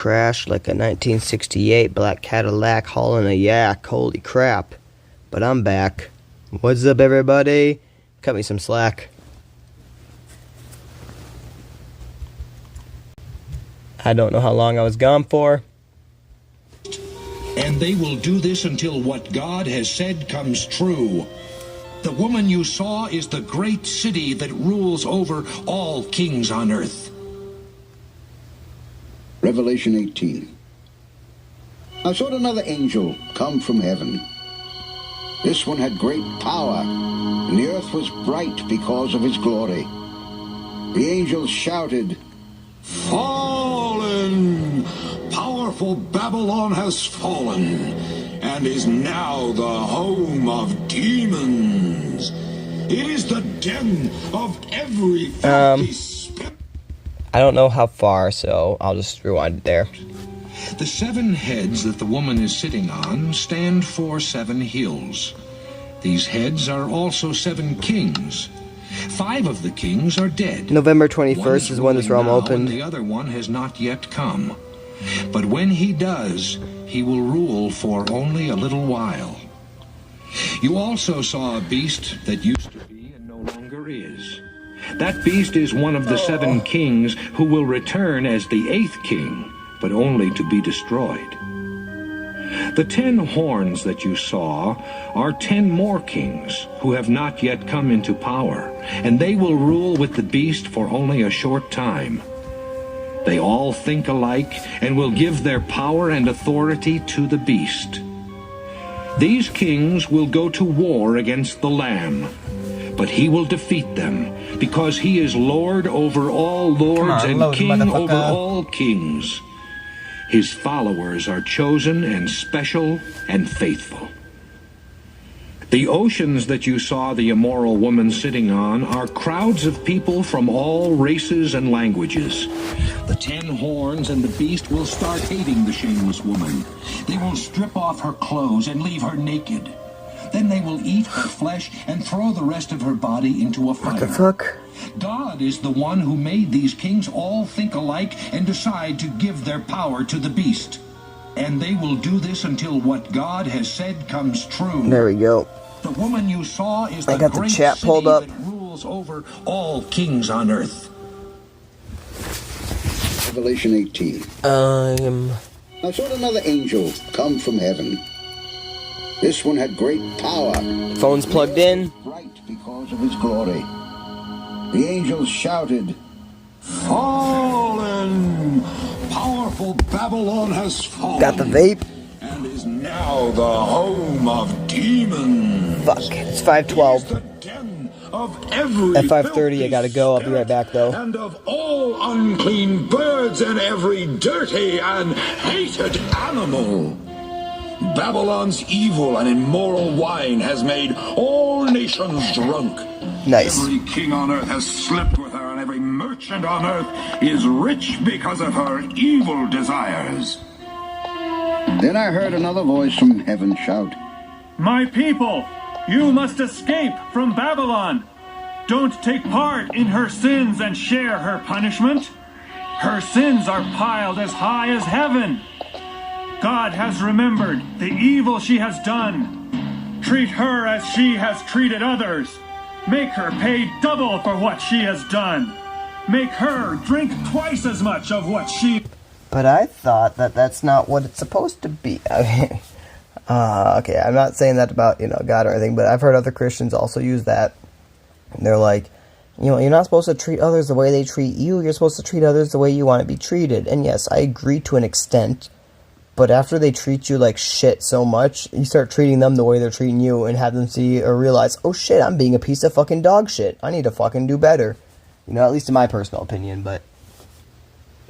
Crash like a 1968 black Cadillac hauling a yak. Holy crap. But I'm back. What's up, everybody? Cut me some slack. I don't know how long I was gone for. And they will do this until what God has said comes true. The woman you saw is the great city that rules over all kings on earth. Revelation 18. I saw another angel come from heaven. This one had great power, and the earth was bright because of his glory. The angel shouted, "Fallen! Powerful Babylon has fallen, and is now the home of demons. It is the den of every filthy spirit." I don't know how far, so I'll just rewind it there. The 7 heads that the woman is sitting on stand for 7 hills. These heads are also 7 kings. 5 of the kings are dead. November 21st is when this realm opened. The other one has not yet come. But when he does, he will rule for only a little while. You also saw a beast that used to be and no longer is. That beast is one of the 7 kings who will return as the 8th king, but only to be destroyed. The 10 horns that you saw are 10 more kings who have not yet come into power, and they will rule with the beast for only a short time. They all think alike and will give their power and authority to the beast. These kings will go to war against the Lamb, but he will defeat them, because he is Lord over all lords and King over all kings. His followers are chosen and special and faithful. The oceans that you saw the immoral woman sitting on are crowds of people from all races and languages. The 10 horns and the beast will start hating the shameless woman. They will strip off her clothes and leave her naked. Then they will eat her flesh and throw the rest of her body into a fire. What the fuck? God is the one who made these kings all think alike and decide to give their power to the beast. And they will do this until what God has said comes true. There we go. The woman you saw is the got the great chat pulled city up. that rules over all kings on earth. Revelation 18. I saw another angel come from heaven. This one had great power. Phone's plugged in. Bright because of his glory. The angel shouted, "Fallen! Powerful Babylon has fallen. Got the vape. And is now the home of demons. Fuck, it's 5:12. It is the den of every At 5:30 I gotta go. I'll be right back though. and of all unclean birds and every dirty and hated animal. Babylon's evil and immoral wine has made all nations drunk. Nice. Every king on earth has slept with her, and every merchant on earth is rich because of her evil desires." Then I heard another voice from heaven shout, "My people, you must escape from Babylon. Don't take part in her sins and share her punishment. Her sins are piled as high as heaven. God has remembered the evil she has done. Treat her as she has treated others. Make her pay double for what she has done. Make her drink twice as much of what she..." But I thought that that's not what it's supposed to be. Okay, I'm not saying that about, God or anything, but I've heard other Christians also use that. And they're like, you're not supposed to treat others the way they treat you. You're supposed to treat others the way you want to be treated. And yes, I agree to an extent. But after they treat you like shit so much, you start treating them the way they're treating you and have them see or realize, oh shit, I'm being a piece of fucking dog shit. I need to fucking do better. At least in my personal opinion, but...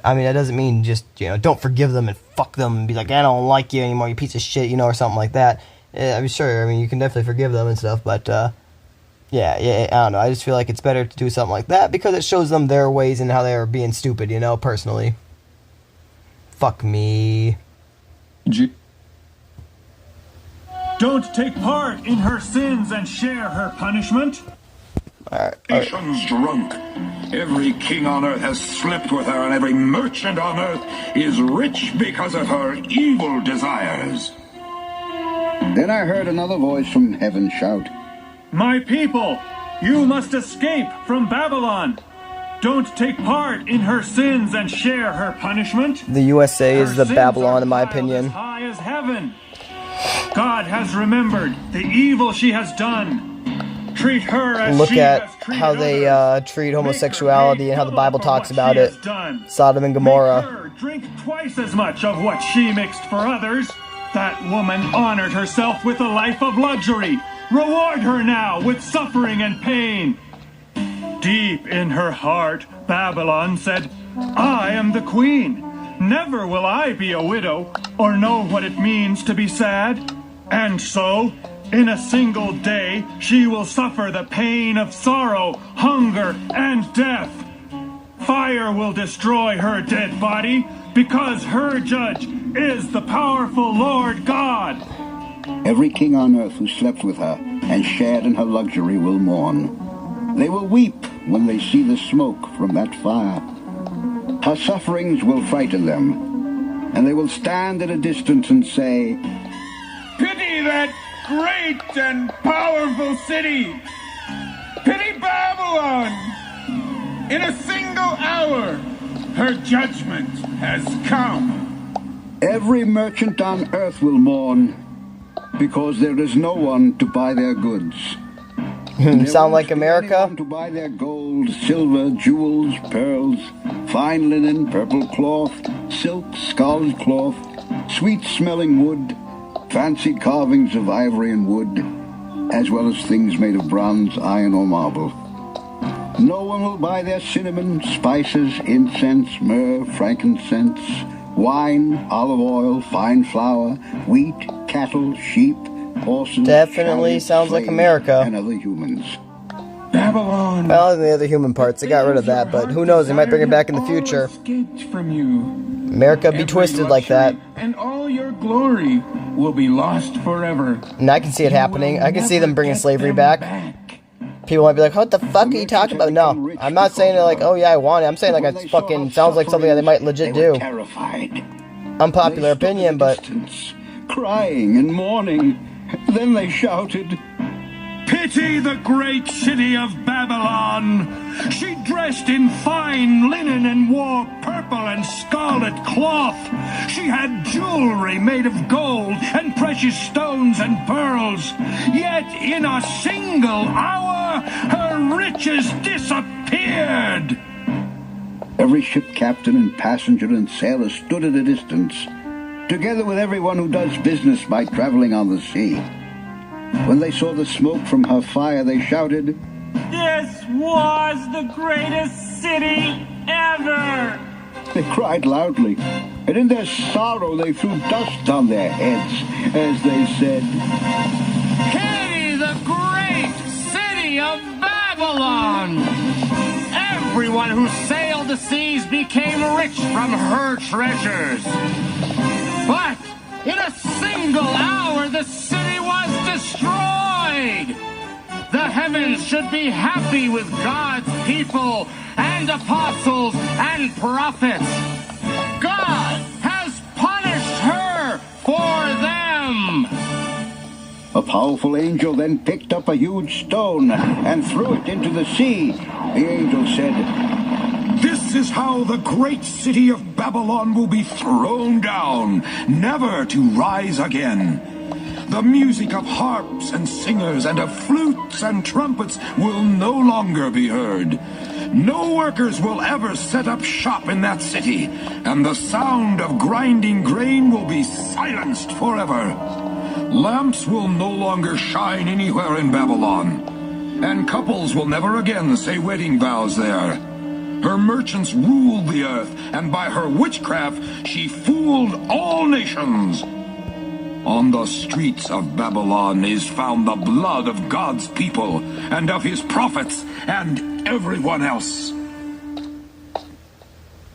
I mean, that doesn't mean just, don't forgive them and fuck them and be like, I don't like you anymore, you piece of shit, or something like that. I'm sure, you can definitely forgive them and stuff, but, yeah, I don't know. I just feel like it's better to do something like that because it shows them their ways and how they're being stupid, personally. Fuck me. Don't take part in her sins and share her punishment. Alright. "Nations drunk. Every king on earth has slept with her, and every merchant on earth is rich because of her evil desires. Then I heard another voice from heaven shout, My people, you must escape from Babylon. Don't take part in her sins and share her punishment. The USA is the Her sins Babylon, are in my piled opinion. As high as heaven. God has remembered the evil she has done. Treat her as Look she at has treated how they others. treat Make her homosexuality pay and how the double Bible for talks what about she it. has done. Sodom and Gomorrah. Make her drink twice as much of what she mixed for others. That woman honored herself with a life of luxury. Reward her now with suffering and pain. Deep in her heart, Babylon said, I am the queen. Never will I be a widow or know what it means to be sad. And so, in a single day, she will suffer the pain of sorrow, hunger, and death. Fire will destroy her dead body because her judge is the powerful Lord God. Every king on earth who slept with her and shared in her luxury will mourn. They will weep when they see the smoke from that fire. Her sufferings will frighten them, and they will stand at a distance and say, Pity that great and powerful city! Pity Babylon! In a single hour, her judgment has come. Every merchant on earth will mourn, because there is no one to buy their goods. Sound like America? To buy their gold, silver, jewels, pearls, fine linen, purple cloth, silk, scarlet cloth, sweet-smelling wood, fancy carvings of ivory and wood, as well as things made of bronze, iron, or marble. No one will buy their cinnamon, spices, incense, myrrh, frankincense, wine, olive oil, fine flour, wheat, cattle, sheep, horses, Definitely chariots, sounds like slaves, America. and other humans. Babylon. Well, and the other human parts, they got rid of that, but who knows, they might bring it back in the future. Escaped from you. America be Every twisted like that. luxury and all your glory will be lost forever. And I can see it happening. I can see them bringing slavery back. People might be like, what the fuck are you talking about? No, I'm not saying it like, oh yeah, I want it. I'm saying like it fucking sounds like something that they might legit They were do. terrified. Unpopular They stood opinion, at a but distance, crying and mourning. Then they shouted, Pity the great city of Babylon. She dressed in fine linen and wore purple and scarlet cloth. She had jewelry made of gold and precious stones and pearls. Yet in a single hour, her riches disappeared. Every ship captain and passenger and sailor stood at a distance, together with everyone who does business by traveling on the sea. When they saw the smoke from her fire, they shouted, This was the greatest city ever! They cried loudly, and in their sorrow they threw dust on their heads as they said, Pity the great city of Babylon! Everyone who sailed the seas became rich from her treasures. But in a single hour, the city was destroyed. The heavens should be happy with God's people and apostles and prophets. God has punished her for them. A powerful angel then picked up a huge stone and threw it into the sea. The angel said, This is how the great city of Babylon will be thrown down, never to rise again. The music of harps and singers and of flutes and trumpets will no longer be heard. No workers will ever set up shop in that city, and the sound of grinding grain will be silenced forever. Lamps will no longer shine anywhere in Babylon, and couples will never again say wedding vows there. Her merchants ruled the earth, and by her witchcraft she fooled all nations. On the streets of Babylon is found the blood of God's people, and of his prophets, and everyone else.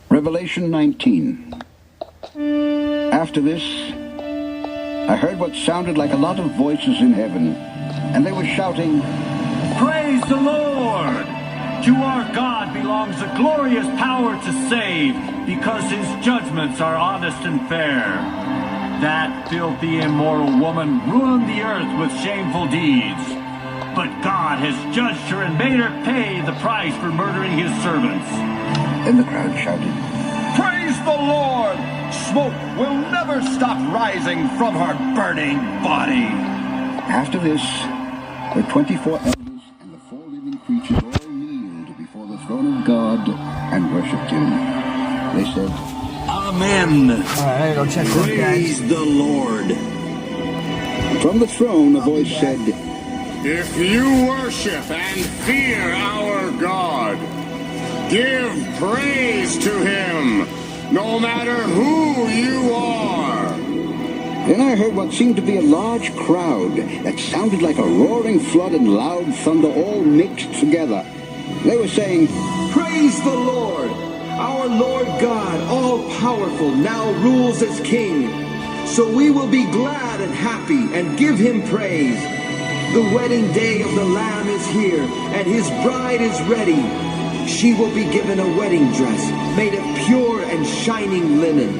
Revelation 19. After this, I heard what sounded like a lot of voices in heaven, and they were shouting, Praise the Lord! To our God belongs the glorious power to save, because his judgments are honest and fair. That filthy, immoral woman ruined the earth with shameful deeds. But God has judged her and made her pay the price for murdering his servants. Then the crowd shouted, Praise the Lord! Smoke will never stop rising from her burning body. After this, the 24 elders and the 4 living creatures all kneeled before the throne of God and worshipped him. They said, Amen. All right, I gotta go check those guys. Praise the Lord. From the throne a voice said, If you worship and fear our God, give praise to him, no matter who you are. Then I heard what seemed to be a large crowd that sounded like a roaring flood and loud thunder all mixed together. They were saying, Praise the Lord! Our Lord God, all-powerful, now rules as King. So we will be glad and happy and give him praise. The wedding day of the Lamb is here, and his bride is ready. She will be given a wedding dress made of pure and shining linen.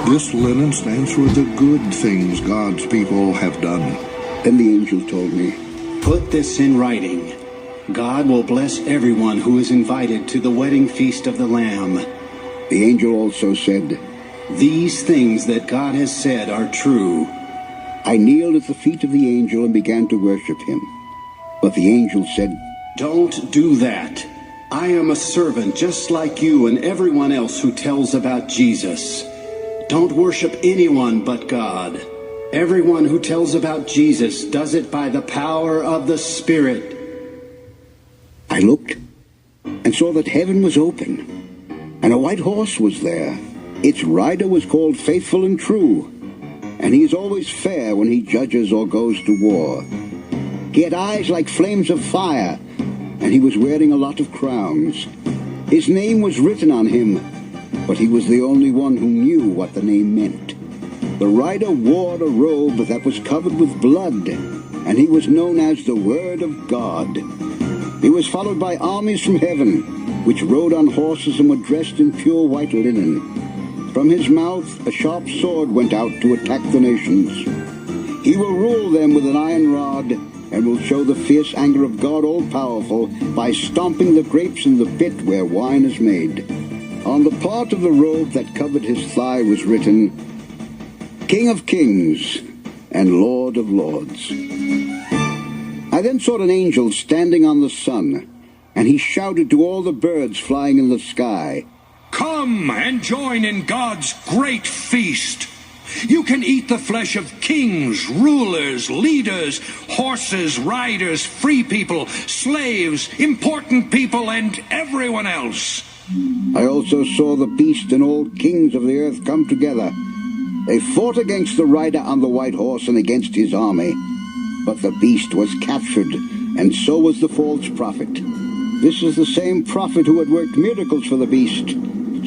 This linen stands for the good things God's people have done. Then the angel told me, Put this in writing. God will bless everyone who is invited to the wedding feast of the Lamb. The angel also said, These things that God has said are true. I kneeled at the feet of the angel and began to worship him. But the angel said, Don't do that. I am a servant just like you and everyone else who tells about Jesus. Don't worship anyone but God. Everyone who tells about Jesus does it by the power of the Spirit. I looked and saw that heaven was open, and a white horse was there. Its rider was called Faithful and True, and he is always fair when he judges or goes to war. He had eyes like flames of fire, and he was wearing a lot of crowns. His name was written on him, but he was the only one who knew what the name meant. The rider wore a robe that was covered with blood, and he was known as the Word of God. He was followed by armies from heaven, which rode on horses and were dressed in pure white linen. From his mouth a sharp sword went out to attack the nations. He will rule them with an iron rod, and will show the fierce anger of God all-powerful by stomping the grapes in the pit where wine is made. On the part of the robe that covered his thigh was written, King of Kings and Lord of Lords. I then saw an angel standing on the sun, and he shouted to all the birds flying in the sky, Come and join in God's great feast. You can eat the flesh of kings, rulers, leaders, horses, riders, free people, slaves, important people, and everyone else. I also saw the beast and all kings of the earth come together. They fought against the rider on the white horse and against his army. But the beast was captured, and so was the false prophet. This is the same prophet who had worked miracles for the beast,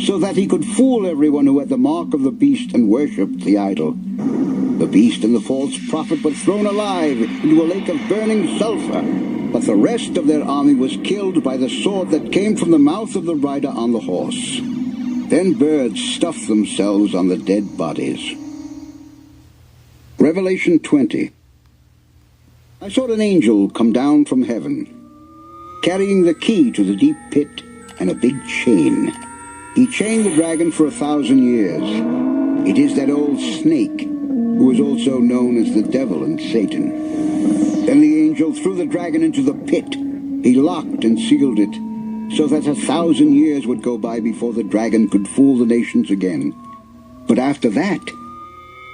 so that he could fool everyone who had the mark of the beast and worshipped the idol. The beast and the false prophet were thrown alive into a lake of burning sulfur, but the rest of their army was killed by the sword that came from the mouth of the rider on the horse. Then birds stuffed themselves on the dead bodies. Revelation 20. I saw an angel come down from heaven, carrying the key to the deep pit and a big chain. He chained the dragon for 1,000 years. It is that old snake, who is also known as the devil and Satan. Then the angel threw the dragon into the pit. He locked and sealed it, so that 1,000 years would go by before the dragon could fool the nations again. But after that,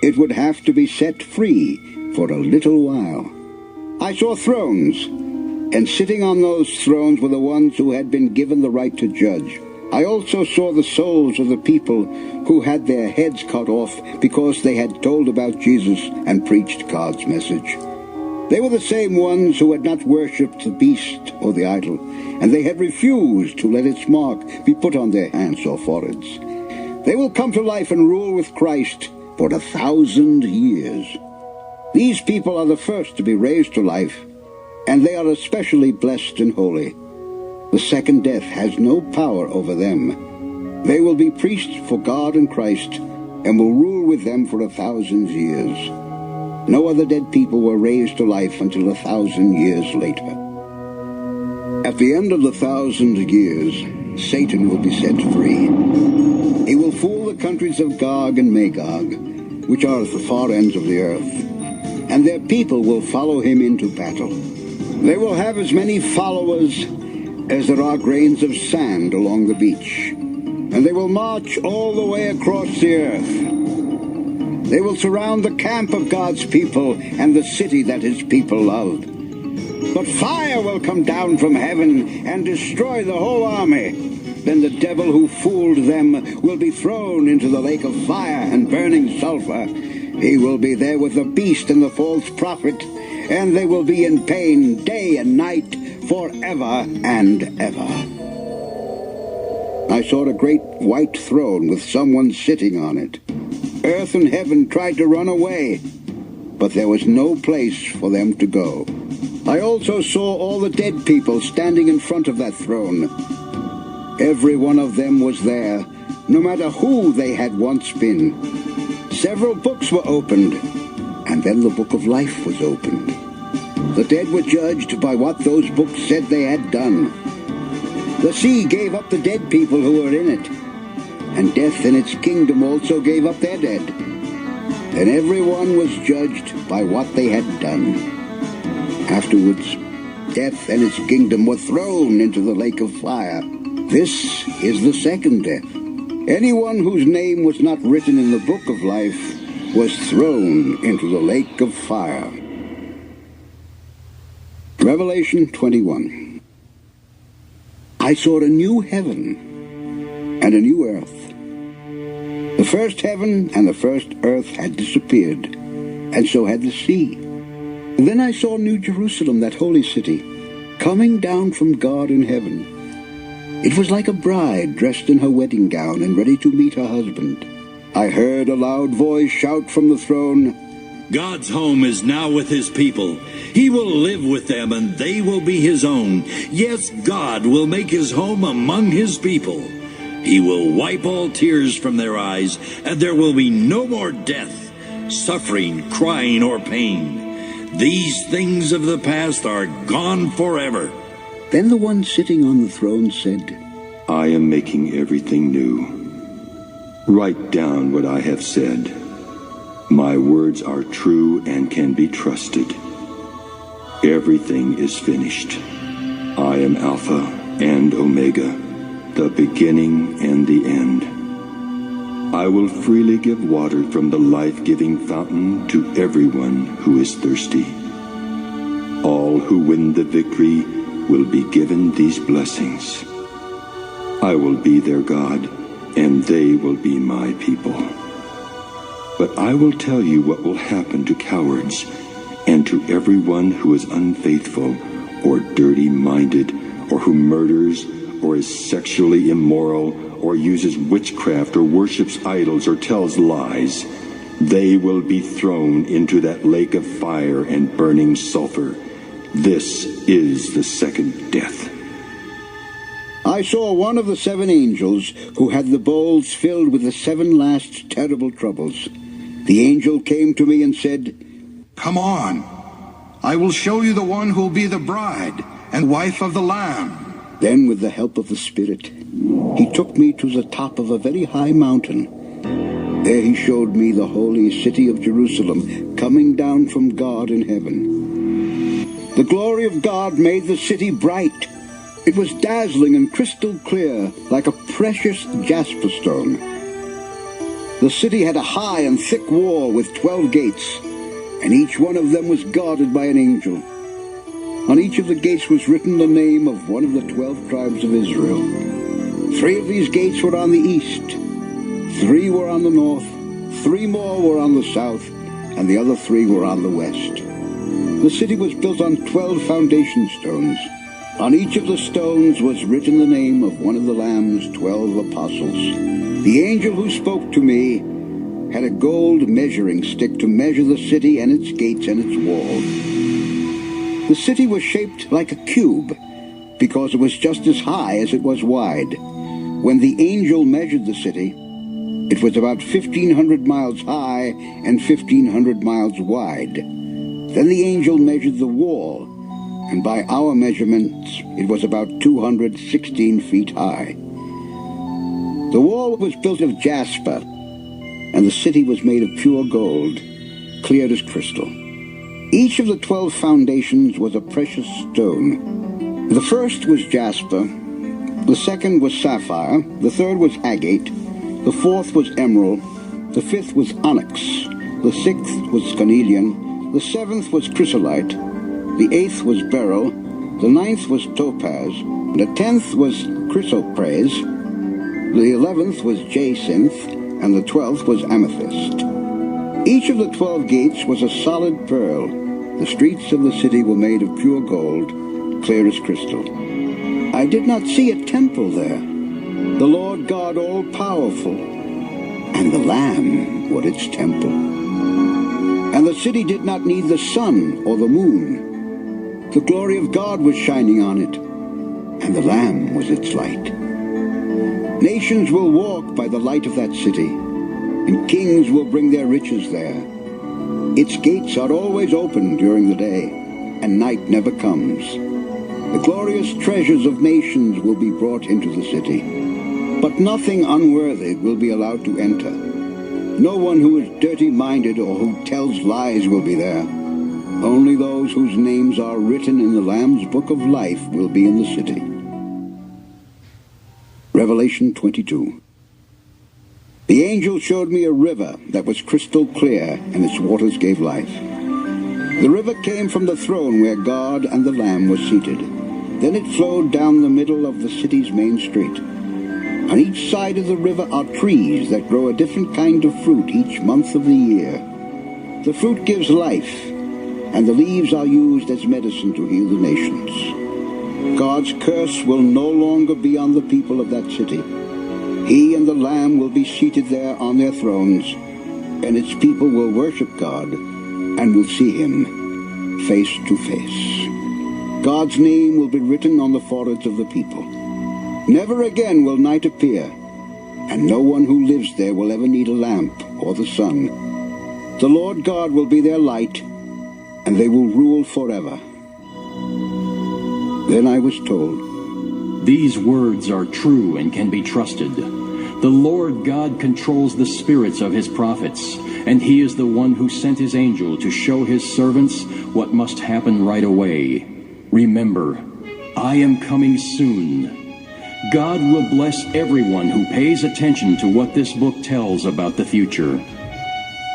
it would have to be set free for a little while. I saw thrones, and sitting on those thrones were the ones who had been given the right to judge. I also saw the souls of the people who had their heads cut off because they had told about Jesus and preached God's message. They were the same ones who had not worshipped the beast or the idol, and they had refused to let its mark be put on their hands or foreheads. They will come to life and rule with Christ for 1,000 years. These people are the first to be raised to life, and they are especially blessed and holy. The second death has no power over them. They will be priests for God and Christ, and will rule with them for 1,000 years. No other dead people were raised to life until 1,000 years later. At the end of the 1,000 years, Satan will be set free. He will fool the countries of Gog and Magog, which are at the far ends of the earth, and their people will follow him into battle. They will have as many followers as there are grains of sand along the beach, and they will march all the way across the earth. They will surround the camp of God's people and the city that his people loved. But fire will come down from heaven and destroy the whole army. Then the devil who fooled them will be thrown into the lake of fire and burning sulfur. He will be there with the beast and the false prophet, and they will be in pain day and night forever and ever. I saw a great white throne with someone sitting on it. Earth and heaven tried to run away, but there was no place for them to go. I also saw all the dead people standing in front of that throne. Every one of them was there, no matter who they had once been. Several books were opened, and then the book of life was opened. The dead were judged by what those books said they had done. The sea gave up the dead people who were in it, and death and its kingdom also gave up their dead. Then everyone was judged by what they had done. Afterwards, death and its kingdom were thrown into the lake of fire. This is the second death. Anyone whose name was not written in the book of life was thrown into the lake of fire. Revelation 21. I saw a new heaven and a new earth. The first heaven and the first earth had disappeared, and so had the sea. And then I saw New Jerusalem, that holy city, coming down from God in heaven. It was like a bride dressed in her wedding gown and ready to meet her husband. I heard a loud voice shout from the throne, God's home is now with his people. He will live with them, and they will be his own. Yes, God will make his home among his people. He will wipe all tears from their eyes, and there will be no more death, suffering, crying, or pain. These things of the past are gone forever. Then the one sitting on the throne said, I am making everything new. Write down what I have said. My words are true and can be trusted. Everything is finished. I am Alpha and Omega, the beginning and the end. I will freely give water from the life-giving fountain to everyone who is thirsty. All who win the victory will be given these blessings. I will be their God, and they will be my people. But I will tell you what will happen to cowards and to everyone who is unfaithful or dirty-minded or who murders or is sexually immoral or uses witchcraft or worships idols or tells lies. They will be thrown into that lake of fire and burning sulfur. This is the second death. I saw one of the 7 angels who had the bowls filled with the 7 last terrible troubles. The angel came to me and said, Come on, I will show you the one who will be the bride and wife of the Lamb. Then, with the help of the Spirit, he took me to the top of a very high mountain. There he showed me the holy city of Jerusalem coming down from God in heaven. The glory of God made the city bright. It was dazzling and crystal clear, like a precious jasper stone. The city had a high and thick wall with 12 gates, and each one of them was guarded by an angel. On each of the gates was written the name of one of the 12 tribes of Israel. 3 of these gates were on the east, 3 were on the north, 3 more were on the south, and the other 3 were on the west. The city was built on 12 foundation stones. On each of the stones was written the name of one of the Lamb's 12 apostles. The angel who spoke to me had a gold measuring stick to measure the city and its gates and its walls. The city was shaped like a cube, because it was just as high as it was wide. When the angel measured the city, it was about 1,500 miles high and 1,500 miles wide. Then the angel measured the wall, and by our measurements, it was about 216 feet high. The wall was built of jasper, and the city was made of pure gold, clear as crystal. Each of the 12 foundations was a precious stone. The first was jasper, the second was sapphire, the third was agate, the fourth was emerald, the fifth was onyx, the sixth was carnelian, the seventh was chrysolite, the eighth was beryl, the ninth was topaz, the 10th was chrysoprase, the 11th was jacinth, and the 12th was amethyst. Each of the 12 gates was a solid pearl. The streets of the city were made of pure gold, clear as crystal. I did not see a temple there. The Lord God all-powerful, and the Lamb were its temple. And the city did not need the sun or the moon. The glory of God was shining on it, and the Lamb was its light. Nations will walk by the light of that city, and kings will bring their riches there. Its gates are always open during the day, and night never comes. The glorious treasures of nations will be brought into the city, but nothing unworthy will be allowed to enter. No one who is dirty-minded or who tells lies will be there. Only those whose names are written in the Lamb's Book of Life will be in the city. Revelation 22. The angel showed me a river that was crystal clear, and its waters gave life. The river came from the throne where God and the Lamb were seated. Then it flowed down the middle of the city's main street. On each side of the river are trees that grow a different kind of fruit each month of the year. The fruit gives life, and the leaves are used as medicine to heal the nations. God's curse will no longer be on the people of that city. He and the Lamb will be seated there on their thrones, and its people will worship God and will see him face to face. God's name will be written on the foreheads of the people. Never again will night appear, and no one who lives there will ever need a lamp or the sun. The Lord God will be their light, and they will rule forever. Then I was told, "These words are true and can be trusted. The Lord God controls the spirits of his prophets, and he is the one who sent his angel to show his servants what must happen right away. Remember, I am coming soon. God will bless everyone who pays attention to what this book tells about the future."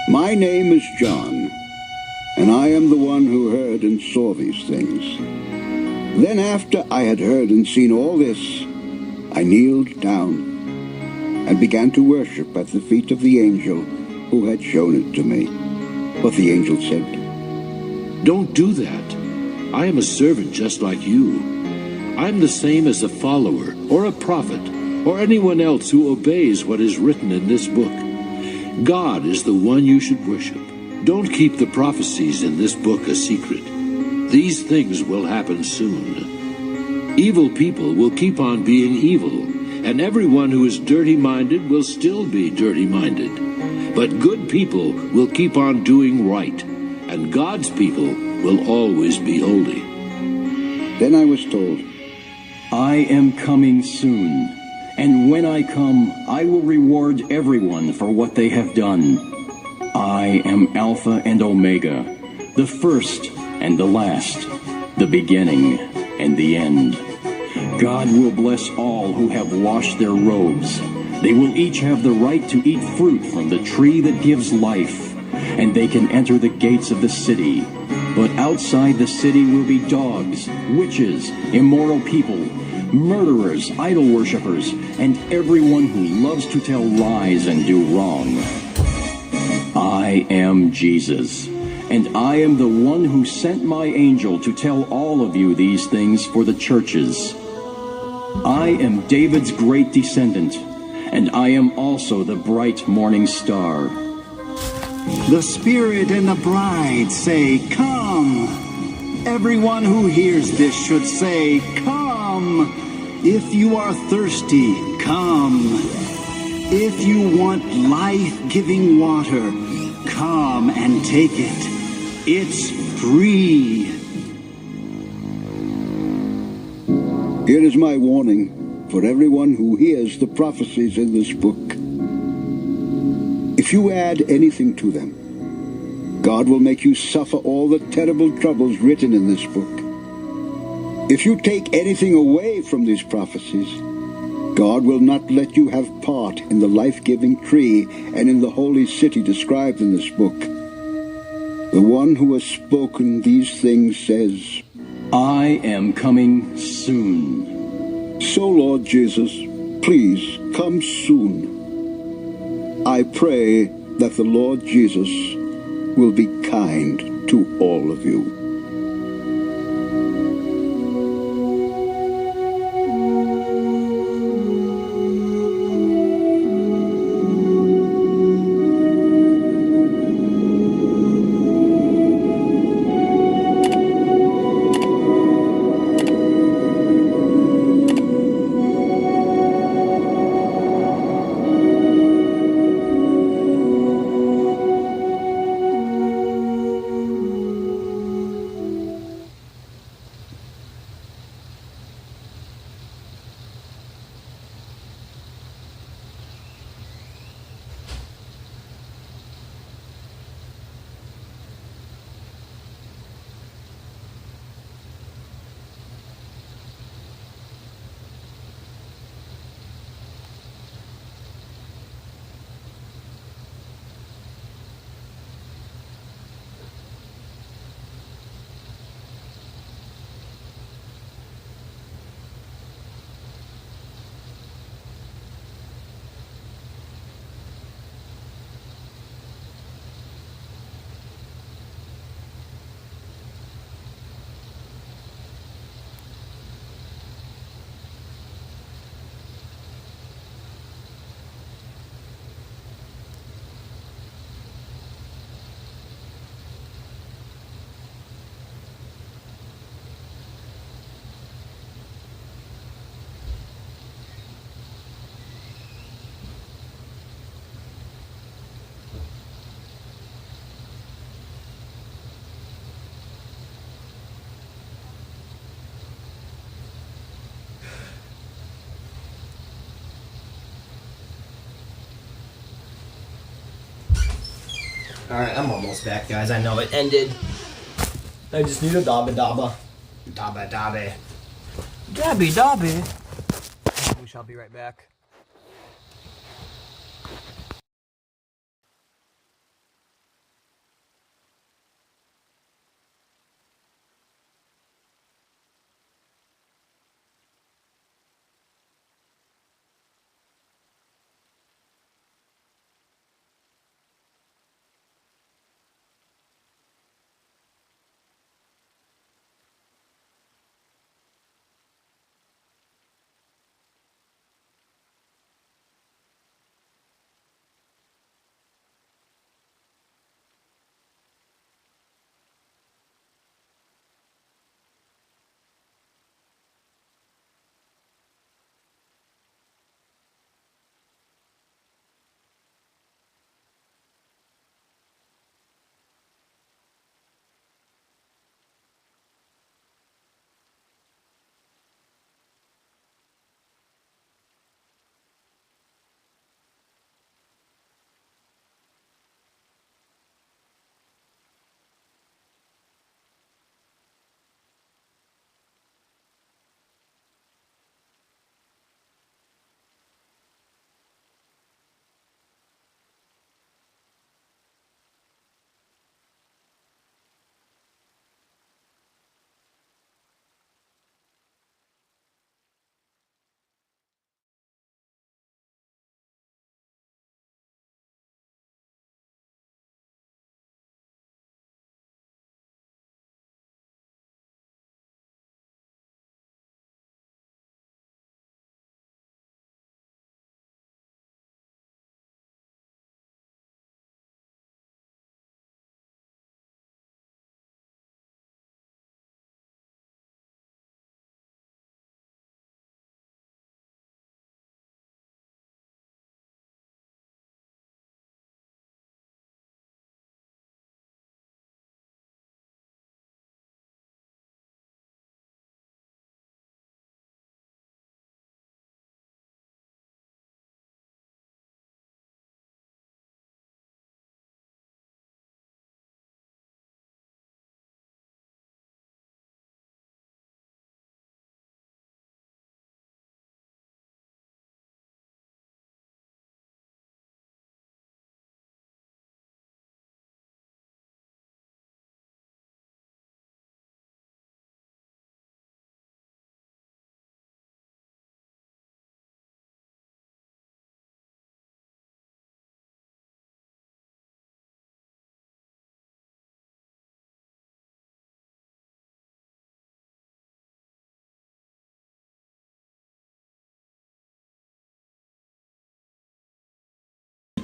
My name is John, and I am the one who heard and saw these things. Then after I had heard and seen all this, I kneeled down and began to worship at the feet of the angel who had shown it to me. But the angel said, "Don't do that. I am a servant just like you. I'm the same as a follower or a prophet or anyone else who obeys what is written in this book. God is the one you should worship. Don't keep the prophecies in this book a secret. These things will happen soon. Evil people will keep on being evil, and everyone who is dirty-minded will still be dirty-minded. But good people will keep on doing right, and God's people will always be holy." Then I was told, "I am coming soon, and when I come, I will reward everyone for what they have done. I am Alpha and Omega, the first and the last, the beginning and the end. God will bless all who have washed their robes. They will each have the right to eat fruit from the tree that gives life, and they can enter the gates of the city. But outside the city will be dogs, witches, immoral people, murderers, idol worshippers, and everyone who loves to tell lies and do wrong. I am Jesus, and I am the one who sent my angel to tell all of you these things for the churches. I am David's great descendant, and I am also the bright morning star." The Spirit and the bride say, "Come." Everyone who hears this should say, "Come." come. If you are thirsty, come. If you want life-giving water, come and take it. It's free. Here is my warning for everyone who hears the prophecies in this book. If you add anything to them, God will make you suffer all the terrible troubles written in this book. If you take anything away from these prophecies, God will not let you have part in the life-giving tree and in the holy city described in this book. The one who has spoken these things says, I am coming soon. So, Lord Jesus, please come soon. I pray that the Lord Jesus will be kind to all of you. Alright, I'm almost back, guys. I know it ended. I just need a dabba dabba. Dabba dabba. Dabby dabby. We shall be right back.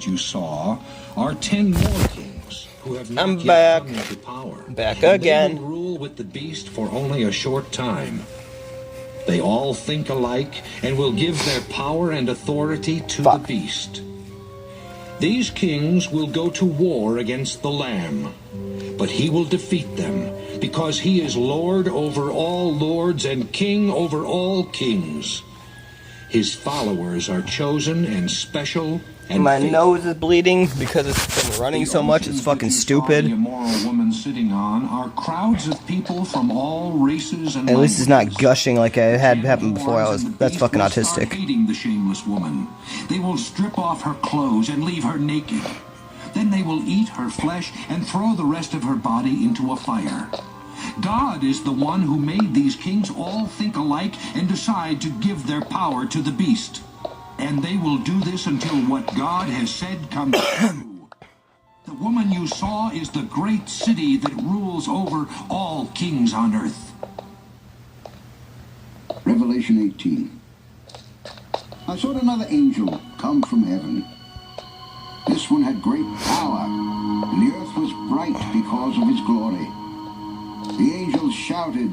that you saw are 10 more kings who have not I'm yet back. come into power. Back And again. They will rule with the beast for only a short time. They all think alike and will give their power and authority to the beast. These kings will go to war against the Lamb, but he will defeat them, because he is Lord over all lords and King over all kings. His followers are chosen and special and My faithful. nose is bleeding because it's been running so much. It's fucking stupid. The immoral woman sitting on are crowds of people from all races and At least it's not gushing like I had happen before. That's fucking autistic. hating the shameless woman. They will strip off her clothes and leave her naked. Then they will eat her flesh and throw the rest of her body into a fire. God is the one who made these kings all think alike and decide to give their power to the beast. And they will do this until what God has said comes true. The woman you saw is the great city that rules over all kings on earth. Revelation 18. I saw another angel come from heaven. This one had great power, and the earth was bright because of his glory. The angel shouted,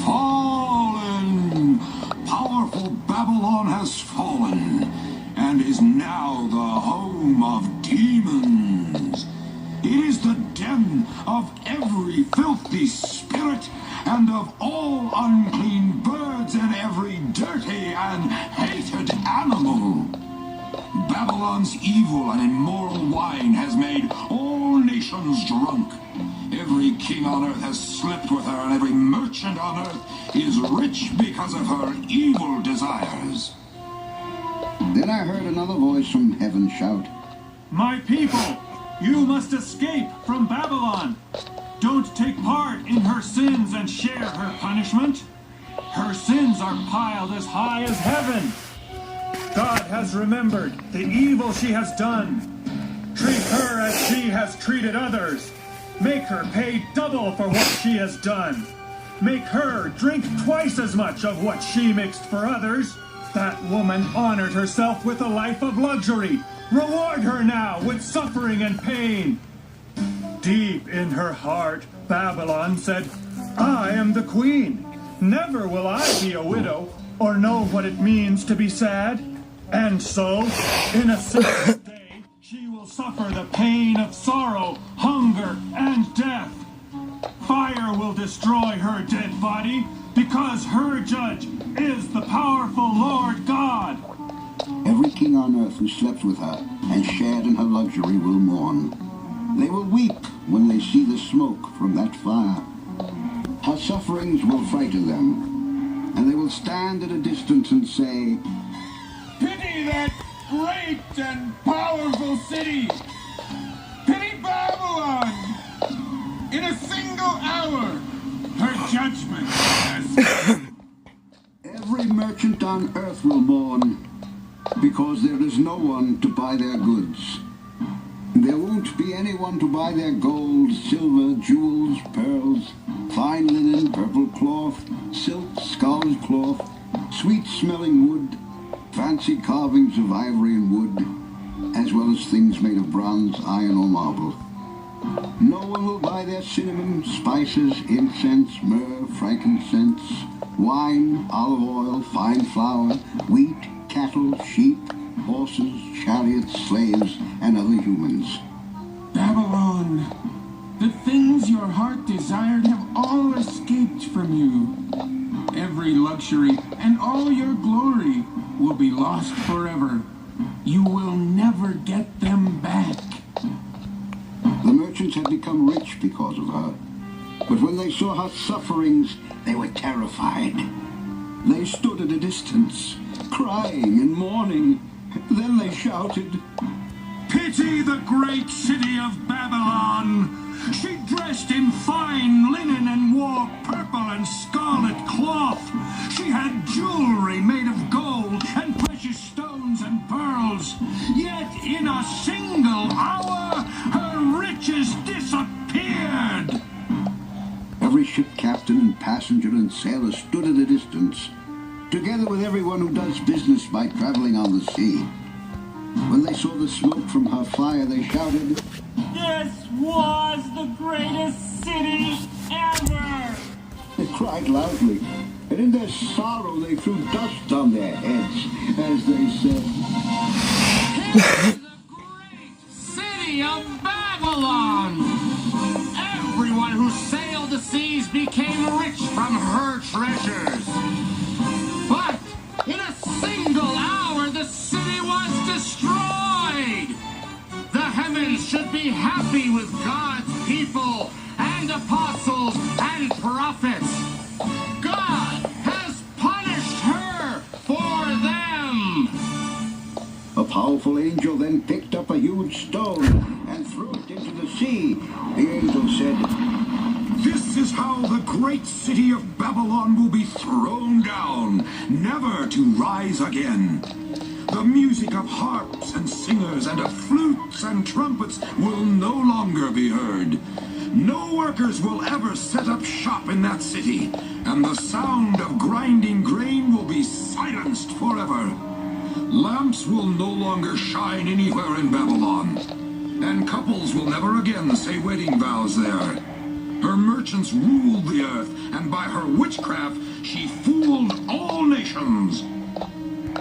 Fallen! Powerful Babylon has fallen, and is now the home of demons. It is the den of every filthy spirit, and of all unclean birds, and every dirty and hated animal. Babylon's evil and immoral wine has made all nations drunk. Every king on earth has slept with her, and every merchant on earth is rich because of her evil desires. Then I heard another voice from heaven shout, My people, you must escape from Babylon. Don't take part in her sins and share her punishment. Her sins are piled as high as heaven. God has remembered the evil she has done. Treat her as she has treated others. Make her pay double for what she has done. Make her drink twice as much of what she mixed for others. That woman honored herself with a life of luxury. Reward her now with suffering and pain. Deep in her heart, Babylon said, I am the queen. Never will I be a widow or know what it means to be sad. And so, in a single day, she will suffer the pain of sorrow, hunger, and death. Fire will destroy her dead body, because her judge is the powerful Lord God. Every king on earth who slept with her and shared in her luxury will mourn. They will weep when they see the smoke from that fire. Her sufferings will frighten them, and they will stand at a distance and say, Pity that great and powerful city! Pity Babylon! In a single hour, her judgment has come. Every merchant on earth will mourn, because there is no one to buy their goods. There won't be anyone to buy their gold, silver, jewels, pearls, fine linen, purple cloth, silk, scarlet cloth, sweet-smelling wood, fancy carvings of ivory and wood, as well as things made of bronze, iron, or marble. No one will buy their cinnamon, spices, incense, myrrh, frankincense, wine, olive oil, fine flour, wheat, cattle, sheep, horses, chariots, slaves, and other humans. Babylon, the things your heart desired have all escaped from you. Every luxury and all your glory will be lost forever. You will never get them back. The merchants had become rich because of her, but when they saw her sufferings, they were terrified. They stood at a distance, crying and mourning. Then they shouted, Pity the great city of Babylon! She dressed in fine linen and wore purple and scarlet cloth. She had jewelry made of gold and precious stones and pearls. Yet in a single hour, her riches disappeared. Every ship captain and passenger and sailor stood at a distance, together with everyone who does business by traveling on the sea. When they saw the smoke from her fire, they shouted, This was the greatest city ever! They cried loudly, and in their sorrow they threw dust on their heads as they said, Here's the great city of Babylon! Everyone who sailed the seas became rich from her treasures. But in a single hour, the city was destroyed. The heavens should be happy with God's people and apostles and prophets. God has punished her for them. A powerful angel then picked up a huge stone and threw it into the sea. The angel said, This is how the great city of Babylon will be thrown down, never to rise again. The music of harps and singers and of flutes and trumpets will no longer be heard. No workers will ever set up shop in that city, and the sound of grinding grain will be silenced forever. Lamps will no longer shine anywhere in Babylon, and couples will never again say wedding vows there. Her merchants ruled the earth, and by her witchcraft she fooled all nations.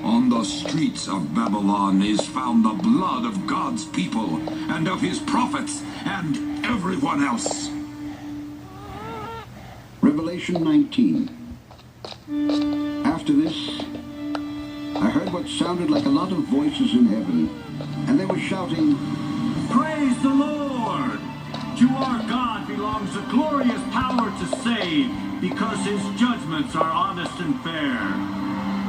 On the streets of Babylon is found the blood of God's people, and of his prophets, and everyone else. Revelation 19. After this, I heard what sounded like a lot of voices in heaven, and they were shouting, Praise the Lord! To our God belongs the glorious power to save, because his judgments are honest and fair.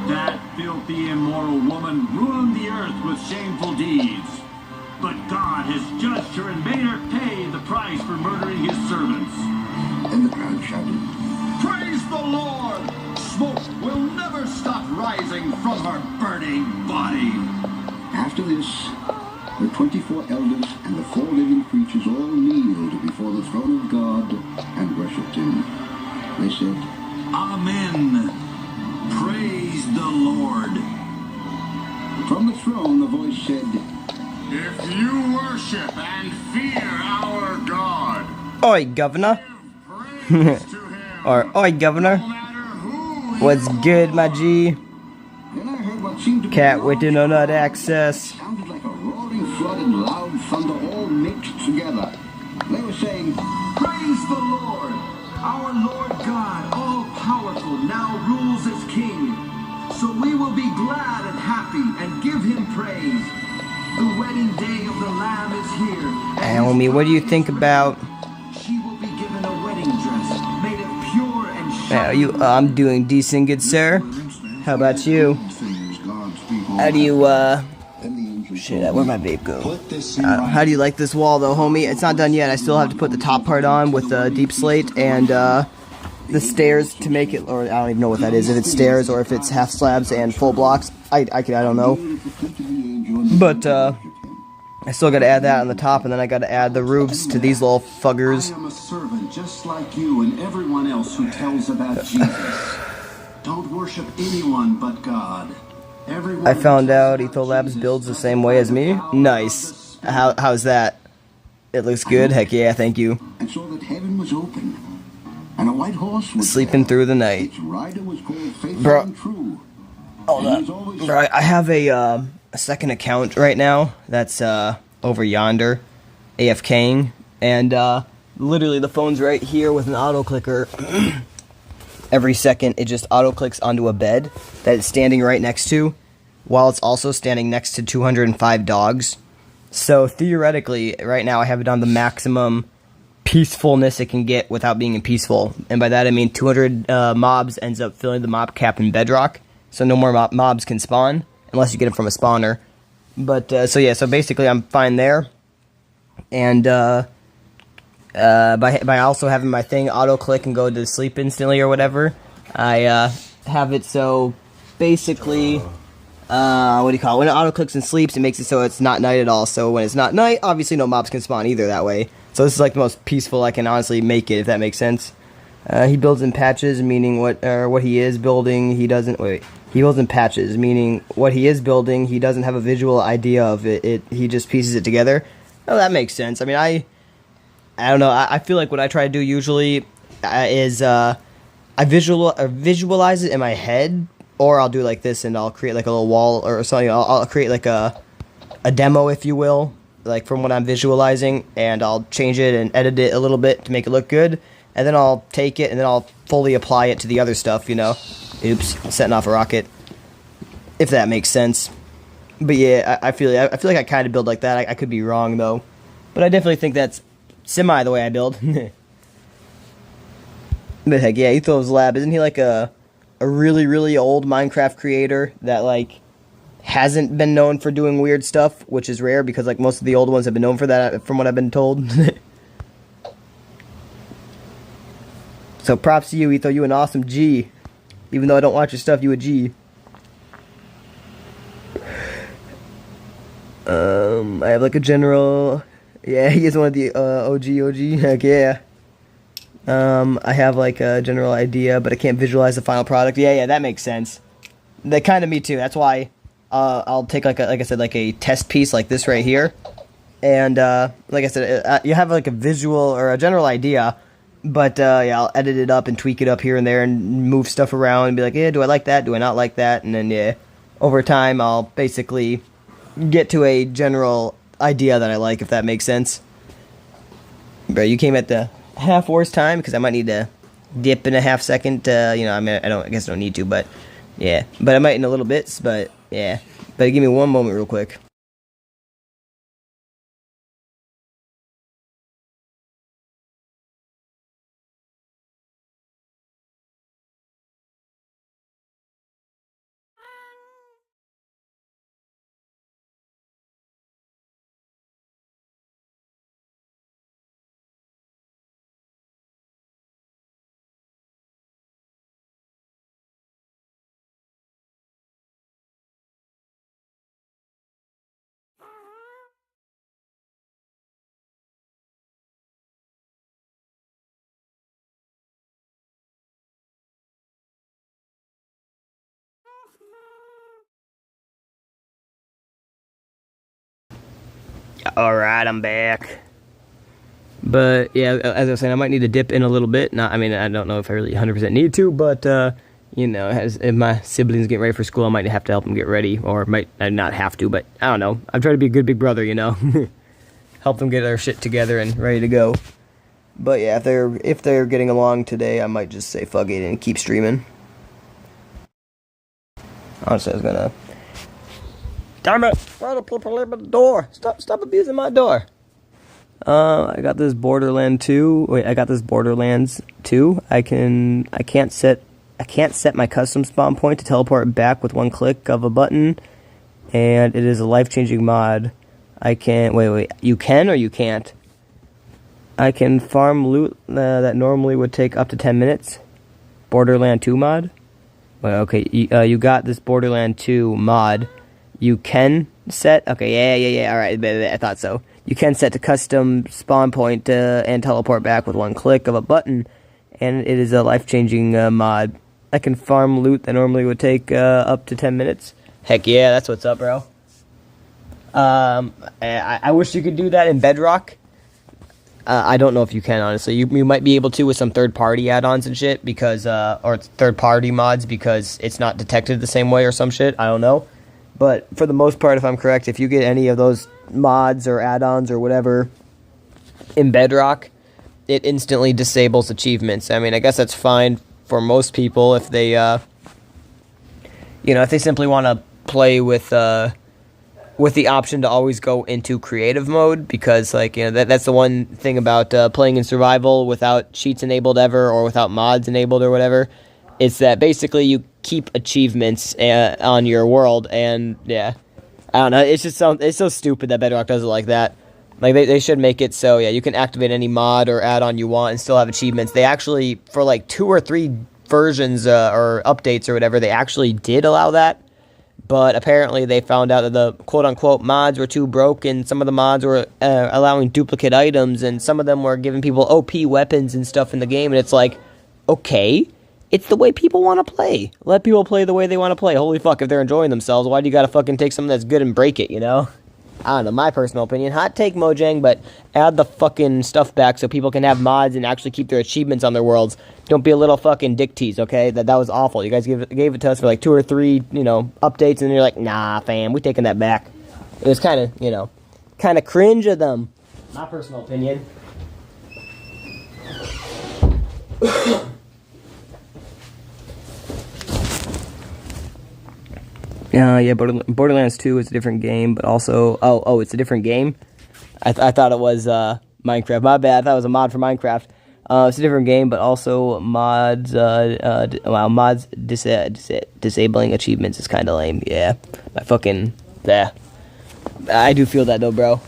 That filthy, immoral woman ruined the earth with shameful deeds. But God has judged her and made her pay the price for murdering his servants. And the crowd shouted, Praise the Lord! Smoke will never stop rising from her burning body. After this, the 24 elders and the 4 living creatures all kneeled before the throne of God and worshipped him. They said, Amen. Praise the Lord. From the throne a voice said, If you worship and fear our God, Oi, governor. praise to him. Or, oi, governor. No matter who you What's good, my G? Then I heard what seemed to be Cat with internet access. sounded like a roaring flood and loud thunder all mixed together. They were saying, Praise the Lord! Our Lord God, all-powerful, now rules as King. So we will be glad and happy and give him praise. The wedding day of the Lamb is here. Naomi, what do you think about... She will be given a wedding dress made of pure and shining. I'm doing decent, good sir. How about you? How do you, Shit, where'd my vape go? How do you like this wall, though, homie? It's not done yet. I still have to put the top part on with deep slate and the stairs to make it, or I don't even know what that is, if it's stairs or if it's half slabs and full blocks. I don't know. But, I still gotta add that on the top, and then I gotta add the roofs to these little fuggers. I am a servant just like you and everyone else who tells about Jesus. Don't worship anyone but God. I found out Etholabs builds the same way as me. Nice. How's that? It looks good? Heck yeah, thank you. and saw that heaven was open, and a white horse was Sleeping through the night. Its rider was called Faithful Bro. and True. Hold And he up. was always Bro, I have a second account right now that's over yonder, AFKing, and literally the phone's right here with an auto clicker. Every second it just auto clicks onto a bed that it's standing right next to, while it's also standing next to 205 dogs. So theoretically, right now I have it on the maximum peacefulness it can get without being peaceful, and by that I mean 200 mobs ends up filling the mob cap in Bedrock, so no more mobs can spawn unless you get them from a spawner. But so yeah, so basically I'm fine there, and by also having my thing auto click and go to sleep instantly or whatever, I have it so basically. What do you call it? When it auto clicks and sleeps, it makes it so it's not night at all. So when it's not night, obviously no mobs can spawn either that way. So this is like the most peaceful I can honestly make it, if that makes sense. He builds in patches, meaning what he is building. He doesn't. Wait. He builds in patches, meaning what he is building, he doesn't have a visual idea of it. He just pieces it together. Oh, that makes sense. I mean, I don't know. I feel like what I try to do usually is I visualize it in my head, or I'll do like this, and I'll create like a little wall or something. I'll create like a demo, if you will, like from what I'm visualizing, and I'll change it and edit it a little bit to make it look good, and then I'll take it and then I'll fully apply it to the other stuff, you know. Oops, setting off a rocket. If that makes sense. But yeah, I feel like I kind of build like that. I could be wrong though, but I definitely think that's semi the way I build. But heck yeah, Etho's Lab, isn't he like a really, really old Minecraft creator that like hasn't been known for doing weird stuff, which is rare because like most of the old ones have been known for that, from what I've been told. So props to you, Etho. You an awesome G. Even though I don't watch your stuff, you a G. I have like a general. Yeah, he is one of the OG. Heck yeah. I have like a general idea, but I can't visualize the final product. Yeah, that makes sense. That kind of me too. That's why I'll take like I said, like a test piece like this right here, and like I said, you have like a visual or a general idea, but yeah, I'll edit it up and tweak it up here and there and move stuff around and be like, yeah, do I like that? Do I not like that? And then yeah, over time I'll basically get to a general idea that I like, if that makes sense. Bro, you came at the half worst time because I might need to dip in a half second. You know, I mean, I guess I don't need to, but yeah, but I might in a little bits. But yeah, but give me one moment real quick. Alright, I'm back. But yeah, as I was saying, I might need to dip in a little bit. Not, I mean, I don't know if I really 100% need to, but you know, if my siblings get ready for school, I might have to help them get ready, or might not have to, but I don't know. I'm trying to be a good big brother, you know, help them get their shit together and ready to go. But yeah, if they're getting along today, I might just say fuck it and keep streaming. Honestly, I was gonna. Damn it! Why do people leave the door? Stop abusing my door. I got this Borderland 2. Wait, I got this Borderlands 2. I can't set my custom spawn point to teleport back with one click of a button, and it is a life-changing mod. I can wait. You can or you can't? I can farm loot that normally would take up to 10 minutes. Borderland 2 mod. Well, okay, you got this Borderland 2 mod. You can set. Okay, yeah. All right, I thought so. You can set to custom spawn point and teleport back with one click of a button, and it is a life-changing mod. I can farm loot that normally would take up to 10 minutes. Heck yeah, that's what's up, bro. I wish you could do that in Bedrock. I don't know if you can, honestly. You might be able to with some third-party add-ons and shit, because or third-party mods, because it's not detected the same way or some shit. I don't know. But for the most part, if I'm correct, if you get any of those mods or add-ons or whatever in Bedrock, it instantly disables achievements. I mean, I guess that's fine for most people if they, if they simply want to play with the option to always go into creative mode, because, like, that's the one thing about playing in survival without cheats enabled ever, or without mods enabled or whatever. It's that basically you keep achievements on your world, and yeah, I don't know. It's so stupid that Bedrock does it like that. Like they should make it so yeah, you can activate any mod or add-on you want and still have achievements. They actually, for like 2 or 3 versions or updates or whatever, they actually did allow that. But apparently they found out that the quote-unquote mods were too broken. Some of the mods were allowing duplicate items, and some of them were giving people OP weapons and stuff in the game. And it's like, okay, It's the way people want to play. Let people play the way they want to play. Holy fuck, if they're enjoying themselves, why do you gotta fucking take something that's good and break it, you know? I don't know, my personal opinion. Hot take, Mojang, but add the fucking stuff back so people can have mods and actually keep their achievements on their worlds. Don't be a little fucking dick tease, okay? That was awful. You guys gave it to us for like 2 or 3, you know, updates, and you're like, nah, fam, we taking that back. It was kind of, you know, kind of cringe of them. My personal opinion. Yeah, Borderlands 2 is a different game, but also... Oh, it's a different game? I thought it was Minecraft. My bad, I thought it was a mod for Minecraft. It's a different game, but also mods... mods disabling achievements is kind of lame. Yeah, my fucking... Yeah. I do feel that, though, bro.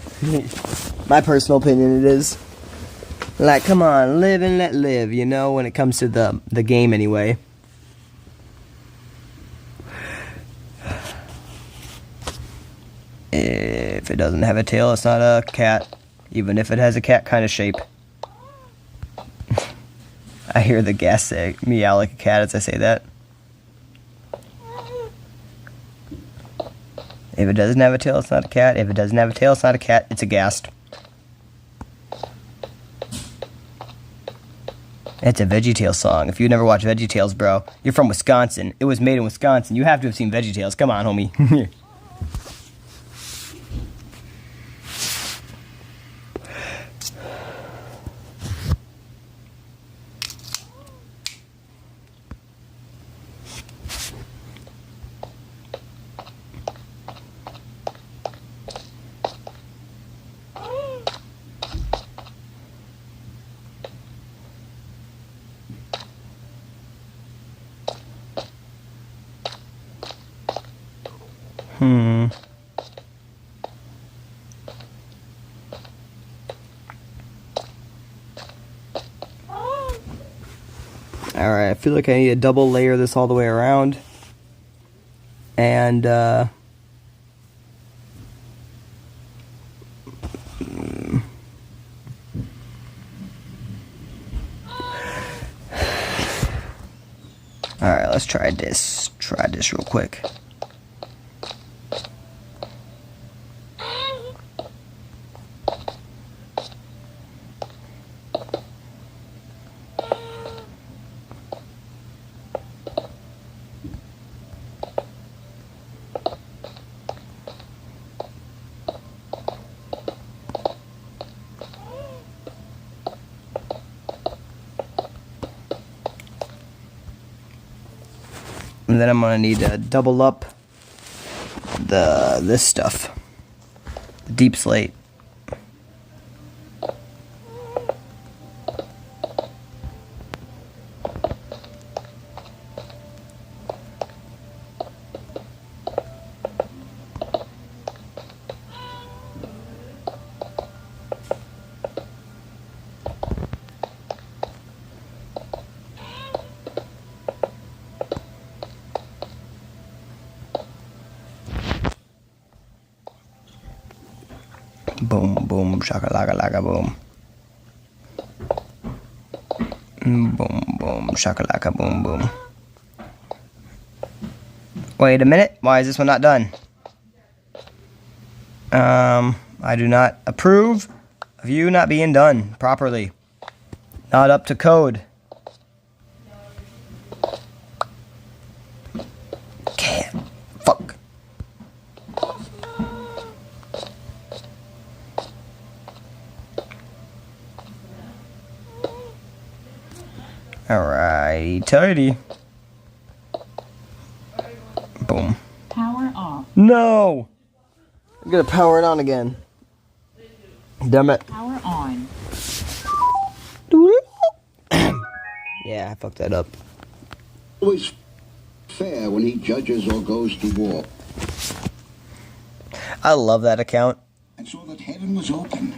My personal opinion, it is. Like, come on, live and let live, you know, when it comes to the game, anyway. If it doesn't have a tail, it's not a cat. Even if it has a cat kind of shape. I hear the gas say meow like a cat as I say that. If it doesn't have a tail, it's not a cat. If it doesn't have a tail, it's not a cat. It's a ghast. It's a VeggieTales song. If you never watched VeggieTales, bro, you're from Wisconsin. It was made in Wisconsin. You have to have seen VeggieTales. Come on, homie. Alright, I feel like I need to double layer this all the way around. And, alright, let's try this. Try this real quick. And then I'm gonna need to double up this stuff, the deep slate. Boom, boom, shakalaka laka boom. Boom, boom, shakalaka boom, boom. Wait a minute, why is this one not done? I do not approve of you not being done properly. Not up to code. Can't. Fuck. Alright, tidy. Boom. Power off. No! I'm gonna power it on again. Damn it. Power on. Yeah, I fucked that up. Always fair when he judges or goes to war. I love that account. And saw that heaven was open,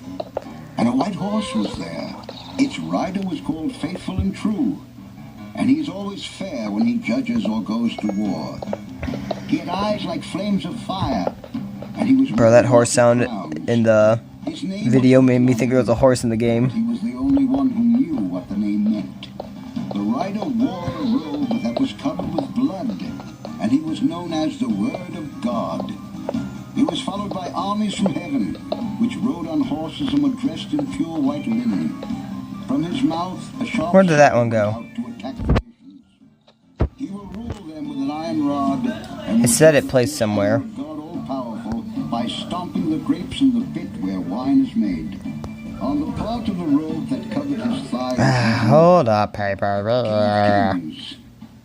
and a white horse was there. Its rider was called Faithful and True, and he is always fair when he judges or goes to war. He had eyes like flames of fire, and he was... Bro, that horse sound in the video made me think there was a horse in the game. He was the only one who knew what the name meant. The rider wore a robe was covered with blood, and he was known as the Word of God. He was followed by armies from heaven, which rode on horses and were dressed in pure white linen. From his mouth a sharp Where did that one go? out to attack the nations. He will rule them with an iron rod, and It said it placed somewhere. God all-powerful by stomping the grapes in the pit where wine is made. On the part of the robe that covered his thighs, Hold up, paper. Kings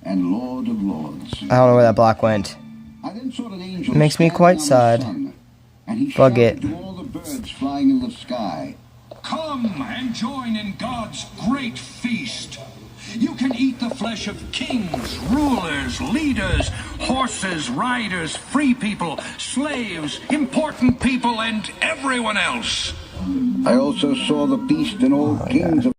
and Lord of Lords. I don't know where that block went. I then saw an angel It makes me standing quite on the sad. sun, and he Bug shouted it. to all the birds flying in the sky. Come and join in God's great feast. You can eat the flesh of kings, rulers, leaders, horses, riders, free people, slaves, important people, and everyone else. I also saw the beast and all kings of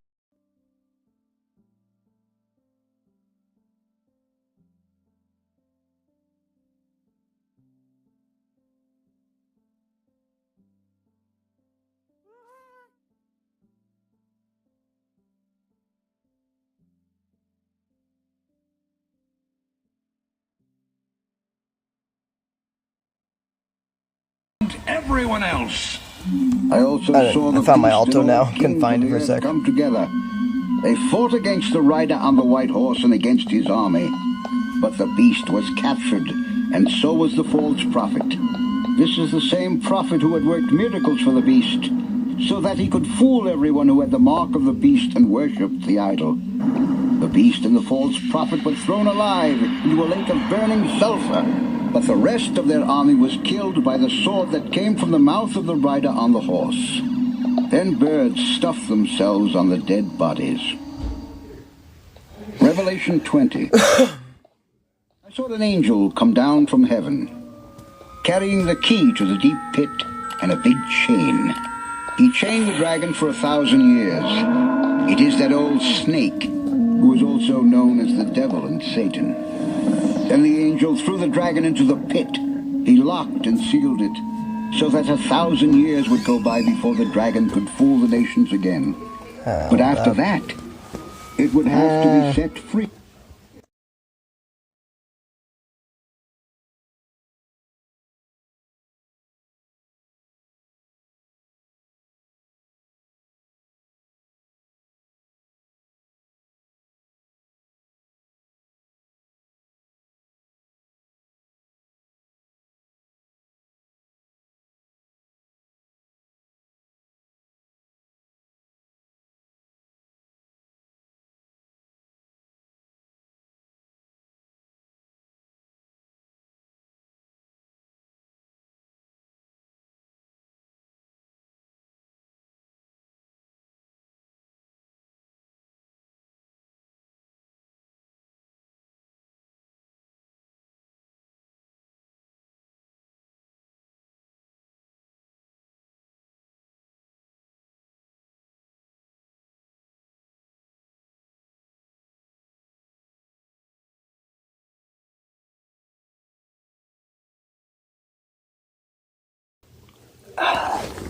Everyone else. I also saw the I found my beast alto and all now. kings Couldn't find of it for a the sec. earth come together. They fought against the rider on the white horse and against his army. But the beast was captured, and so was the false prophet. This is the same prophet who had worked miracles for the beast, so that he could fool everyone who had the mark of the beast and worshipped the idol. The beast and the false prophet were thrown alive into a lake of burning sulfur, but the rest of their army was killed by the sword that came from the mouth of the rider on the horse. Then birds stuffed themselves on the dead bodies. Revelation 20. I saw an angel come down from heaven, carrying the key to the deep pit and a big chain. He chained the dragon for 1,000 years. It is that old snake, who is also known as the devil and Satan. Then the angel threw the dragon into the pit. He locked and sealed it, so that 1,000 years would go by before the dragon could fool the nations again. But after that, it would have to be set free.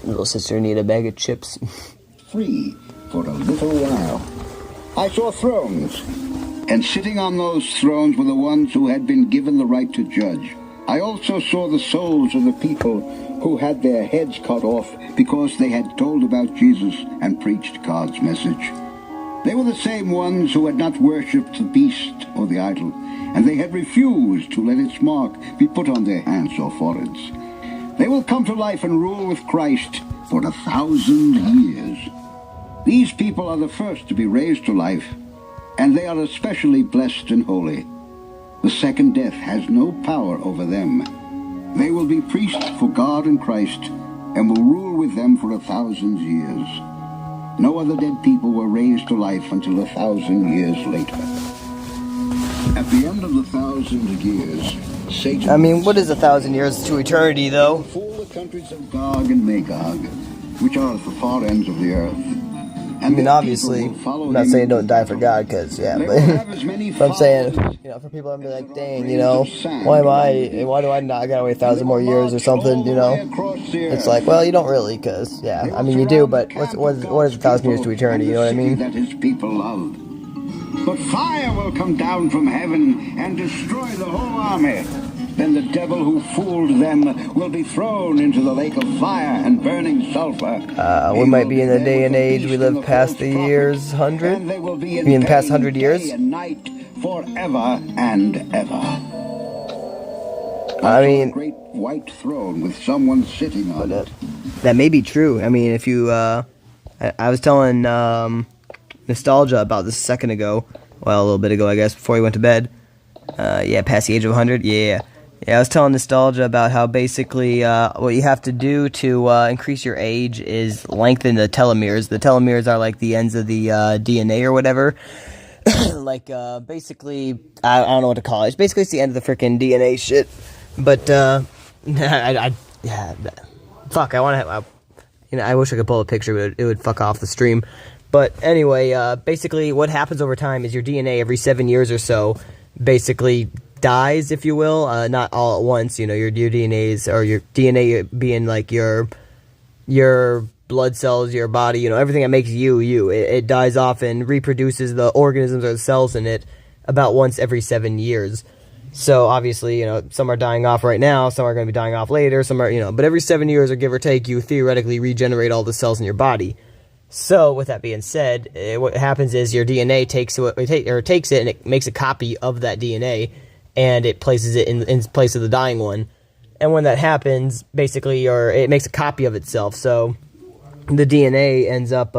Little sister need a bag of chips. Free for a little while. I saw thrones, and sitting on those thrones were the ones who had been given the right to judge. I also saw the souls of the people who had their heads cut off because they had told about Jesus and preached God's message. They were the same ones who had not worshipped the beast or the idol, and they had refused to let its mark be put on their hands or foreheads. They will come to life and rule with Christ for 1,000 years. These people are the first to be raised to life, and they are especially blessed and holy. The second death has no power over them. They will be priests for God and Christ, and will rule with them for 1,000 years. No other dead people were raised to life until 1,000 years later. At the end of the 1,000 years, Satan... I mean, what is 1,000 years to eternity, though? ...fool the countries of Gog and Magog, which are at the far ends of the earth. I mean, obviously, I'm not saying don't die for God, because, yeah, but I'm saying, you know, for people, I'm like, dang, you know, why do I not gotta wait 1,000 more years or something, you know? It's like, well, you don't really, because, yeah, I mean, you do, but what is 1,000 years to eternity, you know what I mean? That his people love. But fire will come down from heaven and destroy the whole army. Then the devil who fooled them will be thrown into the lake of fire and burning sulfur. We might be in the day and age we live past the years 100. We in the past 100 years. Day and night forever and ever. I mean, a great white throne with someone sitting on it. That may be true. I mean, if you, I was telling Nostalgia about this a second ago. Well, a little bit ago, I guess, before he went to bed. Yeah, past the age of 100. Yeah, I was telling Nostalgia about how basically what you have to do to increase your age is lengthen the telomeres. The telomeres are like the ends of the DNA or whatever. Like, basically, I don't know what to call it. Basically, it's the end of the freaking DNA shit. But, fuck, I want to, I wish I could pull a picture, but it would fuck off the stream. But anyway, basically, what happens over time is your DNA every 7 years or so basically dies, if you will, not all at once, your DNAs, or your DNA being like your blood cells, your body, everything that makes you. It dies off and reproduces the organisms or the cells in it about once every 7 years. So obviously, some are dying off right now, some are going to be dying off later, some are, but every 7 years or give or take, you theoretically regenerate all the cells in your body. So with that being said, what happens is your DNA takes it and it makes a copy of that DNA and it places it in place of the dying one. And when that happens, basically, it makes a copy of itself. So the DNA ends up,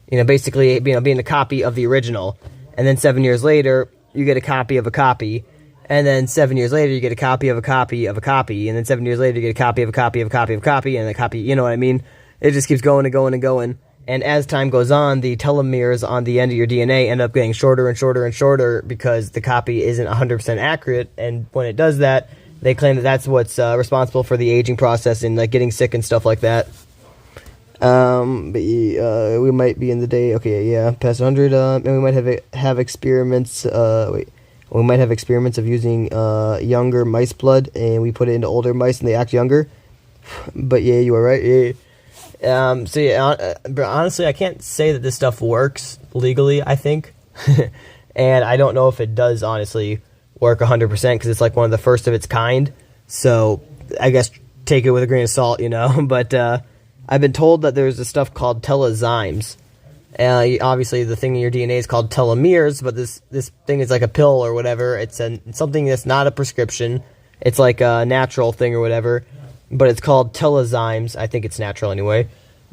basically, being a copy of the original. And then 7 years later, you get a copy of a copy. And then 7 years later, you get a copy of a copy of a copy. And then 7 years later, you get a copy of a copy of a copy of a copy. And a copy, you know what I mean? It just keeps going and going and going. And as time goes on, the telomeres on the end of your DNA end up getting shorter and shorter and shorter because the copy isn't 100% accurate. And when it does that, they claim that that's what's responsible for the aging process and like getting sick and stuff like that. But we might be in the day, past 100, and we might have experiments, we might have experiments of using younger mice blood, and we put it into older mice, and they act younger. But yeah, you are right. Yeah. But honestly, I can't say that this stuff works legally, I think. And I don't know if it does honestly work 100%, because it's like one of the first of its kind. So I guess take it with a grain of salt, But I've been told that there's this stuff called telozymes. Obviously, the thing in your DNA is called telomeres, but this thing is like a pill or whatever. It's something that's not a prescription. It's like a natural thing or whatever, but it's called telozymes. I think it's natural anyway.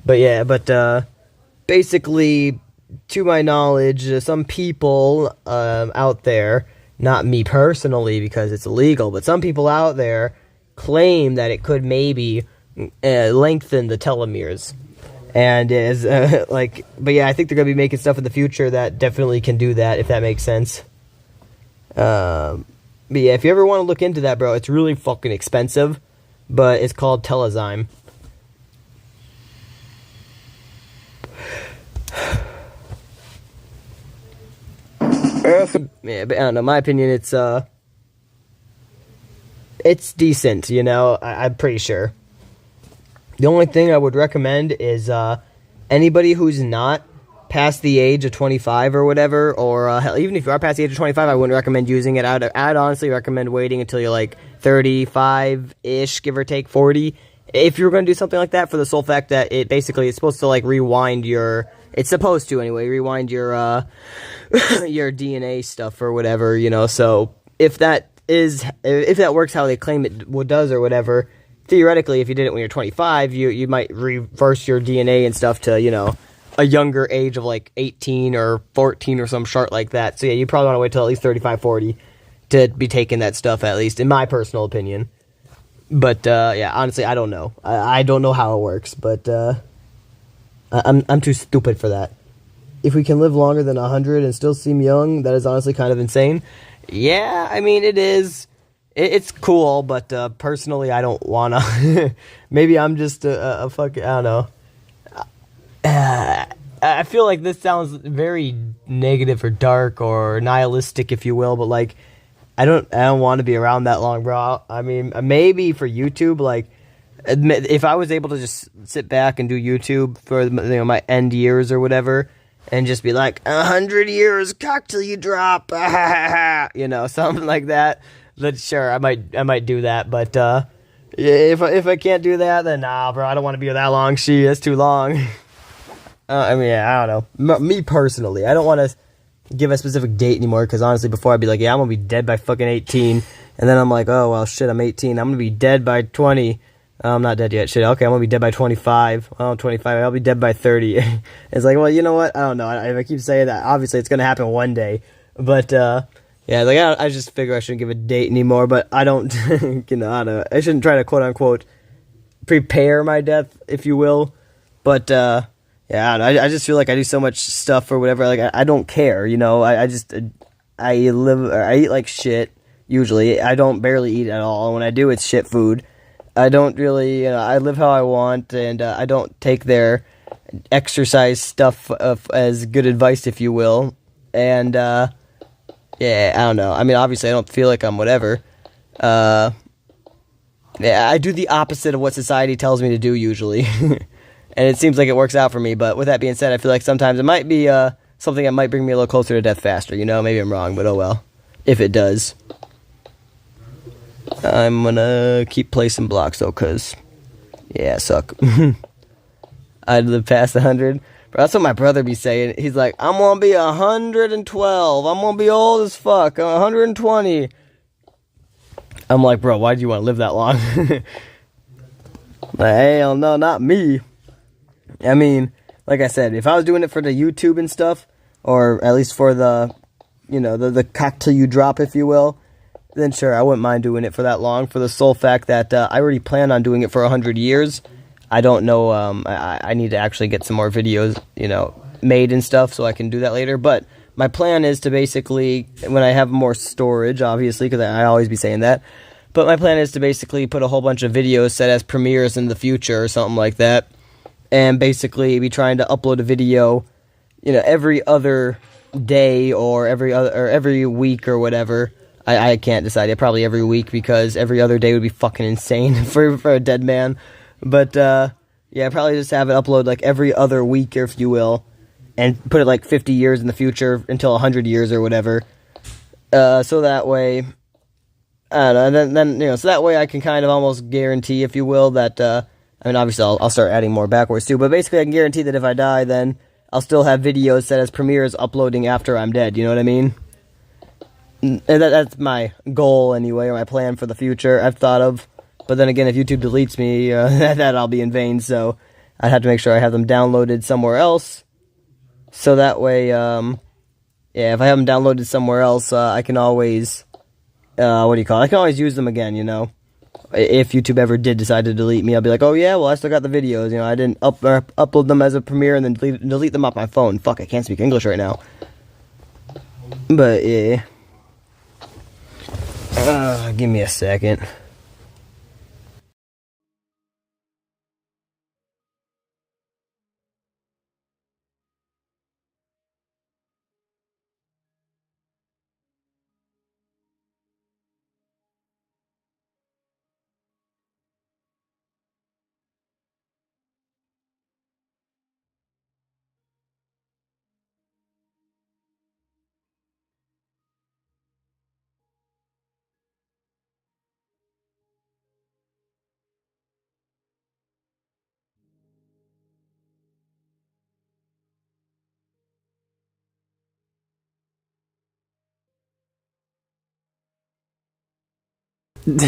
But yeah, basically, to my knowledge, some people out there, not me personally because it's illegal, but some people out there claim that it could maybe lengthen the telomeres. And is but yeah, I think they're gonna be making stuff in the future that definitely can do that, if that makes sense. But yeah, if you ever want to look into that, bro, it's really fucking expensive, but it's called Telozyme. Yeah, but I don't know. My opinion, it's decent. I'm pretty sure. The only thing I would recommend is anybody who's not past the age of 25 or whatever, or hell, even if you are past the age of 25, I wouldn't recommend using it. I'd honestly recommend waiting until you're like 35-ish, give or take 40. If you're going to do something like that, for the sole fact that it basically is supposed to like rewind your... It's supposed to anyway, rewind your your DNA stuff or whatever, So if that works how they claim it does or whatever... Theoretically, if you did it when you're 25, you might reverse your DNA and stuff to, a younger age of like 18 or 14 or some shit like that. So yeah, you probably want to wait till at least 35, 40 to be taking that stuff, at least, in my personal opinion. But, yeah, honestly, I don't know. I don't know how it works, but I'm too stupid for that. If we can live longer than 100 and still seem young, that is honestly kind of insane. Yeah, I mean, it is... It's cool, but personally, I don't wanna. Maybe I'm just a fucking... I don't know. I feel like this sounds very negative or dark or nihilistic, if you will, but like, I don't want to be around that long, bro. I mean, maybe for YouTube, like, if I was able to just sit back and do YouTube for my end years or whatever, and just be like, 100 years, cock till you drop, you know, something like that. But sure, I might do that, but if I can't do that, then nah, bro, I don't want to be here that long. That's too long. I mean, yeah, I don't know. Me personally, I don't want to give a specific date anymore, because honestly, before I'd be like, yeah, I'm gonna be dead by fucking 18, and then I'm like, oh well, shit, I'm 18, I'm gonna be dead by 20. I'm not dead yet. Shit, okay, I'm gonna be dead by 25. Oh, 25, I'll be dead by 30. It's like, well, you know what? I don't know. If I keep saying that, obviously it's gonna happen one day. But yeah, like I just figure I shouldn't give a date anymore. But I don't, you know, I don't know. I shouldn't try to quote unquote prepare my death, if you will. But yeah, I just feel like I do so much stuff or whatever. Like I don't care, you know. I eat like shit. Usually, I don't barely eat at all. And when I do, it's shit food. I don't really, you know, I live how I want, and I don't take their exercise stuff as good advice, if you will. And yeah, I don't know. I mean, obviously, I don't feel like I'm whatever. Yeah, I do the opposite of what society tells me to do usually. And it seems like it works out for me, but with that being said, I feel like sometimes it might be something that might bring me a little closer to death faster, you know? Maybe I'm wrong, but oh well. If it does. I'm gonna keep placing blocks, though, because, yeah, I suck. I'd live past 100. Bro, that's what my brother be saying. He's like, I'm gonna be 112. I'm gonna be old as fuck. I'm 120. I'm like, bro, why do you want to live that long? Like, hell no, not me. I mean, like I said, if I was doing it for the YouTube and stuff, or at least for the, you know, the COKTilYouDrop, if you will, then sure, I wouldn't mind doing it for that long, for the sole fact that I already plan on doing it for 100 years. I don't know, I need to actually get some more videos, you know, made and stuff, so I can do that later, but my plan is to basically, when I have more storage, obviously, because I always be saying that, but my plan is to basically put a whole bunch of videos set as premieres in the future, or something like that, and basically be trying to upload a video, you know, every other day, or every week, or whatever. I can't decide. Yeah, probably every week, because every other day would be fucking insane for a dead man. But yeah, probably just have it upload like every other week, if you will, and put it like 50 years in the future until 100 years or whatever. So that way, I don't know. Then you know, so that way I can kind of almost guarantee, if you will, that I mean, obviously I'll start adding more backwards too. But basically, I can guarantee that if I die, then I'll still have videos set as premieres uploading after I'm dead. You know what I mean? And that's my goal anyway, or my plan for the future I've thought of. But then again, if YouTube deletes me, that I'll be in vain, so I'd have to make sure I have them downloaded somewhere else. So that way, yeah, if I have them downloaded somewhere else, I can always, what do you call it? I can always use them again, you know? If YouTube ever did decide to delete me, I'll be like, oh yeah, well, I still got the videos, you know, I didn't upload them as a premiere and then delete them off my phone. Fuck, I can't speak English right now. But, yeah. Give me a second.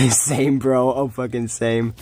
Same, bro. Oh, fucking same.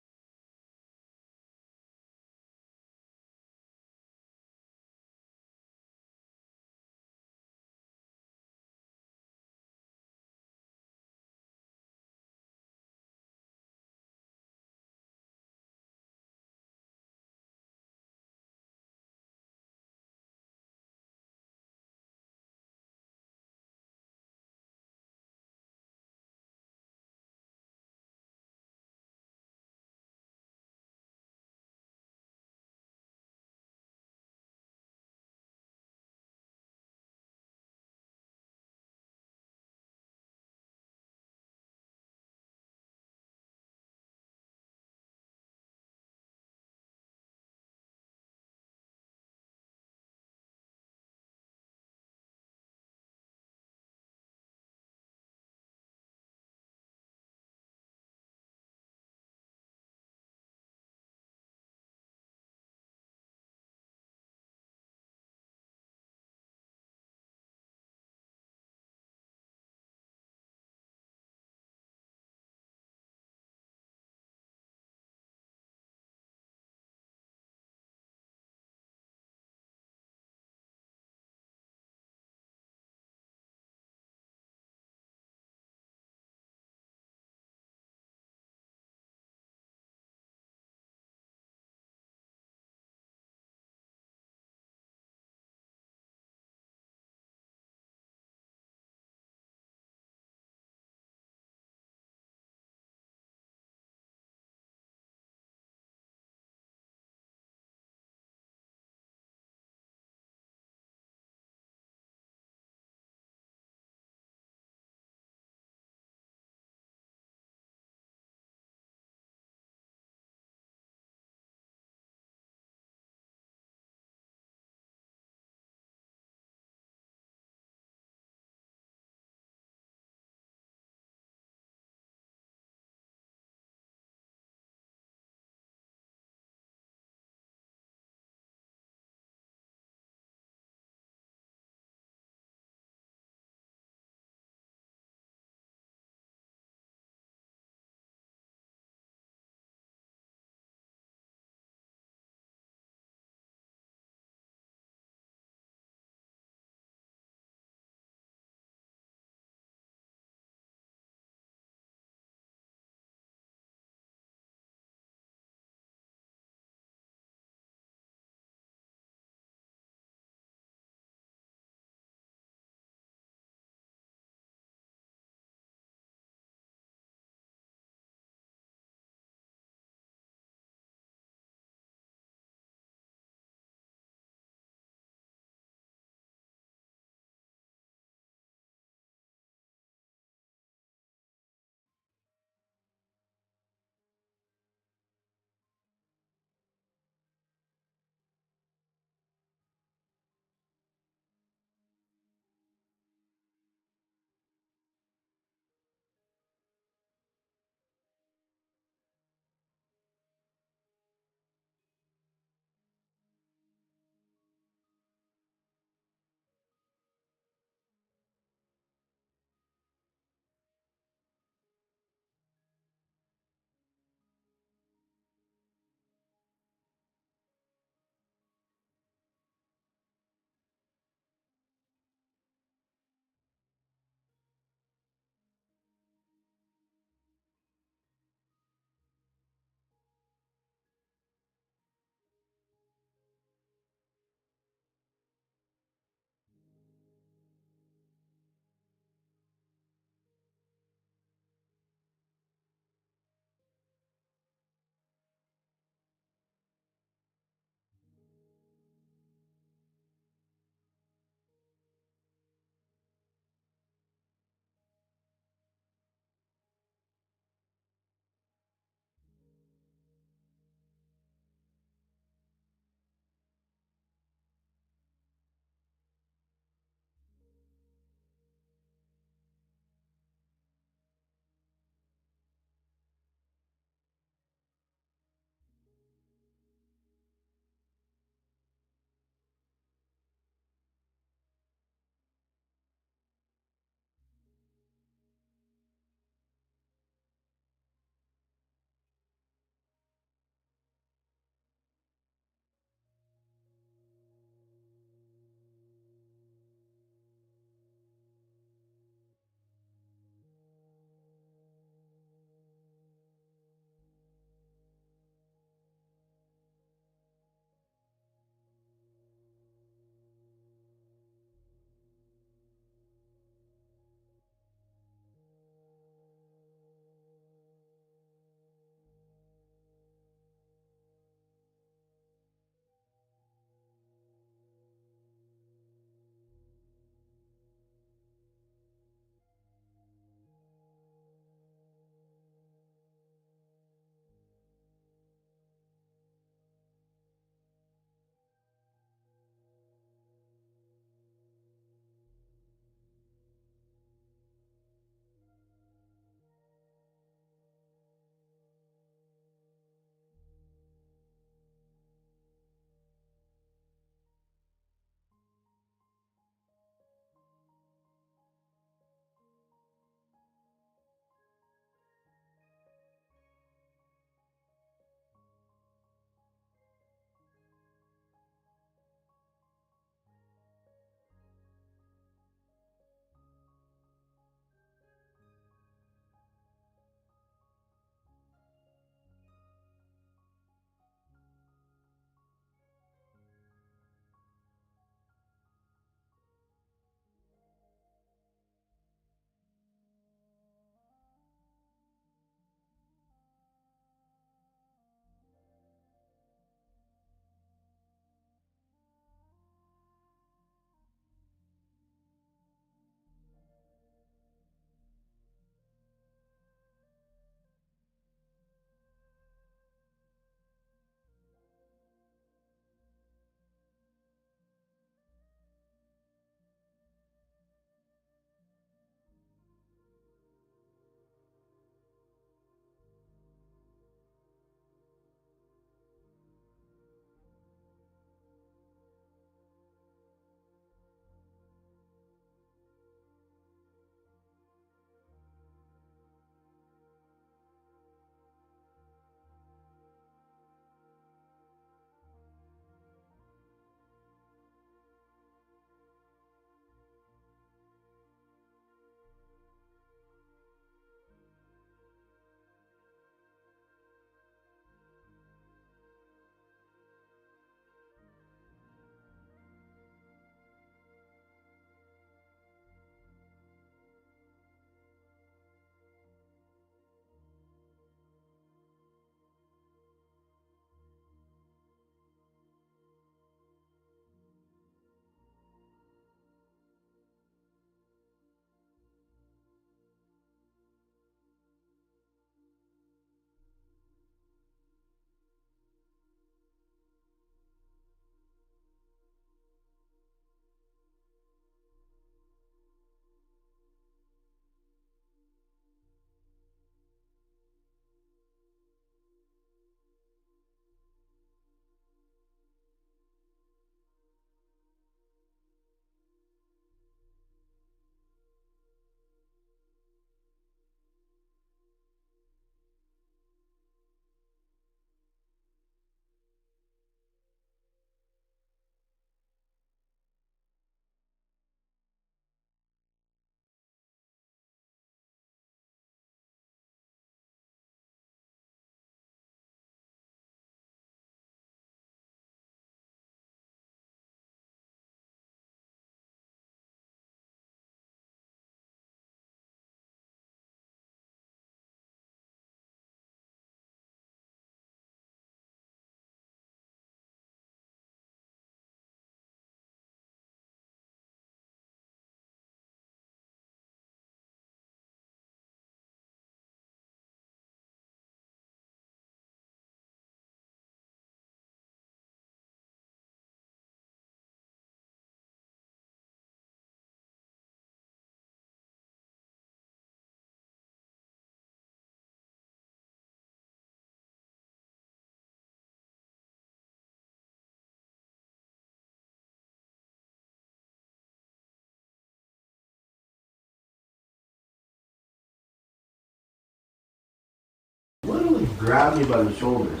grabbed me by the shoulders.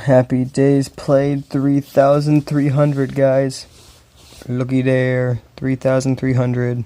Happy days played 3,300, guys. Looky there, 3,300.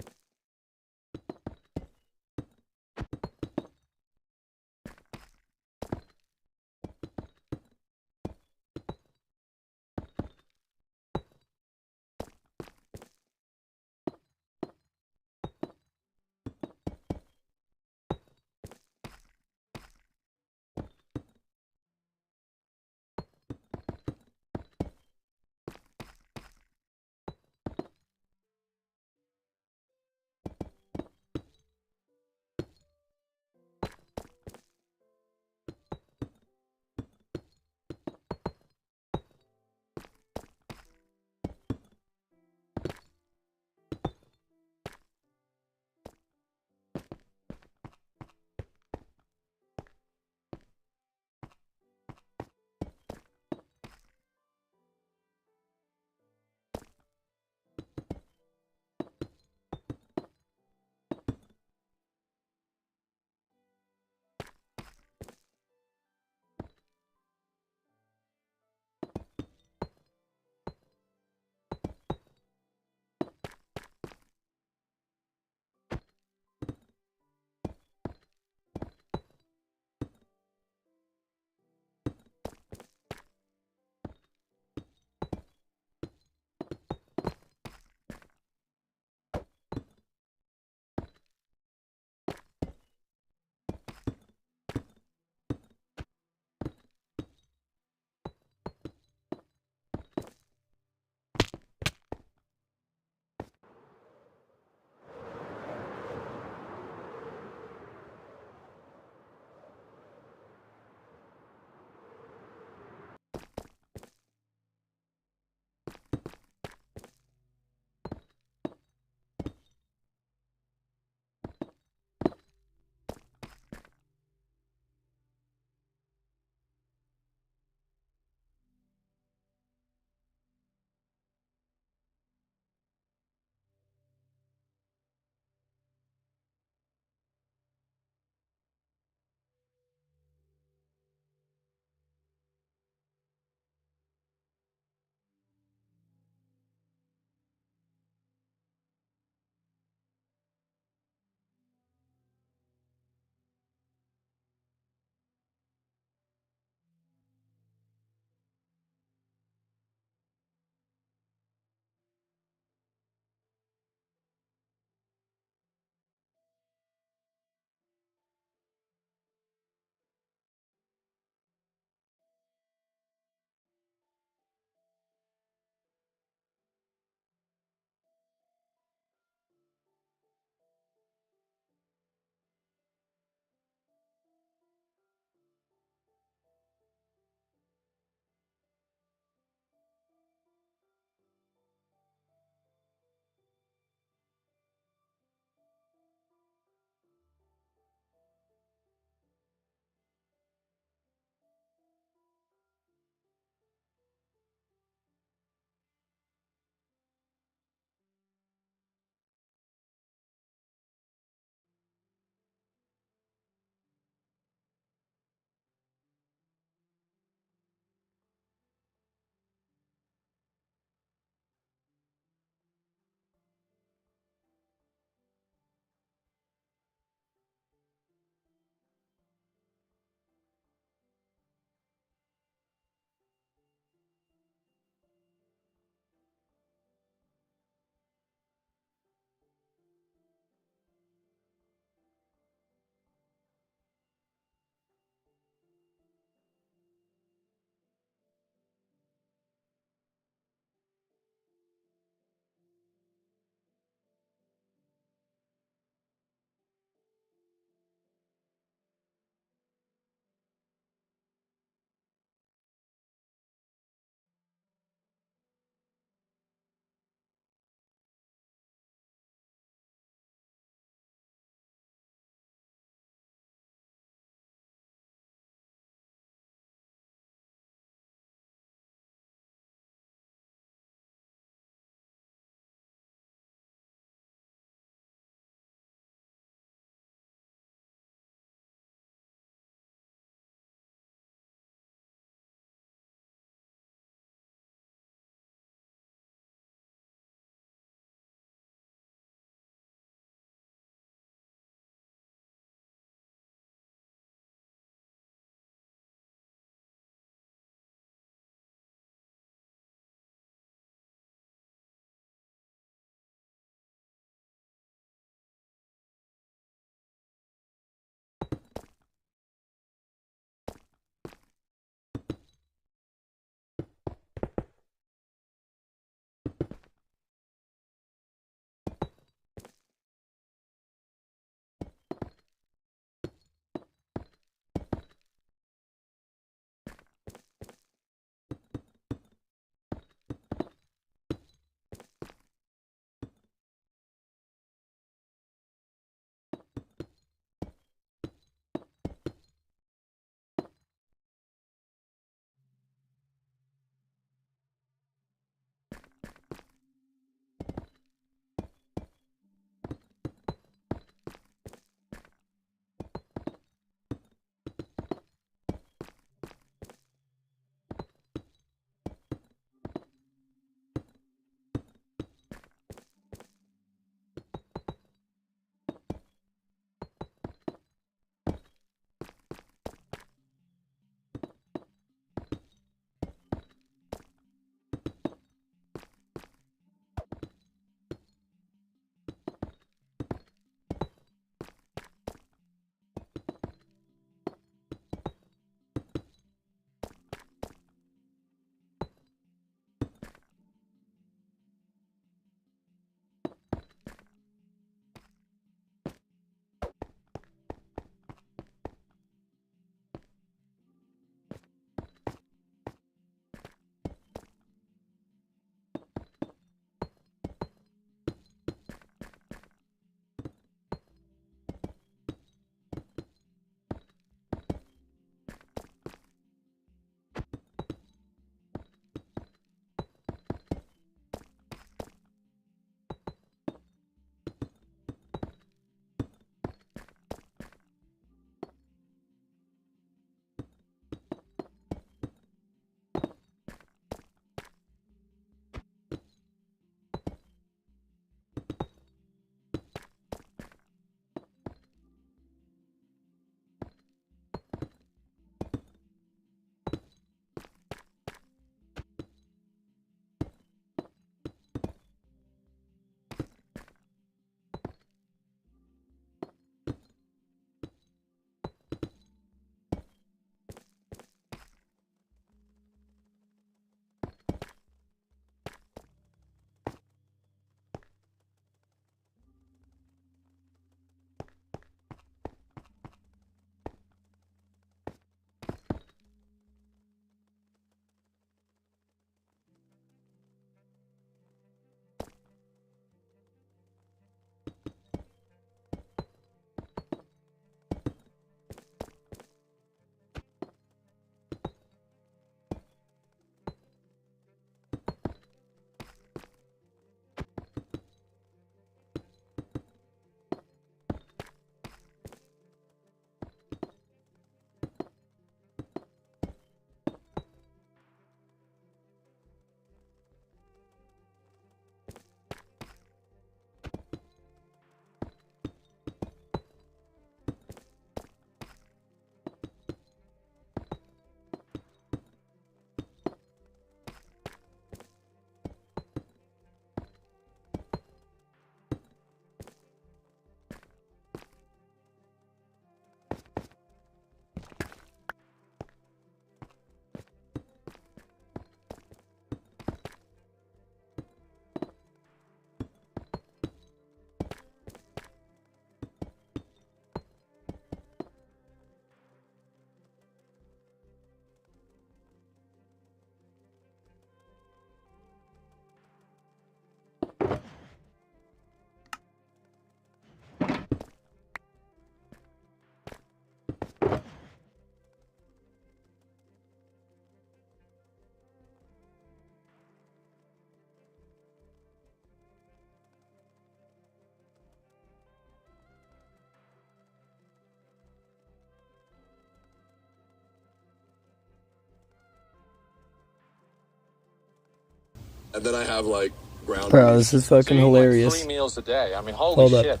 and then I have like ground. Bro, this is fucking hilarious. Like 3 meals a day. I mean, holy Hold shit. up.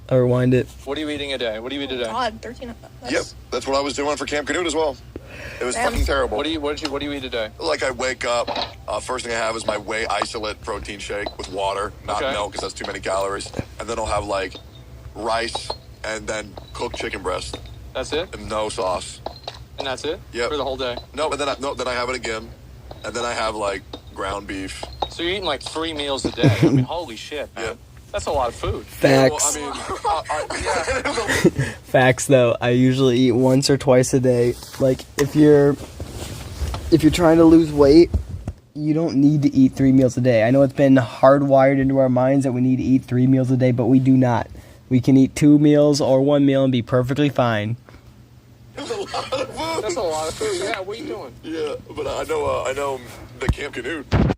I'll rewind it. What are you eating a day? What do you eat a day? God, 13. Yep, that's what I was doing for Camp Canoe as well. It was fucking terrible. What do you eat a day? Like I wake up, first thing I have is my whey isolate protein shake with water, not milk because that's too many calories. And then I'll have like rice and then cooked chicken breast. That's it? And no sauce. And that's it? Yep. For the whole day? No, then I have it again. And then I have like ground beef. So you're eating like 3 meals a day. I mean, holy shit, man. Yeah. That's a lot of food. Facts. Yeah, well, I mean, Facts though, I usually eat once or twice a day. Like if you're trying to lose weight, you don't need to eat 3 meals a day. I know it's been hardwired into our minds that we need to eat 3 meals a day, but we do not. We can eat 2 meals or 1 meal and be perfectly fine. That's a lot of food. That's a lot of food. Yeah, what are you doing? Yeah, but I know the Camp Canoe, I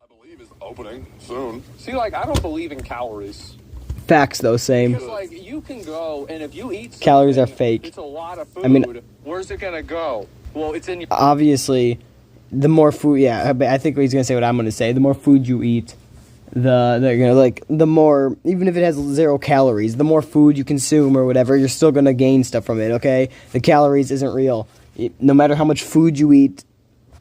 believe, is opening soon. See, like, I don't believe in calories. Facts though, same. Because, like, you can go, and if you eat Calories are fake. it's a lot of food. I mean, where's it going to go? Well, it's in your... Obviously, the more food, yeah, I think he's going to say what I'm going to say. The more food you eat, the more, even if it has 0 calories, the more food you consume or whatever, you're still going to gain stuff from it, okay? The calories isn't real. No matter how much food you eat,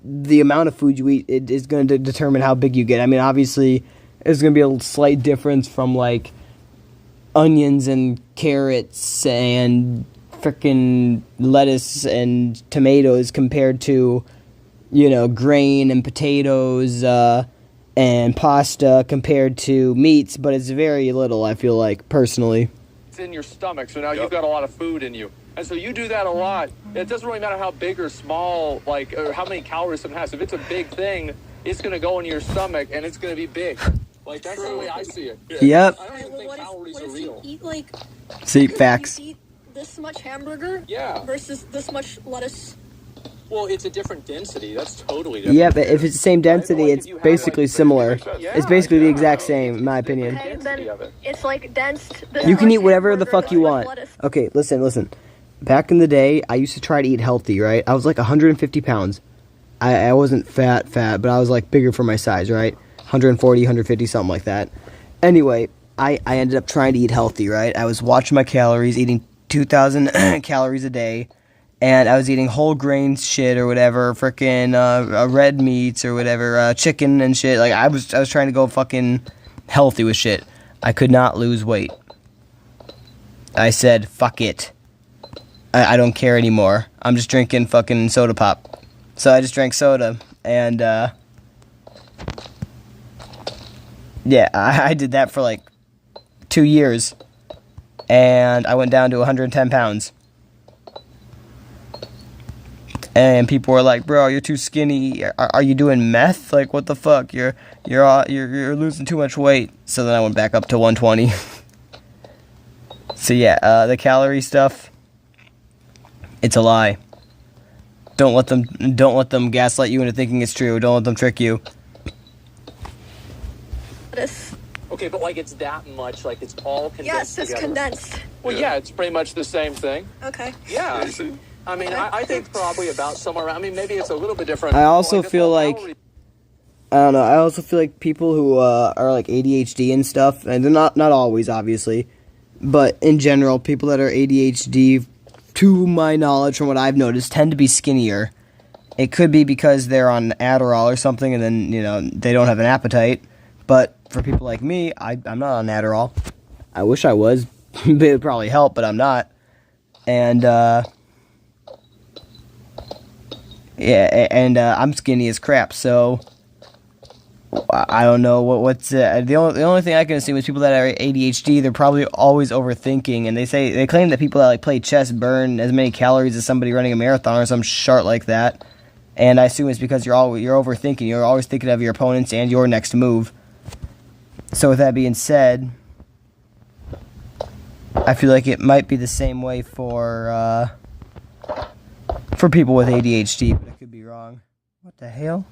the amount of food you eat, it is going to determine how big you get. I mean, obviously, there's going to be a slight difference from, like, onions and carrots and frickin' lettuce and tomatoes compared to, grain and potatoes, and pasta compared to meats, but it's very little, I feel like, personally. It's in your stomach, so now you've got a lot of food in you. And so you do that a lot. It doesn't really matter how big or small, like, or how many calories something has. If it's a big thing, it's going to go into your stomach, and it's going to be big. Like, that's the way I see it. Yep. I don't even think calories are real. Eat, like, See, facts. eat this much hamburger versus this much lettuce. Well, it's a different density. That's totally different. Yeah, but if it's the same density, it's basically similar. It's basically the exact same, in my opinion. Okay, then it's like dense. You can eat whatever the fuck you want. Okay, listen. Back in the day, I used to try to eat healthy, right? I was like 150 pounds. I wasn't fat, but I was like bigger for my size, right? 140, 150, something like that. Anyway, I ended up trying to eat healthy, right? I was watching my calories, eating 2,000 calories a day. And I was eating whole grains shit or whatever, frickin' red meats or whatever, chicken and shit. Like, I was trying to go fucking healthy with shit. I could not lose weight. I said, fuck it. I don't care anymore. I'm just drinking fucking soda pop. So I just drank soda. And, yeah, I did that for like 2 years. And I went down to 110 pounds. And people were like, "Bro, you're too skinny. Are you doing meth? Like, what the fuck? You're losing too much weight." So then I went back up to 120. So yeah, the calorie stuff, it's a lie. Don't let them gaslight you into thinking it's true. Don't let them trick you. Okay, but like it's that much, like it's all condensed. Yes, it's together. condensed. Well, yeah, it's pretty much the same thing. Okay. Yeah. I mean, I think probably about somewhere around, I mean, maybe it's a little bit different. I also feel like, I don't know, I also feel like people who are like ADHD and stuff, and they're not always, obviously, but in general, people that are ADHD, to my knowledge, from what I've noticed, tend to be skinnier. It could be because they're on Adderall or something, and then, they don't have an appetite, but for people like me, I'm not on Adderall. I wish I was. It would probably help, but I'm not. And, yeah, and I'm skinny as crap, so I don't know what's the only thing I can assume is people that are ADHD, they're probably always overthinking, and they claim that people that like play chess burn as many calories as somebody running a marathon or some shart like that, and I assume it's because you're overthinking, you're always thinking of your opponents and your next move. So with that being said, I feel like it might be the same way for people with ADHD, but I could be wrong. What the hell?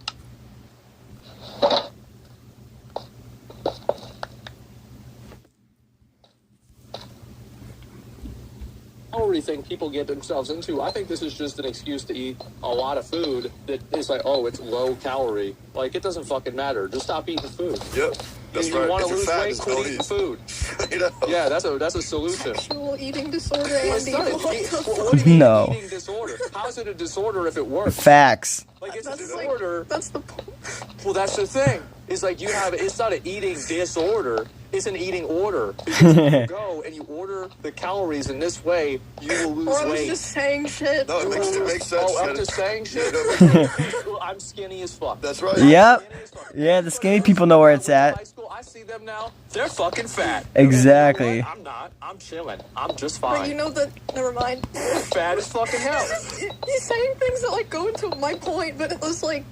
calorie thing people get themselves into. I think this is just an excuse to eat a lot of food that is like, oh, it's low calorie. Like, it doesn't fucking matter. Just stop eating food. Yep. That's right. You want If to you're lose fat, weight, just quit don't eating eat. food. You know? Yeah, that's a solution. Sexual eating disorder, Well, it's Andy. not a- What the fuck? what do you mean No. eating disorder? How is it a disorder if it works? Facts. Like, it's a That's like- disorder. That's the point. Well, that's the thing. It's like it's not an eating disorder. It's an eating order. Because if you go and you order the calories in this way, you will lose Or I was weight. just saying shit. No, it makes sense. Oh, I'm Shannon. just saying shit? I'm skinny as fuck. That's right. Yep. Yeah, the skinny people know where it's at. High school, I see them now. They're fucking fat. Exactly. You know what? I'm not. I'm chilling. I'm just But fine. you know that. Never mind. Fat as fucking hell. He's saying things that like go into my point, but it was like.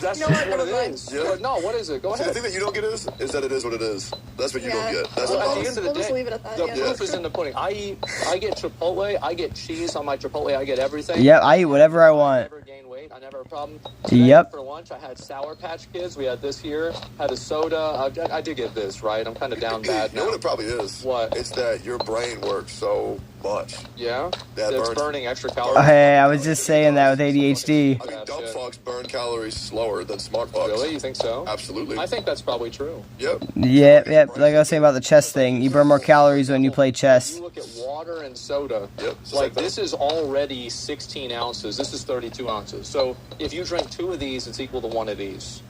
That's You know just what? what it Never mind. is. Yeah. No, what is it? Go See, the ahead. thing that you don't get is that it is what it is. That's what you don't get. That's Well, what at the I'm end of the We'll just day, leave it at that, the yeah. proof is in the pudding. I get Chipotle, I get cheese on my Chipotle, I get everything. Yep, I eat whatever I want. Never gain weight. I never have a problem. Today, Yep. For lunch, I had Sour Patch Kids. We had this here. Had a soda. I did get this, right? I'm kind of down bad You know now. what it probably is? What? It's that your brain works so much. Yeah? That It's burns. burning extra calories. Hey, I was just saying that with ADHD. I mean, Yeah, dumb shit. fucks burn calories slower than smart fucks. Really? You think so? Absolutely. I think that's probably true. Yep. Yep. Like I was saying about the chess thing, you burn more calories when you play chess. You look at water and soda. Yep. It's Like, that. this is already 16 ounces. This is 32 ounces. So if you drink 2 of these, it's equal to 1 of these.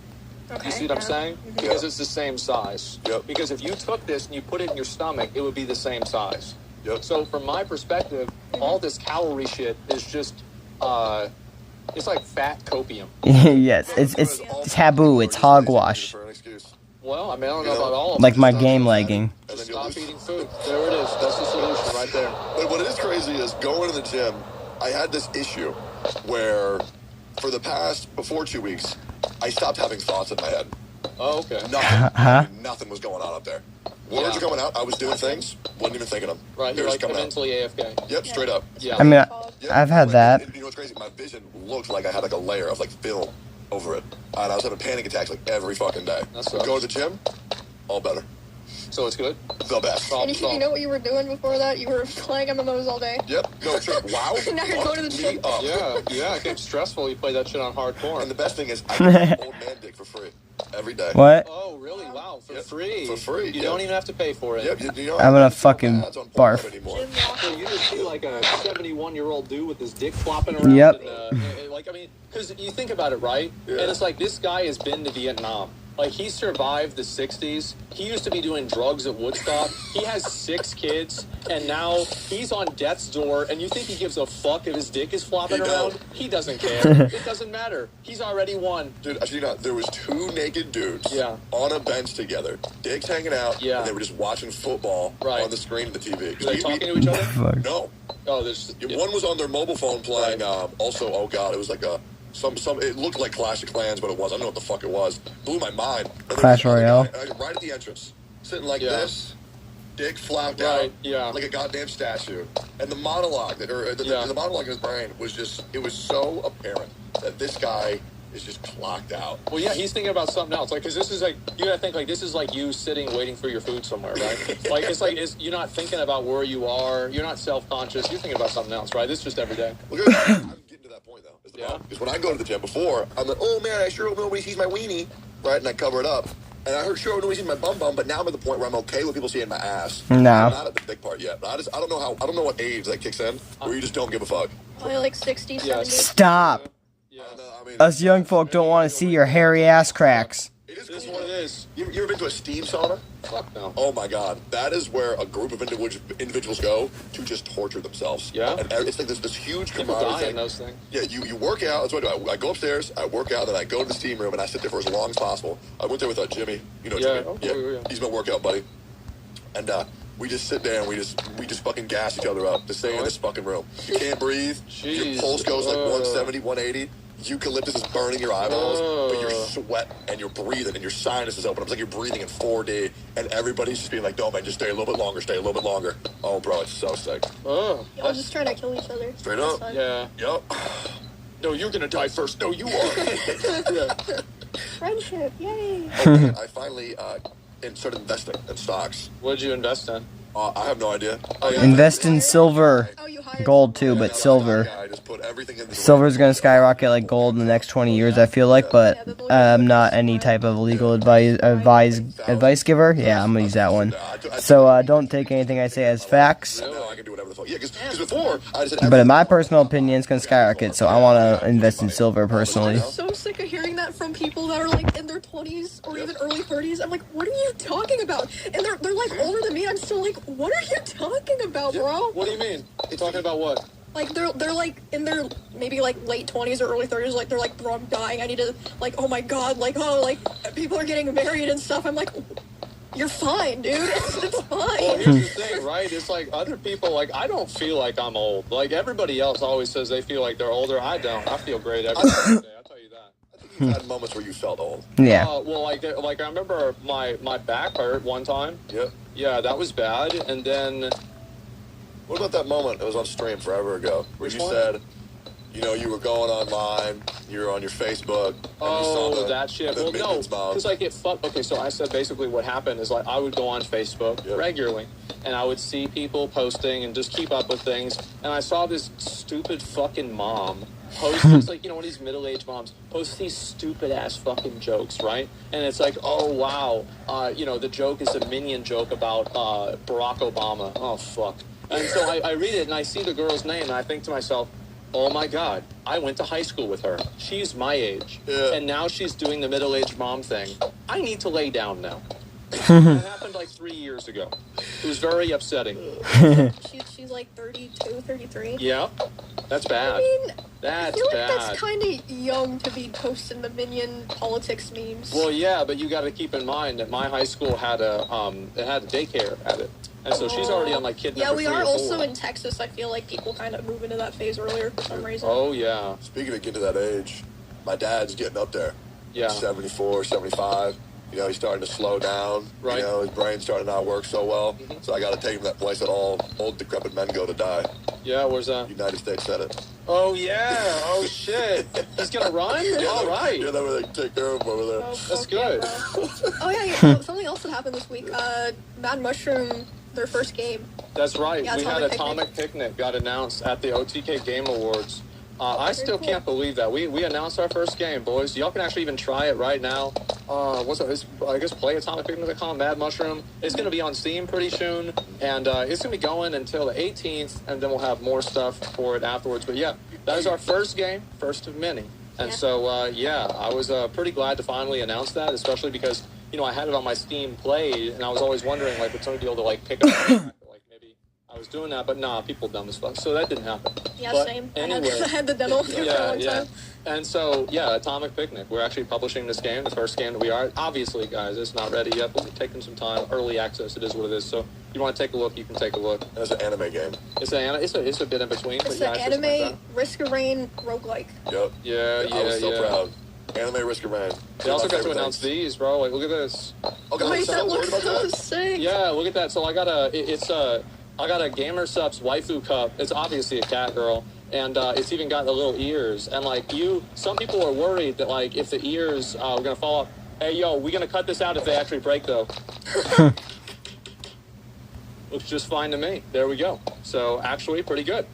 Okay. You see what I'm saying? Mm-hmm. Because it's the same size. Yep. Because if you took this and you put it in your stomach, it would be the same size. Yep. So from my perspective, all this calorie shit is just, it's like fat copium. Yes, it's taboo. It's hogwash. For an excuse. Well, I mean, I don't know about all of Like it. my game legging. And then Stop you'll eating food. There it is. That's the solution right there. But what is crazy is going to the gym, I had this issue where for the past, before 2 weeks, I stopped having thoughts in my head. Oh, okay. Nothing was going on up there. Words were coming out. I was doing things, wasn't even thinking them. Right, They you're were like just coming out. mentally AFK. Yep, straight up. Yeah. I mean, Yep. I've had that. And you know what's crazy? My vision looked like I had like a layer of like film over it. And I was having panic attacks like every fucking day. That sucks. Go to the gym, all better. So it's good? The best. And you know what you were doing before that? You were playing MMOs all day. Yep. No, true. Wow. Now you're going to the gym. Yeah, it gets stressful. You play that shit on hardcore. And the best thing is, I get old man dick for free every day. What? Oh, really? Wow, for free. For free. You don't even have to pay for it. Yep. You know, I'm gonna fucking barf. So you just see like a 71-year-old dude with his dick flopping around. Yep. And, like, I mean, because you think about it, right? And it's like, this guy has been to Vietnam. Like, he survived the 60s. He used to be doing drugs at Woodstock. He has 6 kids, and now he's on death's door, and you think he gives a fuck if his dick is flopping around? He doesn't care. It doesn't matter. He's already won. Dude, actually, not. There was 2 naked dudes on a bench together, dicks hanging out, and they were just watching football on the screen of the TV. Were they talking to each other? No. Oh, there's... One was on their mobile phone playing, also, oh god, it was like a... it looked like Clash of Clans, but it was. I don't know what the fuck it was. Blew my mind. Clash Royale. Right at the entrance. Sitting like this, dick flapped out, like a goddamn statue. And the monologue, the monologue in his brain was just, it was so apparent that this guy is just clocked out. Well, yeah, he's thinking about something else. Like, because this is like, you gotta think, like, this is like you sitting waiting for your food somewhere, right? Like, you're not thinking about where you are. You're not self-conscious. You're thinking about something else, right? This is just every day. I'm getting to that point, though. Because when I go to the gym before, I'm like, oh man, I sure hope nobody sees my weenie, right? And I cover it up. And I sure hope nobody sees my bum bum, but now I'm at the point where I'm okay with people seeing my ass. No. I'm not at the big part yet. But I don't know what age that kicks in, where you just don't give a fuck. Probably like 60, 70. Stop. Us young folk don't want to see your hairy ass cracks. It is what it is. You ever been to a steam sauna? Fuck no. Oh my god, that is where a group of individuals go to just torture themselves. Yeah. And it's like this huge People camaraderie die thing. in those things. Yeah, you work out. That's what I do. I go upstairs, I work out, then I go to the steam room and I sit there for as long as possible. I went there with Jimmy. You know Jimmy? Yeah. He's my workout buddy. And we just sit there and we just fucking gas each other up. Just stay in this fucking room. You can't breathe. Your pulse goes like 170, 180. Eucalyptus is burning your eyeballs, but you're sweating and you're breathing and your sinus is open. It's like you're breathing in 4D, and everybody's just being like, "No man, just stay a little bit longer, stay a little bit longer." Oh, bro, it's so sick. Oh, Y'all just trying to kill each other. Straight up. Yeah. Yep. No, you're gonna die first. No, you are. Friendship, yay! I finally started investing in stocks. What did you invest in? I have no idea. Invest in silver. Gold too, but silver. Silver's gonna skyrocket like gold in the next 20 years, I feel like, but I'm not any type of legal advice giver. Yeah, I'm gonna use that one. So don't take anything I say as facts. But in my personal opinion, it's gonna skyrocket, so I want to invest in silver personally. I'm so sick of hearing that from people that are like in their 20s or even early 30s. I'm like, what are you talking about? And they're like older than me. I'm still like, what are you talking about, bro? What do you mean? You're talking about what? Like they're like in their maybe like late 20s or early 30s. Like they're like, bro, I'm dying. I need to like, oh my god, like people are getting married and stuff. I'm like, you're fine, dude. It's fine. Well, here's the thing, right? It's like other people, like, I don't feel like I'm old. Like, everybody else always says they feel like they're older. I don't. I feel great every day. I'll tell you that. I think you've had moments where you felt old. Yeah. Well, like I remember my back hurt one time. Yep. Yeah, that was bad. And then... What about that moment? It was on stream forever ago. Where you said... You know, you were going online, you were on your Facebook, and you saw that shit. Well, no, because like it fucked. Okay, so I said basically what happened is like I would go on Facebook regularly, and I would see people posting and just keep up with things, and I saw this stupid fucking mom post this, like, you know, one of these middle-aged moms post these stupid-ass fucking jokes, right? And it's like, oh, wow, you know, the joke is a minion joke about Barack Obama. Oh, fuck. And so I read it, and I see the girl's name, and I think to myself, oh my god, I went to high school with her. She's my age. Yeah. And now she's doing the middle-aged mom thing. I need to lay down now. That happened like 3 years ago. It was very upsetting. She's like 32, 33. Yeah, that's bad. I mean, that's I feel like bad. that's kind of young to be posting the minion politics memes. Well, yeah, but you got to keep in mind that my high school had a daycare at it. And so she's already on like kid number 3 or 4. Yeah, we are also in Texas. I feel like people kind of move into that phase earlier for some reason. Oh, yeah. Speaking of getting to that age, my dad's getting up there. Yeah. 74, 75. You know, he's starting to slow down. Right. You know, his brain's starting to not work so well. Mm-hmm. So I got to take him to that place that all old, decrepit men go to die. Yeah, where's that? United States Senate. Oh, yeah. Oh, shit. He's going to run? Yeah, all right. Yeah, that's where they take care of him over there. That's good. Oh, yeah. Something else that happened this week. Mad Mushroom, their first game. That's right. Yeah, we had Atomic Picnic got announced at the OTK Game Awards. I still can't believe that. We announced our first game, boys. Y'all can actually even try it right now. What's it? I guess play AtomicPicnic.com, Mad Mushroom. It's going to be on Steam pretty soon, and it's going to be going until the 18th, and then we'll have more stuff for it afterwards. But yeah, that is our first game, first of many. And so, yeah, I was pretty glad to finally announce that, especially because, you know, I had it on my Steam Play, and I was always wondering, like, would somebody be able to, like, pick it up? I was doing that, but nah, people dumb as fuck. So that didn't happen. Yeah, but same. Anyway, I had the demo for a long time. And so, yeah, Atomic Picnic. We're actually publishing this game, the first game that we are. Obviously, guys, it's not ready yet, but we're taking some time. Early access, it is what it is. So if you want to take a look, you can take a look. It's an anime game. It's a bit in between. It's an anime Risk of Rain roguelike. Yep. Yeah. I was so proud. Anime Risk of Rain. They also got to announce these, bro. Like, look at this. Okay, wait, that looks so sick. Yeah, look at that. So I got a Gamer Supps waifu cup. It's obviously a cat girl, and it's even got the little ears. And like some people are worried that like if the ears are gonna fall off. Hey, yo, we gonna cut this out if they actually break though. Looks just fine to me. There we go. So actually, pretty good.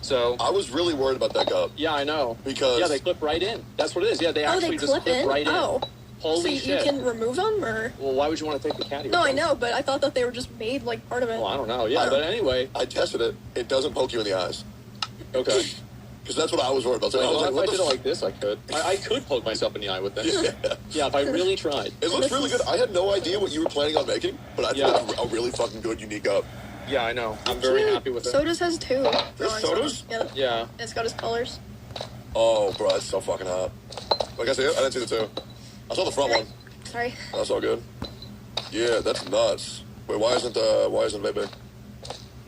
So I was really worried about that cup. Yeah, I know. Because they clip right in. That's what it is. Yeah, they actually just clip right in. Oh. Holy shit. So you can remove them, or? Well, why would you want to take the cat? No, I know, but I thought that they were just made like part of it. Well, I don't know. Yeah, but anyway, I tested it. It doesn't poke you in the eyes. Okay. Because that's what I was worried about. So I was if I did it like this, I could. I could poke myself in the eye with this. Yeah, if I really tried. It looks really good. I had no idea what you were planning on making, but I think it's a really fucking good, unique cup. Yeah, I know. I'm very happy with it. Soda's has 2. There's Soda's? Yeah. It's got his colors. Oh, bro, that's so fucking hot. Like I said, I didn't see the 2. I saw the front one. Sorry. That's all good. Yeah, that's nuts. Wait, why isn't Baby?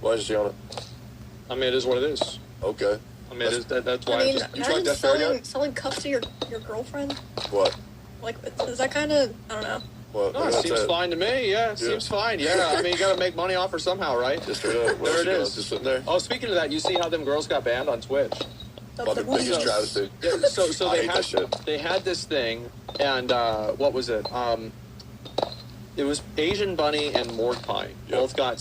Why isn't she on it? I mean, it is what it is. Okay. I mean, that's why. I mean, you tried that fair yet? Selling cups to your girlfriend? What? Like, is that kind of, I don't know. What? No, it seems fine to me. Yeah, seems fine. Yeah, I mean, you got to make money off her somehow, right? Just there it is. Just sitting there. Oh, speaking of that, you see how them girls got banned on Twitch? Fucking biggest travesty. Yeah, so they had this thing, and what was it? It was Asian Bunny and Mordecai. Both got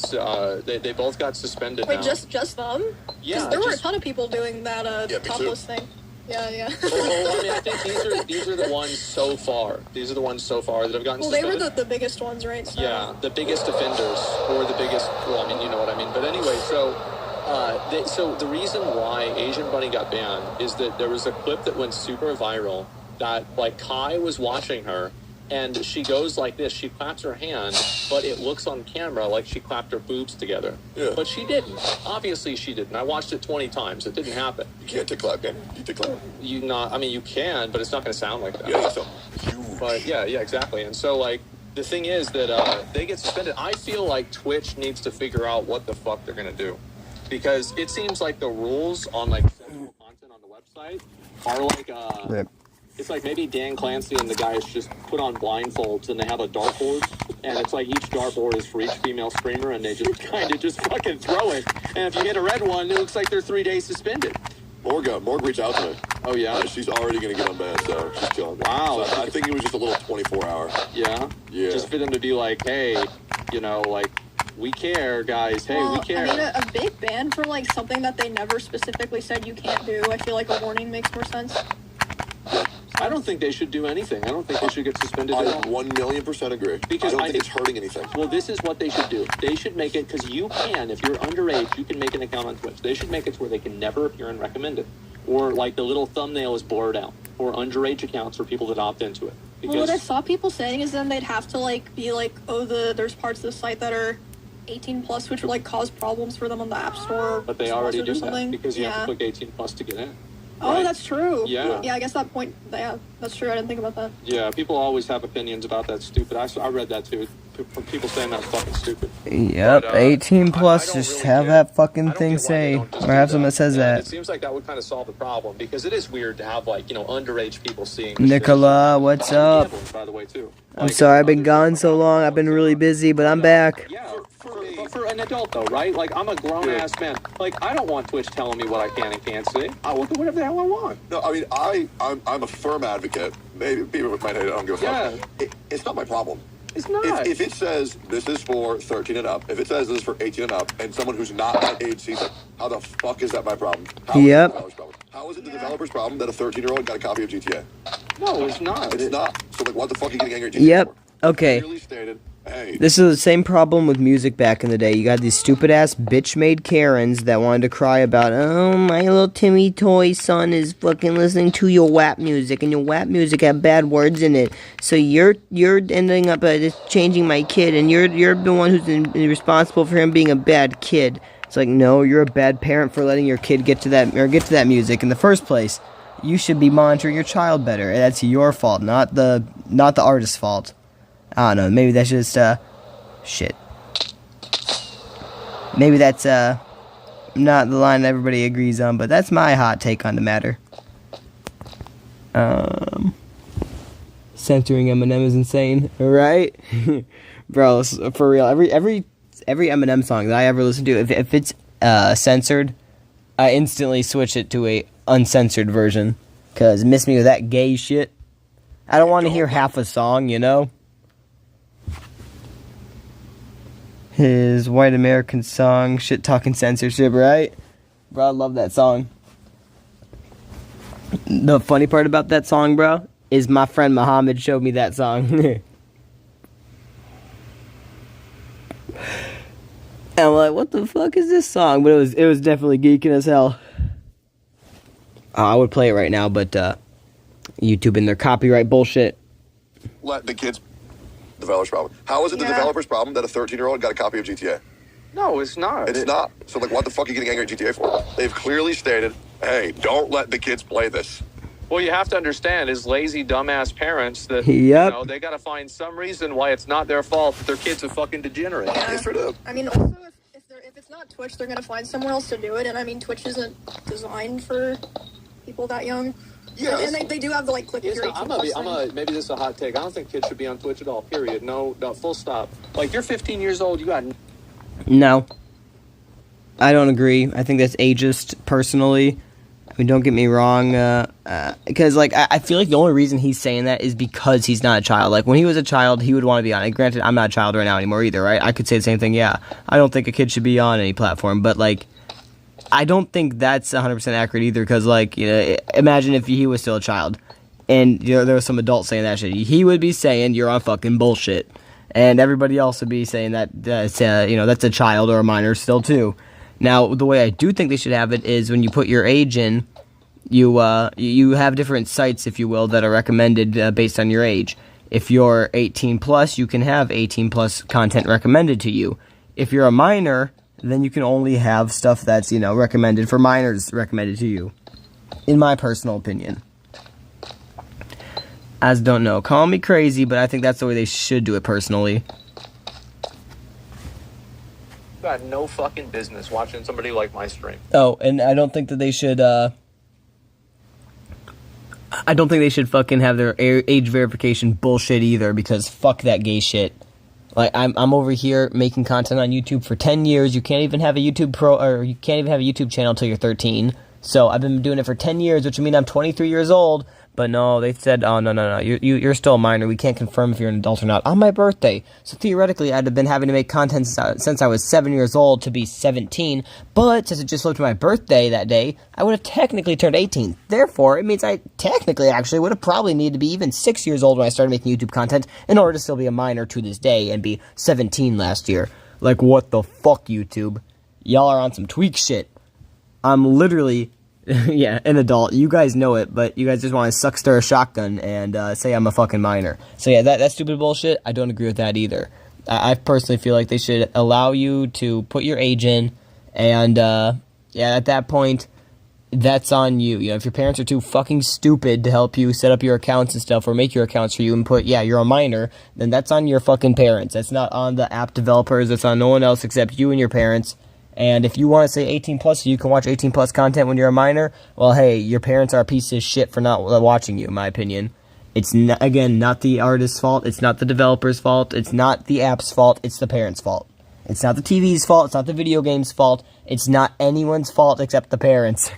they both got suspended. Wait, now. just them? Yeah, Because there were a ton of people doing that topless thing. Yeah. Well, I mean, I think these are the ones so far. These are the ones so far that have gotten suspended. Well, they were the biggest ones, right? So. Yeah, the biggest offenders, or the biggest. Well, I mean, you know what I mean. But anyway, so the reason why Asian Bunny got banned is that there was a clip that went super viral that like Kai was watching her, and she goes like this. She claps her hand, but it looks on camera like she clapped her boobs together. Yeah. But she didn't. Obviously, she didn't. I watched it 20 times. It didn't happen. You can't to clap, man. You to clap. I mean, you can, but it's not going to sound like that. Yeah, so huge. But yeah, exactly. And so, like, the thing is that they get suspended. I feel like Twitch needs to figure out what the fuck they're going to do. Because it seems like the rules on, like, sexual content on the website are like, it's like maybe Dan Clancy and the guys just put on blindfolds and they have a dartboard, and it's like each dartboard is for each female streamer, and they just kind of just fucking throw it. And if you hit a red one, it looks like they're 3 days suspended. Morg reached out to me. Oh, yeah? She's already going to get unbanned, so she's chilling. Wow. So I think it was just a little 24-hour. Yeah? Yeah. Just for them to be like, hey, you know, like, we care, guys. Hey, we care. I mean, a big ban for, like, something that they never specifically said you can't do. I feel like a warning makes more sense. I don't think they should do anything. I don't think they should get suspended at all. 1,000,000% agree. Because I don't think it's hurting anything. Well, this is what they should do. They should make it, because you can, if you're underage, you can make an account on Twitch. They should make it to where they can never appear in recommended. Or, like, the little thumbnail is blurred out. Or underage accounts for people that opt into it. Well, what I saw people saying is then they'd have to, like, be like, oh, there's parts of the site that are 18 plus, which would, like, cause problems for them on the App Store. But they already do that, because you have to click 18 plus to get in. Oh, right? That's true. Yeah. Yeah, I guess that point, yeah, that's true. I didn't think about that. Yeah, people always have opinions about that stupid. I read that too. People saying that's fucking stupid. Yep, but, 18 plus, just really have that fucking thing say, or have someone that says that. It seems like that would kind of solve the problem, because it is weird to have, like, you know, underage people seeing. Nicola, what's up? By the way, too. I'm sorry I've been gone so long. I've been really busy, but I'm back. Yeah, for an adult though, right? Like, I'm a grown-ass man. Like, I don't want Twitch telling me what I can and can't say. I will do whatever the hell I want. No, I mean, I'm a firm advocate. Maybe people might hate it. I don't give a fuck. It's not my problem. It's not. If it says this is for 13 and up, if it says this is for 18 and up, and someone who's not that age sees it, how the fuck is that my problem? How is it the developer's problem that a 13-year-old got a copy of GTA? No, it's not. It's not. So, like, what the fuck are you getting angry at GTA Yep. for? Okay. Clearly stated, hey. This is the same problem with music back in the day. You got these stupid-ass bitch-made Karens that wanted to cry about, oh, my little Timmy toy son is fucking listening to your WAP music, and your WAP music have bad words in it. So you're ending up changing my kid, and you're the one who's responsible for him being a bad kid. It's like, no, you're a bad parent for letting your kid get to that music in the first place. You should be monitoring your child better. That's your fault, not the artist's fault. I don't know, maybe that's just, shit. Maybe that's, not the line everybody agrees on, but that's my hot take on the matter. Censoring Eminem is insane, right? Bro, for real, every Eminem song that I ever listen to, if it's, censored, I instantly switch it to a uncensored version, cause miss me with that gay shit. I don't want to hear half a song, you know? His white American song, shit talking censorship, right? Bro, I love that song. The funny part about that song, bro, is my friend Muhammad showed me that song. And I'm like, what the fuck is this song? But it was definitely geeking as hell. I would play it right now, but YouTube and their copyright bullshit. Let the kids... Developer's problem. How is it the developer's problem that a 13-year-old got a copy of GTA? No, it's not. It's not. So, like, what the fuck are you getting angry at GTA for? They've clearly stated, hey, don't let the kids play this. Well, you have to understand is lazy, dumbass parents that, you know, they got to find some reason why it's not their fault that their kid's a fucking degenerate. Yeah. I mean, also, if it's not Twitch, they're going to find somewhere else to do it. And, I mean, Twitch isn't designed for people that young. Yeah, and they do have the, like, click your 18 plus maybe this is a hot take. I don't think kids should be on Twitch at all, period. No, full stop. Like, you're 15 years old, you got... No. I don't agree. I think that's ageist, personally. I mean, don't get me wrong, because, like, I feel like the only reason he's saying that is because he's not a child. Like, when he was a child, he would want to be on it. Granted, I'm not a child right now anymore either, right? I could say the same thing, yeah. I don't think a kid should be on any platform, but, like, I don't think that's 100% accurate either, because, like, you know, imagine if he was still a child, and, you know, there was some adult saying that shit. He would be saying, you're on fucking bullshit, and everybody else would be saying that, you know, that's a child or a minor still, too. Now, the way I do think they should have it is when you put your age in, you have different sites, if you will, that are recommended based on your age. If you're 18 plus, you can have 18 plus content recommended to you. If you're a minor, then you can only have stuff that's, you know, recommended for minors recommended to you. In my personal opinion. As don't know. Call me crazy, but I think that's the way they should do it personally. Got no fucking business watching somebody like my stream. Oh, and I don't think that they should, I don't think they should fucking have their age verification bullshit either, because fuck that gay shit. Like, I'm over here making content on YouTube for 10 years. You can't even have a YouTube channel until you're 13. So I've been doing it for 10 years, which would mean I'm 23 years old. But no, they said, oh, no, you're still a minor. We can't confirm if you're an adult or not on my birthday. So theoretically, I'd have been having to make content since I was 7 years old to be 17. But since it just flipped my birthday that day, I would have technically turned 18. Therefore, it means I technically actually would have probably needed to be even 6 years old when I started making YouTube content in order to still be a minor to this day and be 17 last year. Like, what the fuck, YouTube? Y'all are on some tweak shit. I'm literally... yeah, an adult. You guys know it, but you guys just want to stir a shotgun and say I'm a fucking minor. So yeah, that's stupid bullshit. I don't agree with that either. I personally feel like they should allow you to put your age in, and yeah, at that point, that's on you. You know, if your parents are too fucking stupid to help you set up your accounts and stuff, or make your accounts for you and put, yeah, you're a minor, then that's on your fucking parents. That's not on the app developers. That's on no one else except you and your parents. And if you want to say 18 plus so you can watch 18 plus content when you're a minor, well, hey, your parents are a piece of shit for not watching you, in my opinion. It's, again, not the artist's fault. It's not the developer's fault. It's not the app's fault. It's the parents' fault. It's not the TV's fault. It's not the video game's fault. It's not anyone's fault except the parents.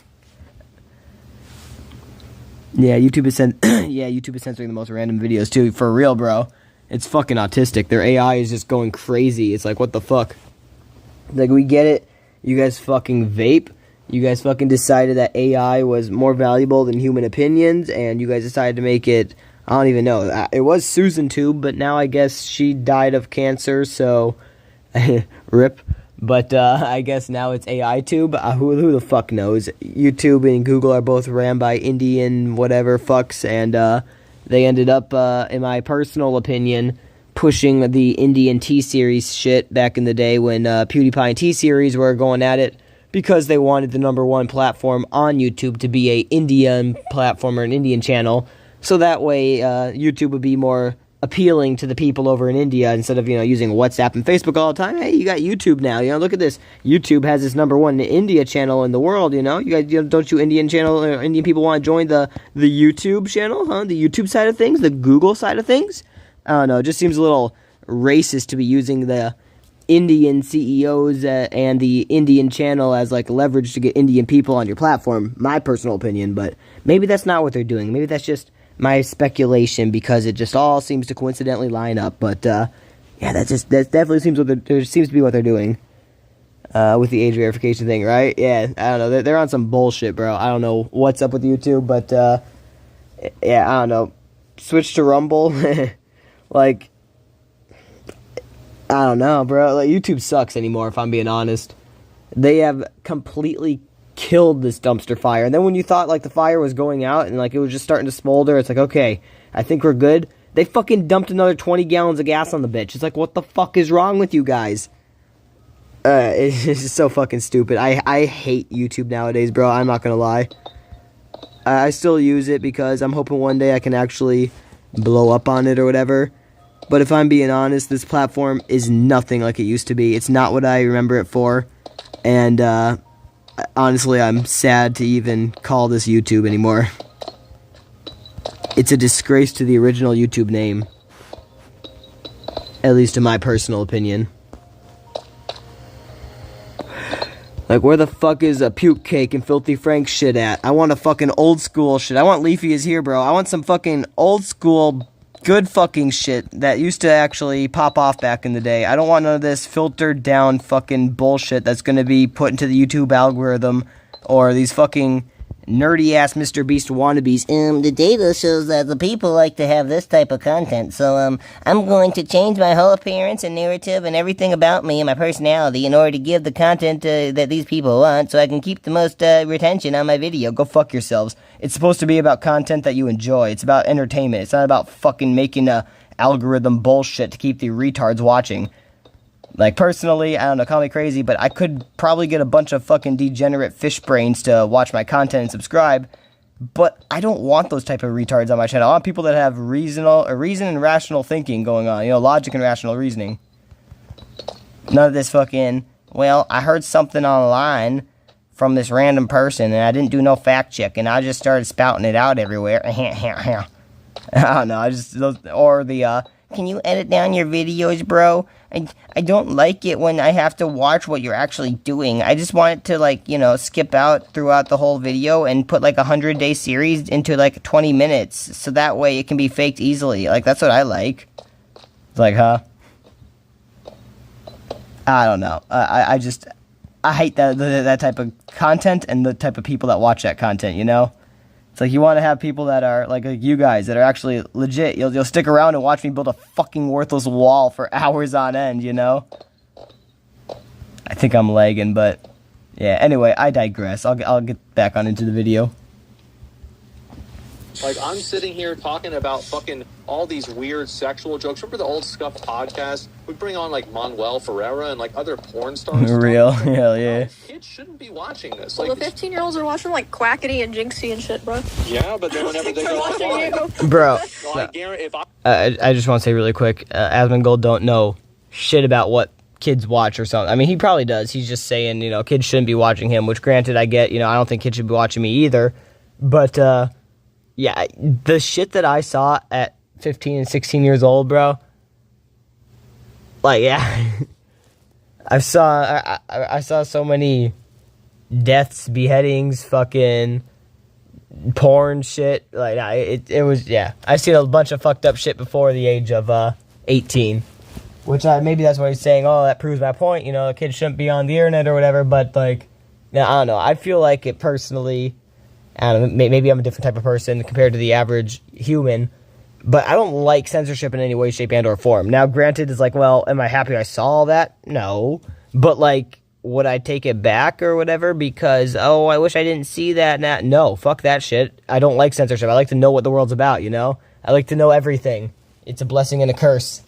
Yeah, YouTube is censoring the most random videos, too. For real, bro. It's fucking autistic. Their AI is just going crazy. It's like, what the fuck? Like, we get it. You guys fucking vape. You guys fucking decided that AI was more valuable than human opinions, and you guys decided to make it, I don't even know. It was Susan Tube, but now I guess she died of cancer, so rip. But I guess now it's AI Tube. Who the fuck knows? YouTube and Google are both ran by Indian whatever fucks, and they ended up, in my personal opinion, pushing the Indian T-Series shit back in the day when PewDiePie and T-Series were going at it, because they wanted the #1 platform on YouTube to be a Indian platform or an Indian channel, so that way YouTube would be more appealing to the people over in India instead of, you know, using WhatsApp and Facebook all the time. Hey, you got YouTube now, you know, look at this. YouTube has this #1 India channel in the world, you know. You guys, you know, don't you Indian people want to join the YouTube channel, huh? The YouTube side of things, the Google side of things? I don't know, it just seems a little racist to be using the Indian CEOs and the Indian channel as, like, leverage to get Indian people on your platform, my personal opinion, but maybe that's not what they're doing. Maybe that's just my speculation, because it just all seems to coincidentally line up, but, yeah, that definitely seems to be what they're doing, with the age verification thing, right? Yeah, I don't know, they're on some bullshit, bro. I don't know what's up with YouTube, but, yeah, I don't know. Switch to Rumble. Like, I don't know, bro. Like, YouTube sucks anymore, if I'm being honest. They have completely killed this dumpster fire. And then when you thought, like, the fire was going out and, like, it was just starting to smolder, it's like, okay, I think we're good. They fucking dumped another 20 gallons of gas on the bitch. It's like, what the fuck is wrong with you guys? It's just so fucking stupid. I hate YouTube nowadays, bro. I'm not gonna lie. I still use it because I'm hoping one day I can actually blow up on it or whatever. But if I'm being honest, this platform is nothing like it used to be. It's not what I remember it for. And honestly, I'm sad to even call this YouTube anymore. It's a disgrace to the original YouTube name. At least in my personal opinion. Like, where the fuck is a puke cake and filthy Frank shit at? I want a fucking old school shit. I want Leafy is here, bro. I want some fucking old school, good fucking shit that used to actually pop off back in the day. I don't want none of this filtered down fucking bullshit that's gonna be put into the YouTube algorithm, or these fucking nerdy-ass Mr. Beast wannabes. The data shows that the people like to have this type of content, so, I'm going to change my whole appearance and narrative and everything about me and my personality in order to give the content that these people want, so I can keep the most retention on my video. Go fuck yourselves. It's supposed to be about content that you enjoy. It's about entertainment. It's not about fucking making a algorithm bullshit to keep the retards watching. Like, personally, I don't know, call me crazy, but I could probably get a bunch of fucking degenerate fish brains to watch my content and subscribe, but I don't want those type of retards on my channel. I want people that have reason and rational thinking going on, logic and rational reasoning. None of this fucking, well, I heard something online from this random person, and I didn't do no fact check, and I just started spouting it out everywhere. I don't know, can you edit down your videos, bro? I don't like it when I have to watch what you're actually doing. I just want it to, skip out throughout the whole video and put, 100-day series into, 20 minutes. So that way it can be faked easily. That's what I like. It's like, huh? I don't know. I hate that type of content and the type of people that watch that content, It's like, you want to have people that are, like you guys, that are actually legit. You'll stick around and watch me build a fucking worthless wall for hours on end, I think I'm lagging, but, yeah, anyway, I digress. I'll get back on into the video. Like, I'm sitting here talking about fucking all these weird sexual jokes. Remember the old Scuff podcast? We bring on, Manuel Ferreira and, other porn stars. Real? Hell yeah. Kids shouldn't be watching this. Well, the 15-year-olds are watching, Quackity and Jinxie and shit, bro. Yeah, but then whenever they go watching you. Bro, I guarantee if I just want to say really quick, Asmongold don't know shit about what kids watch or something. I mean, he probably does. He's just saying, kids shouldn't be watching him, which granted, I get, I don't think kids should be watching me either. But, yeah, the shit that I saw at 15 and 16 years old, bro, yeah, I saw so many deaths, beheadings, fucking porn shit, it was, yeah, I've seen a bunch of fucked up shit before the age of, 18, which maybe that's what he's saying, that proves my point, kids shouldn't be on the internet or whatever, but, I don't know, I feel like it personally, I don't know, maybe I'm a different type of person compared to the average human, but I don't like censorship in any way, shape, and or form. Now, granted, it's well, am I happy I saw all that? No. But, would I take it back or whatever because, I wish I didn't see that? No, fuck that shit. I don't like censorship. I like to know what the world's about, I like to know everything. It's a blessing and a curse.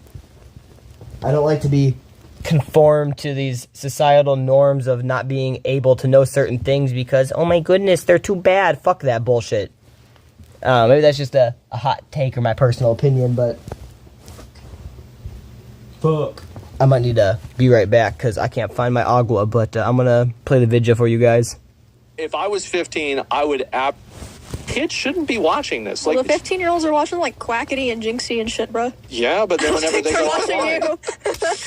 I don't like to be conform to these societal norms of not being able to know certain things because, oh my goodness, they're too bad. Fuck that bullshit. Maybe that's just a hot take or my personal opinion, but fuck. I might need to be right back because I can't find my agua, but I'm going to play the video for you guys. If I was 15, I would kids shouldn't be watching this. Well, the 15-year-olds are watching Quackity and Jinxie and shit, bro. Yeah, but then whenever they go watching you.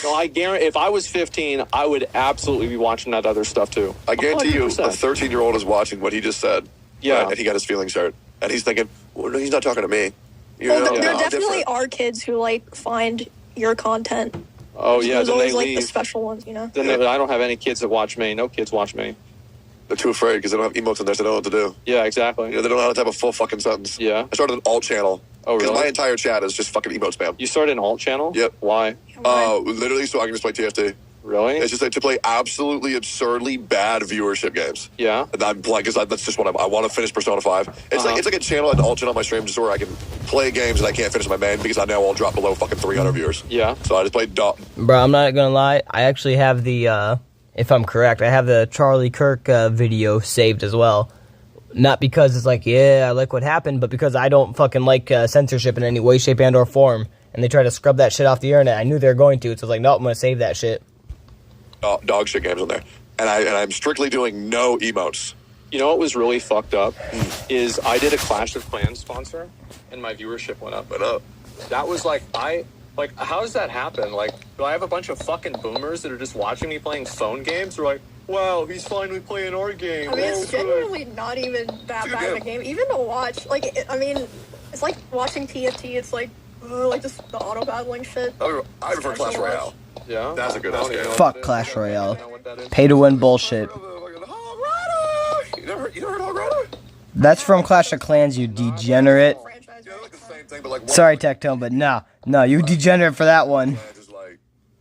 No, I guarantee if I was 15, I would absolutely be watching that other stuff too. I guarantee 100%. you, a 13-year-old is watching what he just said. Yeah, and he got his feelings hurt, and he's thinking, "Well, no, he's not talking to me." There definitely are kids who find your content. Oh yeah, there's then always they leave. The special ones, Then I don't have any kids that watch me. No kids watch me. They're too afraid because they don't have emotes in there, so they don't know what to do. Yeah, exactly. They don't know how to type a full fucking sentence. Yeah. I started an alt channel. Oh, really? Because my entire chat is just fucking emote spam. You started an alt channel? Yep. Why? Literally so I can just play TFT. Really? It's just to play absolutely absurdly bad viewership games. Yeah. And I'm playing because that's just what I want to finish Persona 5. It's like a channel, an alt channel on my stream just where I can play games that I can't finish my main because I know I'll drop below fucking 300 viewers. Yeah. So I just played Bro, I'm not gonna lie. I actually have the, if I'm correct, I have the Charlie Kirk video saved as well. Not because it's I like what happened, but because I don't fucking like censorship in any way, shape, and or form. And they try to scrub that shit off the internet. I knew they were going to, so I was no, I'm gonna save that shit. Dog shit games on there. And I'm strictly doing no emotes. You know what was really fucked up? Is I did a Clash of Clans sponsor, and my viewership went up. That was how does that happen? Do I have a bunch of fucking boomers that are just watching me playing phone games? They're wow, he's finally playing our game. I mean, it's genuinely not even that bad of a game, even to watch. Like, it's like watching TFT. It's like just the auto battling shit. I prefer Clash Royale. Yeah, that's a good game. Fuck Clash Royale. Pay to win bullshit. You never heard Hog Rider? That's from Clash of Clans, you degenerate. Sorry, Tectone, but no, you degenerate for that one.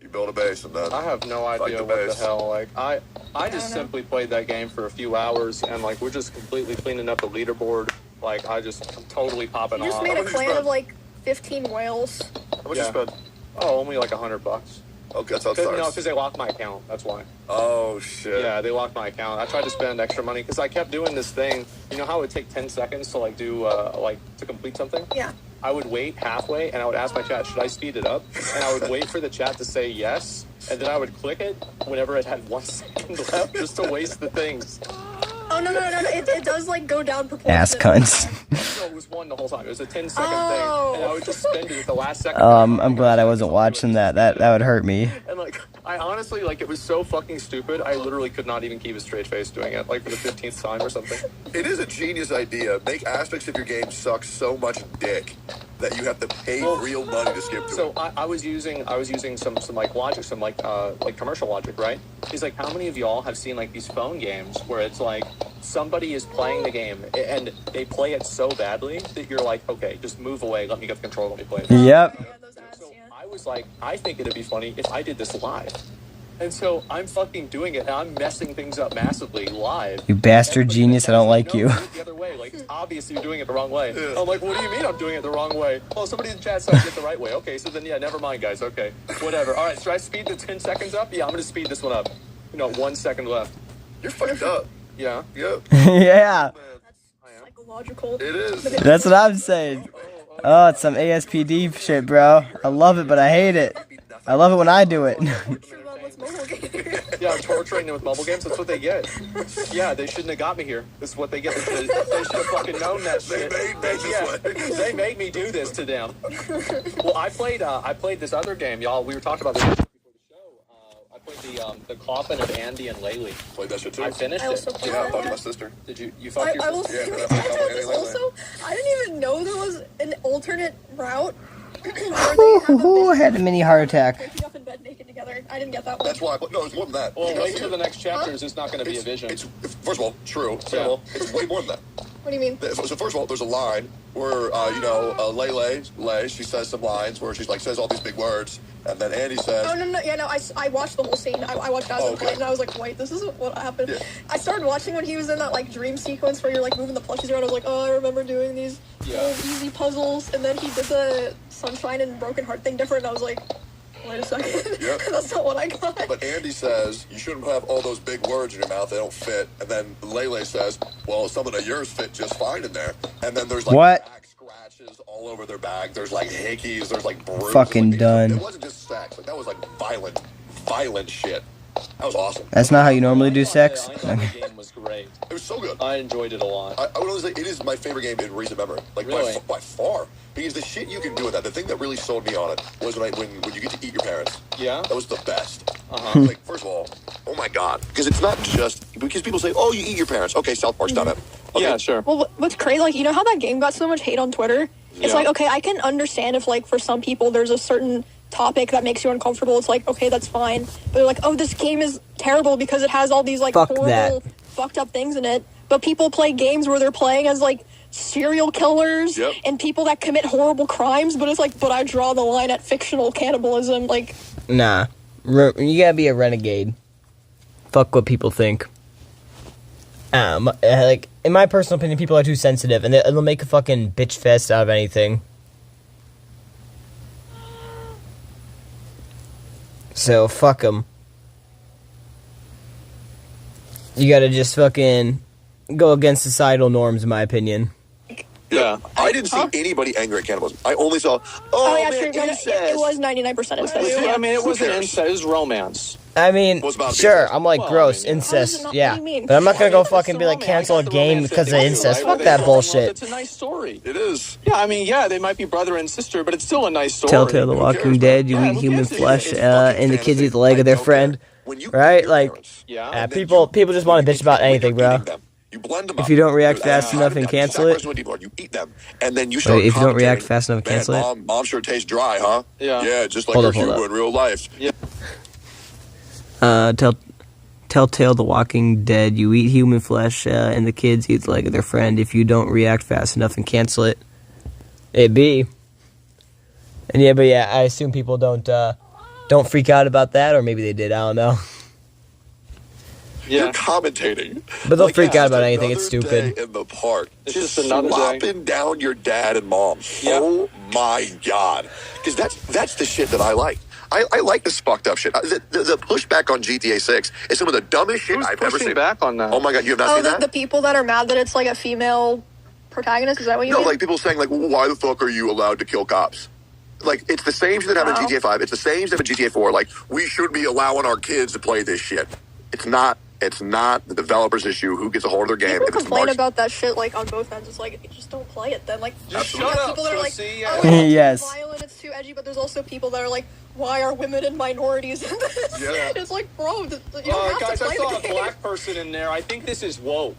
You build a base and then I have no idea what the hell. Like, I just simply played that game for a few hours, and like we're just completely cleaning up the leaderboard. Like, I'm totally popping off. You just made a clan of like 15 whales. How much you spend? Oh, only like $100. Okay, that's how it starts. No, because they locked my account. That's why. Oh, shit. Yeah, they locked my account. I tried to spend extra money because I kept doing this thing. You know how it would take 10 seconds to like do to complete something? Yeah. I would wait halfway and I would ask my chat, should I speed it up? And I would wait for the chat to say yes, and then I would click it whenever it had 1 second left just to waste the things. Oh, no. It does, like, go down proportionally. Ass cunts. No, it was one the whole time. It was a 10-second thing, and I would just spend it at the last second. I'm glad I wasn't watching that. That would hurt me. And, like, I honestly, like, it was so fucking stupid, I literally could not even keep a straight face doing it, like, for the 15th time or something. It is a genius idea. Make aspects of your game suck so much dick that you have to pay real money to skip to it. So I was using some like logic, some like commercial logic, right? He's like, how many of y'all have seen like these phone games where it's like somebody is playing the game and they play it so badly that you're like, okay, just move away, let me get the control, let me play it. Yep. So I was like, I think it'd be funny if I did this live. And so I'm fucking doing it, and I'm messing things up massively live. You bastard genius, I don't like you. The other way, like, obviously you're doing it the wrong way. I'm like, what do you mean I'm doing it the wrong way? Well, somebody in the chat said it the right way. Okay, so then, yeah, never mind, guys. Okay, whatever. All right, should I speed the 10 seconds up? Yeah, I'm going to speed this one up. 1 second left. You're fucked up. Yeah. Yep. Yeah. Psychological. It is. That's what I'm saying. Oh, it's some ASPD shit, bro. I love it, but I hate it. I love it when I do it. Yeah, I'm torturing them with mobile games. That's what they get. Yeah, they shouldn't have got me here. This is what they get. They should have fucking known that shit. They made me do this to them. Well, I played this other game, y'all. We were talking about this before the show. I played the Coffin of Andy and Laylee. Played that shit too. I finished it. Yeah, I fucked my sister. Did you? You fucked your sister? I didn't even know there was an alternate route. I had a mini heart attack. Waking up in bed naked together. I didn't get that one. That's why. No, it's more than that. Well, wait till the next chapters. It's not going to be a vision. It's first of all true. Second of all, it's way more than that. What do you mean? So first of all, there's a line where Lay, she says some lines where she's like says all these big words, and then Andy says, "Oh no, yeah, no, I watched the whole scene. I watched as it and I was like, wait, this is what happened." Yeah. I started watching when he was in that like dream sequence where you're like moving the plushies around. I was like, oh, I remember doing these little easy puzzles, and then he did the Sunshine and Broken Heart thing different. And I was like, wait a second, that's not what I got. But Andy says you shouldn't have all those big words in your mouth; they don't fit. And then Lele says, well, some of yours fit just fine in there. And then there's like back scratches all over their back. There's like hickeys. There's like bruises. Fucking done. It wasn't just sex. Like that was like violent shit. That was awesome. That's not how you normally do sex. The game was great. It was so good. I enjoyed it a lot. I would only say it is my favorite game in recent memory. Like by far. Because the shit you can do with that, the thing that really sold me on it was when you get to eat your parents. Yeah. That was the best. Like, first of all, oh my God. Because it's not just, because people say, oh, you eat your parents. Okay, South Park's done it. Okay. Yeah, sure. Well, what's crazy, like, you know how that game got so much hate on Twitter? It's like, okay, I can understand if, like, for some people there's a certain topic that makes you uncomfortable. It's like, okay, that's fine. But they're like, oh, this game is terrible because it has all these, like, horrible, fucked up things in it. But people play games where they're playing as, like, serial killers and people that commit horrible crimes, but it's like, but I draw the line at fictional cannibalism. Like, nah, you gotta be a renegade. Fuck what people think. Like, in my personal opinion, people are too sensitive, and they'll make a fucking bitch fest out of anything. So fuck them. You gotta just fucking go against societal norms, in my opinion. Yeah. I didn't see anybody angry at cannibalism. I only saw, it was 99% incest. I mean, it wasn't incest, it was romance. I mean, sure, I'm like, gross, incest, yeah. But I'm not gonna go fucking be like, cancel a game because of incest. Fuck that bullshit. It's a nice story. It is. Yeah, I mean, they might be brother and sister, but it's still a nice story. Telltale The Walking Dead, you eat human flesh, and the kids eat the leg of their friend. when you right? Like, Yeah. people just want to bitch about anything, bro. You blend them If up. you don't react fast enough and cancel it. You eat them, and then you start Wait, if you don't commentating, react fast enough and cancel it. Mom sure tastes dry, huh? Yeah. Yeah, just like Hold her up. in real life. Yeah. Telltale The Walking Dead, you eat human flesh, and the kids eat like their friend if you don't react fast enough and cancel it. It be. And I assume people don't freak out about that, or maybe they did, I don't know. You're commentating. But they'll freak out about anything, it's stupid. In the park. It's just another day. Slopping down your dad and mom. Yep. Oh my God. Because that's the shit that I like. I like this fucked up shit. The pushback on GTA 6 is some of the dumbest shit I've ever seen. Back on that? Oh my God, you have not seen that? The people that are mad that it's like a female protagonist, is that what you mean? No, like people saying like, why the fuck are you allowed to kill cops? Like, it's the same shit that happened in GTA 5. It's the same shit in GTA 4. Like, we should be allowing our kids to play this shit. It's not the developer's issue who gets a hold of their game. People complain about that shit like on both ends. It's like, just don't play it then. Like, just shut up, people that are like, pussy. oh, Yes. it's too violent, it's too edgy, but there's also people that are like, why are women and minorities in this? Yeah. It's like, bro, you don't have guys, to play I saw the a game. black person in there. I think this is woke.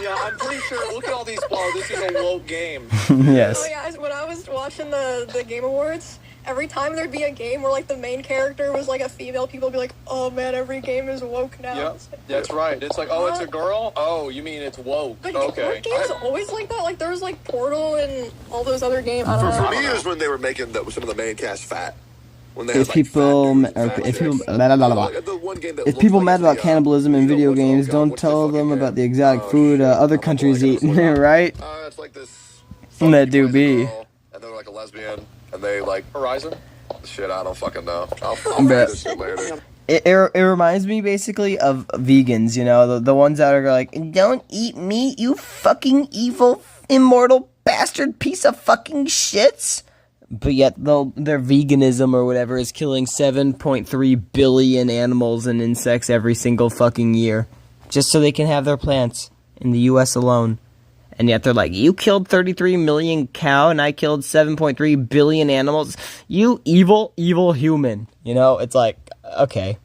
Yeah, I'm pretty sure. Look at all these balls. This is a woke game. Yes. Oh yeah, when I was watching the Game Awards, every time there'd be a game where like the main character was like a female, people would be like, oh man, every game is woke now. Yep, that's right. It's like, oh, it's a girl? Oh, you mean it's woke. But okay. weren't games always like that? Like there was like Portal and all those other games. I don't know. For me, it was when they were making some of the main cast fat. When they If had, like, people mad about cannibalism in video games, don't tell them about the exotic food other countries eat, right? It's like this. That do be. And they're like a lesbian, and they like Horizon. Shit, I don't fucking know. I'll figure this shit later. It reminds me basically of vegans, you know, the ones that are like, don't eat meat, you fucking evil, immortal bastard piece of fucking shits. But yet their veganism or whatever is killing 7.3 billion animals and insects every single fucking year. Just so they can have their plants in the US alone. And yet they're like, you killed 33 million cow and I killed 7.3 billion animals. You evil, evil human. You know, it's like, okay.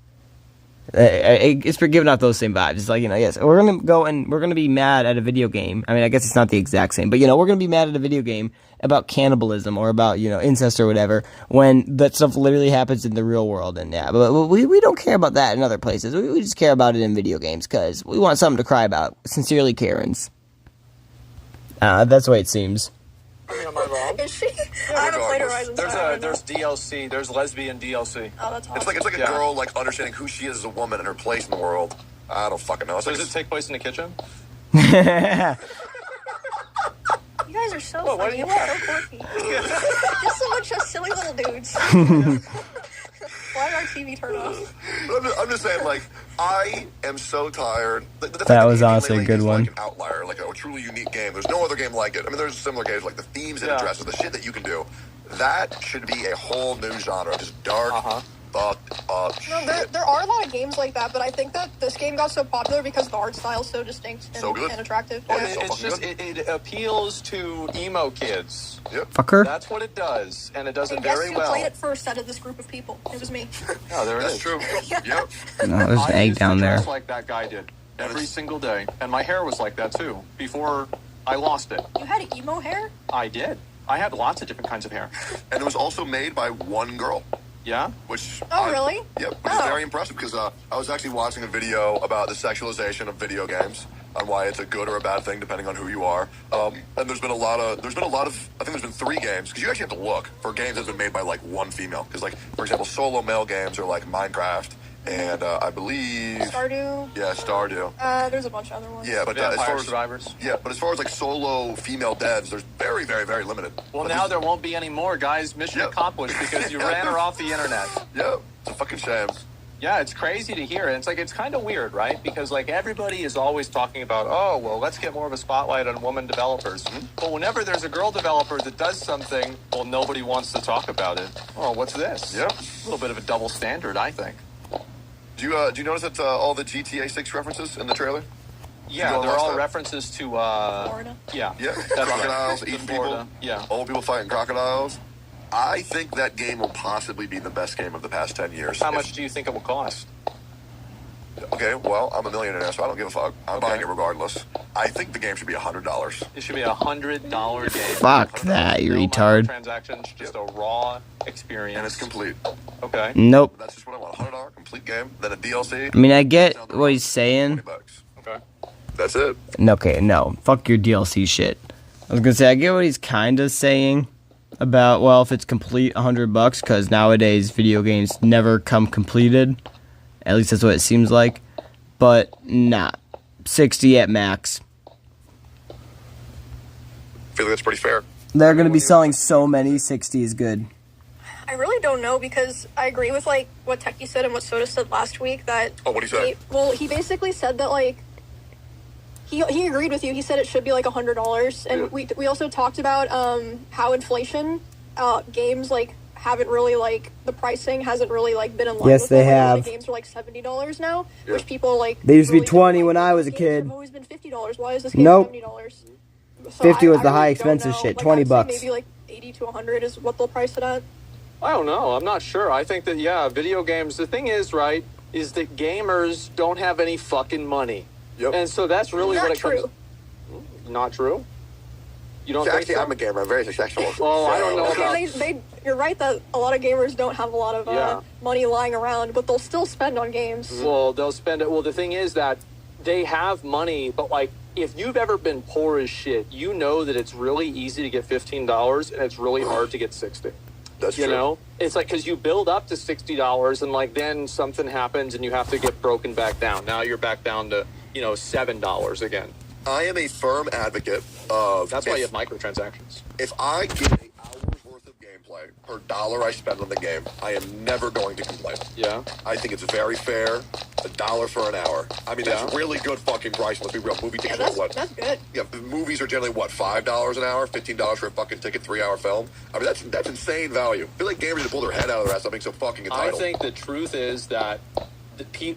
It's for giving out those same vibes. It's like, you know, yes, we're going to go and we're going to be mad at a video game. I mean, I guess it's not the exact same, but, you know, we're going to be mad at a video game about cannibalism or about, you know, incest or whatever when that stuff literally happens in the real world. And yeah, but we don't care about that in other places. We just care about it in video games because we want something to cry about. Sincerely, Karens. That's the way it seems. Am I wrong? Is she? I haven't played Horizon. There's DLC. There's lesbian DLC. Oh, that's awesome. It's like a girl like understanding who she is as a woman and her place in the world. I don't fucking know. So does it take place in the kitchen? You guys are so funny. You're so quirky. Just a bunch of silly little dudes. Why did our TV turn off? I'm just saying, like, I am so tired. That was honestly a good one. Like an outlier, like a truly unique game. There's no other game like it. I mean, there's similar games, like the themes it addresses, the shit that you can do. That should be a whole new genre. Just dark, fucked up shit. No, there are a lot of games like that, but I think that this game got so popular because the art style is so distinct and attractive. It appeals to emo kids. Yep. Fucker. That's what it does, and it does it guess very who well. played it first out of this group of people? It was me. Oh, there it That's is. true. Yep. No, there's an egg down there. Like that guy did every single day, and my hair was like that too. Before I lost it. You had emo hair? I did. I had lots of different kinds of hair. And it was also made by one girl. Yeah? Which really? Yep, which is very impressive because I was actually watching a video about the sexualization of video games on why it's a good or a bad thing depending on who you are. And there's been a lot of I think there's been 3 games because you actually have to look for games that have been made by like one female because like for example solo male games are like Minecraft and I believe Stardew. Yeah, Stardew. There's a bunch of other ones. Yeah, but as far as Survivors. Yeah, but as far as like solo female devs, there's very, very, very limited. Well, but now there won't be any more, guys. Mission accomplished because you ran her off the internet. Yep, it's a fucking shame. Yeah, it's crazy to hear. And it's like, it's kind of weird, right? Because like everybody is always talking about, oh, well, let's get more of a spotlight on women developers. But whenever there's a girl developer that does something, well, nobody wants to talk about it. Oh, what's this? Yep. A little bit of a double standard, I think. Do you notice that all the GTA 6 references in the trailer? Yeah, they're all references to Florida. Yeah. Yeah, That's crocodiles right. eating Florida. people. Yeah. Old people fighting crocodiles. I think that game will possibly be the best game of the past 10 years. How much do you think it will cost? Okay, well, I'm a millionaire, so I don't give a fuck. I'm buying it regardless. I think the game should be $100. It should be $100 game. Fuck that, you retard. Transactions, just a raw experience. And it's complete. Okay. Nope. That's just what I want. $100 complete game, then a DLC. I mean, I get what he's saying. Okay. That's it. Okay, no. Fuck your DLC shit. I was gonna say, I get what he's kind of saying about, well, if it's complete, $100, because nowadays video games never come completed. At least that's what it seems like. But, nah. 60 at max. I feel like that's pretty fair. They're gonna be selling so many, 60 is good. I really don't know, because I agree with, like, what Techie said and what Soda said last week, that... Oh, what'd he say? He basically said that, like... He agreed with you. He said it should be, like, $100. And we also talked about how inflation, games, like, haven't really, like... The pricing hasn't really, like, been in line Yes, with they them. have. Like, games are, like, $70 now, which people, like... They used to be really 20 don't when like. I was a Games kid. have always been $50. Why is this game Nope. $70? So 50 was I the high really expensive don't know. shit, Like, 20 I'd say bucks. maybe, like, 80 to 100 is what they'll price it at. I don't know. I'm not sure. I think that, yeah, video games, the thing is, right, is that gamers don't have any fucking money. Yep. And so that's really Not what it true. comes... Not true? You don't Actually, think so? I'm a gamer. I'm very successful. Oh, I don't know about... Okay, you're right that a lot of gamers don't have a lot of money lying around, but they'll still spend on games. Well, they'll spend it. Well, the thing is that they have money, but, like, if you've ever been poor as shit, you know that it's really easy to get $15 and it's really hard to get $60. That's you true. know? It's like, because you build up to $60 and, like, then something happens and you have to get broken back down. Now you're back down to, you know, $7 again. I am a firm advocate of... That's why you have microtransactions. If I get an hour's worth of gameplay per dollar I spend on the game, I am never going to complain. Yeah. I think it's very fair. $1 for an hour. I mean, that's really good fucking price. Let's be real. Movie tickets are what? That's good. Yeah, movies are generally what, $5 an hour, $15 for a fucking ticket, 3-hour film. I mean, that's insane value. I feel like gamers need to pull their head out of their ass. I'm being so fucking entitled. I think the truth is that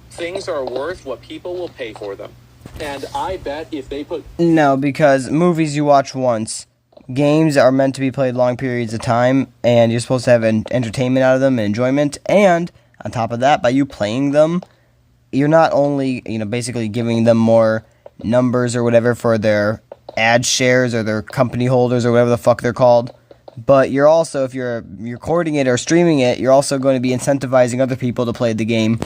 things are worth what people will pay for them. And I bet if they put... No, because movies you watch once. Games are meant to be played long periods of time, and you're supposed to have an entertainment out of them and enjoyment. And on top of that, by you playing them, you're not only, you know, basically giving them more numbers or whatever for their ad shares or their company holders or whatever the fuck they're called, but you're also, if you're recording it or streaming it, you're also going to be incentivizing other people to play the game.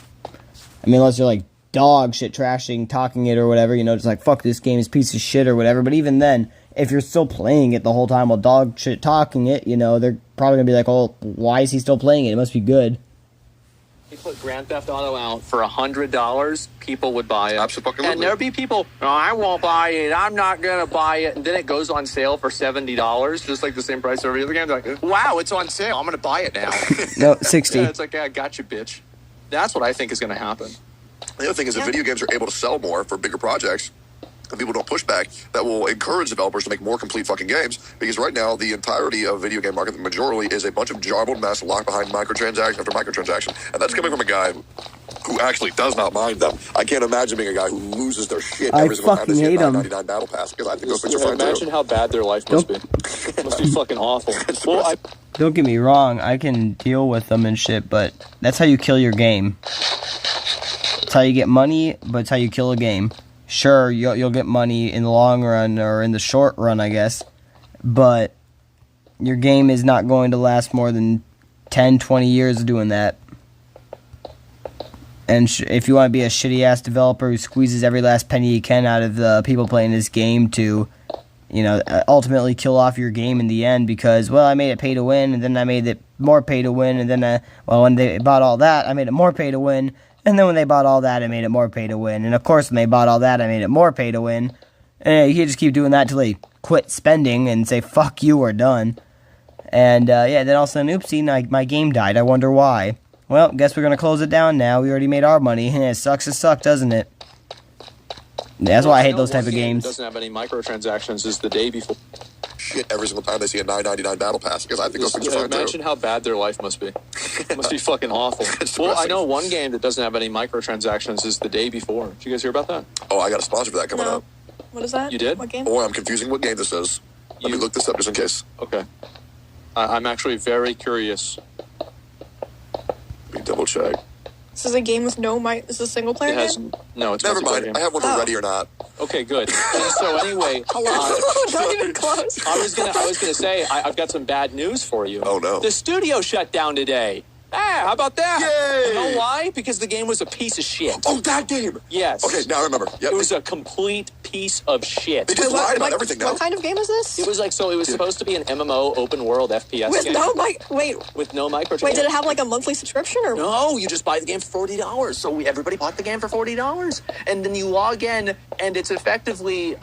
I mean, unless you're like dog shit trashing, talking it or whatever, you know, just like, fuck, this game is a piece of shit or whatever. But even then, if you're still playing it the whole time while dog shit talking it, you know, they're probably going to be like, oh, why is he still playing it? It must be good. If you put Grand Theft Auto out for $100, people would buy it. Absolutely. And there'd be people, oh, I won't buy it, I'm not going to buy it. And then it goes on sale for $70, just like the same price every other game. They're like, wow, it's on sale, I'm going to buy it now. No, 60. Yeah, it's like, yeah, I got you, bitch. That's what I think is going to happen. The other thing is, if video games are able to sell more for bigger projects, and people don't push back, that will encourage developers to make more complete fucking games. Because right now, the entirety of video game market, the majority, is a bunch of jarbled mess locked behind microtransaction after microtransaction. And that's coming from a guy who actually does not mind them. I can't imagine being a guy who loses their shit every single time they see a $9.99 battle pass, because I think those things are fun too. Imagine how bad their life must be. It must be fucking awful. Well, Don't get me wrong, I can deal with them and shit, but that's how you kill your game. It's how you get money, but it's how you kill a game. Sure, you'll get money in the long run, or in the short run, I guess, but your game is not going to last more than 10, 20 years doing that. And if you want to be a shitty-ass developer who squeezes every last penny he can out of the people playing this game to, you know, ultimately kill off your game in the end because, well, I made it pay to win, and then I made it more pay to win, and then, well, when they bought all that, I made it more pay to win. And then when they bought all that, I made it more pay to win. And of course, when they bought all that, I made it more pay to win. And you just keep doing that till they quit spending and say, fuck you, we're done. And yeah, then all of a sudden, oopsie, my game died. I wonder why. Well, guess we're going to close it down now. We already made our money. And it sucks as suck, doesn't it? That's why I hate those type of games. Doesn't have any microtransactions is the day before. Shit every single time they see a $9.99 battle pass, because I think those things are fun too. Imagine how bad their life must be. It must be fucking awful. Well, I know one game that doesn't have any microtransactions is the day before. Did you guys hear about that? Oh, I got a sponsor for that coming up. What is that? You did? What game? Oh, I'm confusing what game this is. Let me look this up just in case. Okay. I'm actually very curious. Let me double check. This is a game with no mic. This is a single player game? No, it's Never multiplayer mind. game. I have one for ready or not. Okay, good. And so anyway, Not even close. I was gonna say I've got some bad news for you. Oh no. The studio shut down today. How about that? Yay! You know why? Because the game was a piece of shit. Oh, that game. Yes. Okay, now I remember. Yep. It was a complete piece of shit. They just lied about everything now. What kind of game is this? It was like, so it was supposed to be an MMO open world FPS With game. no mic. Wait. With no microtransactions. Wait, did it have like a monthly subscription or? No, you just buy the game for $40. So everybody bought the game for $40, and then you log in, and it's effectively.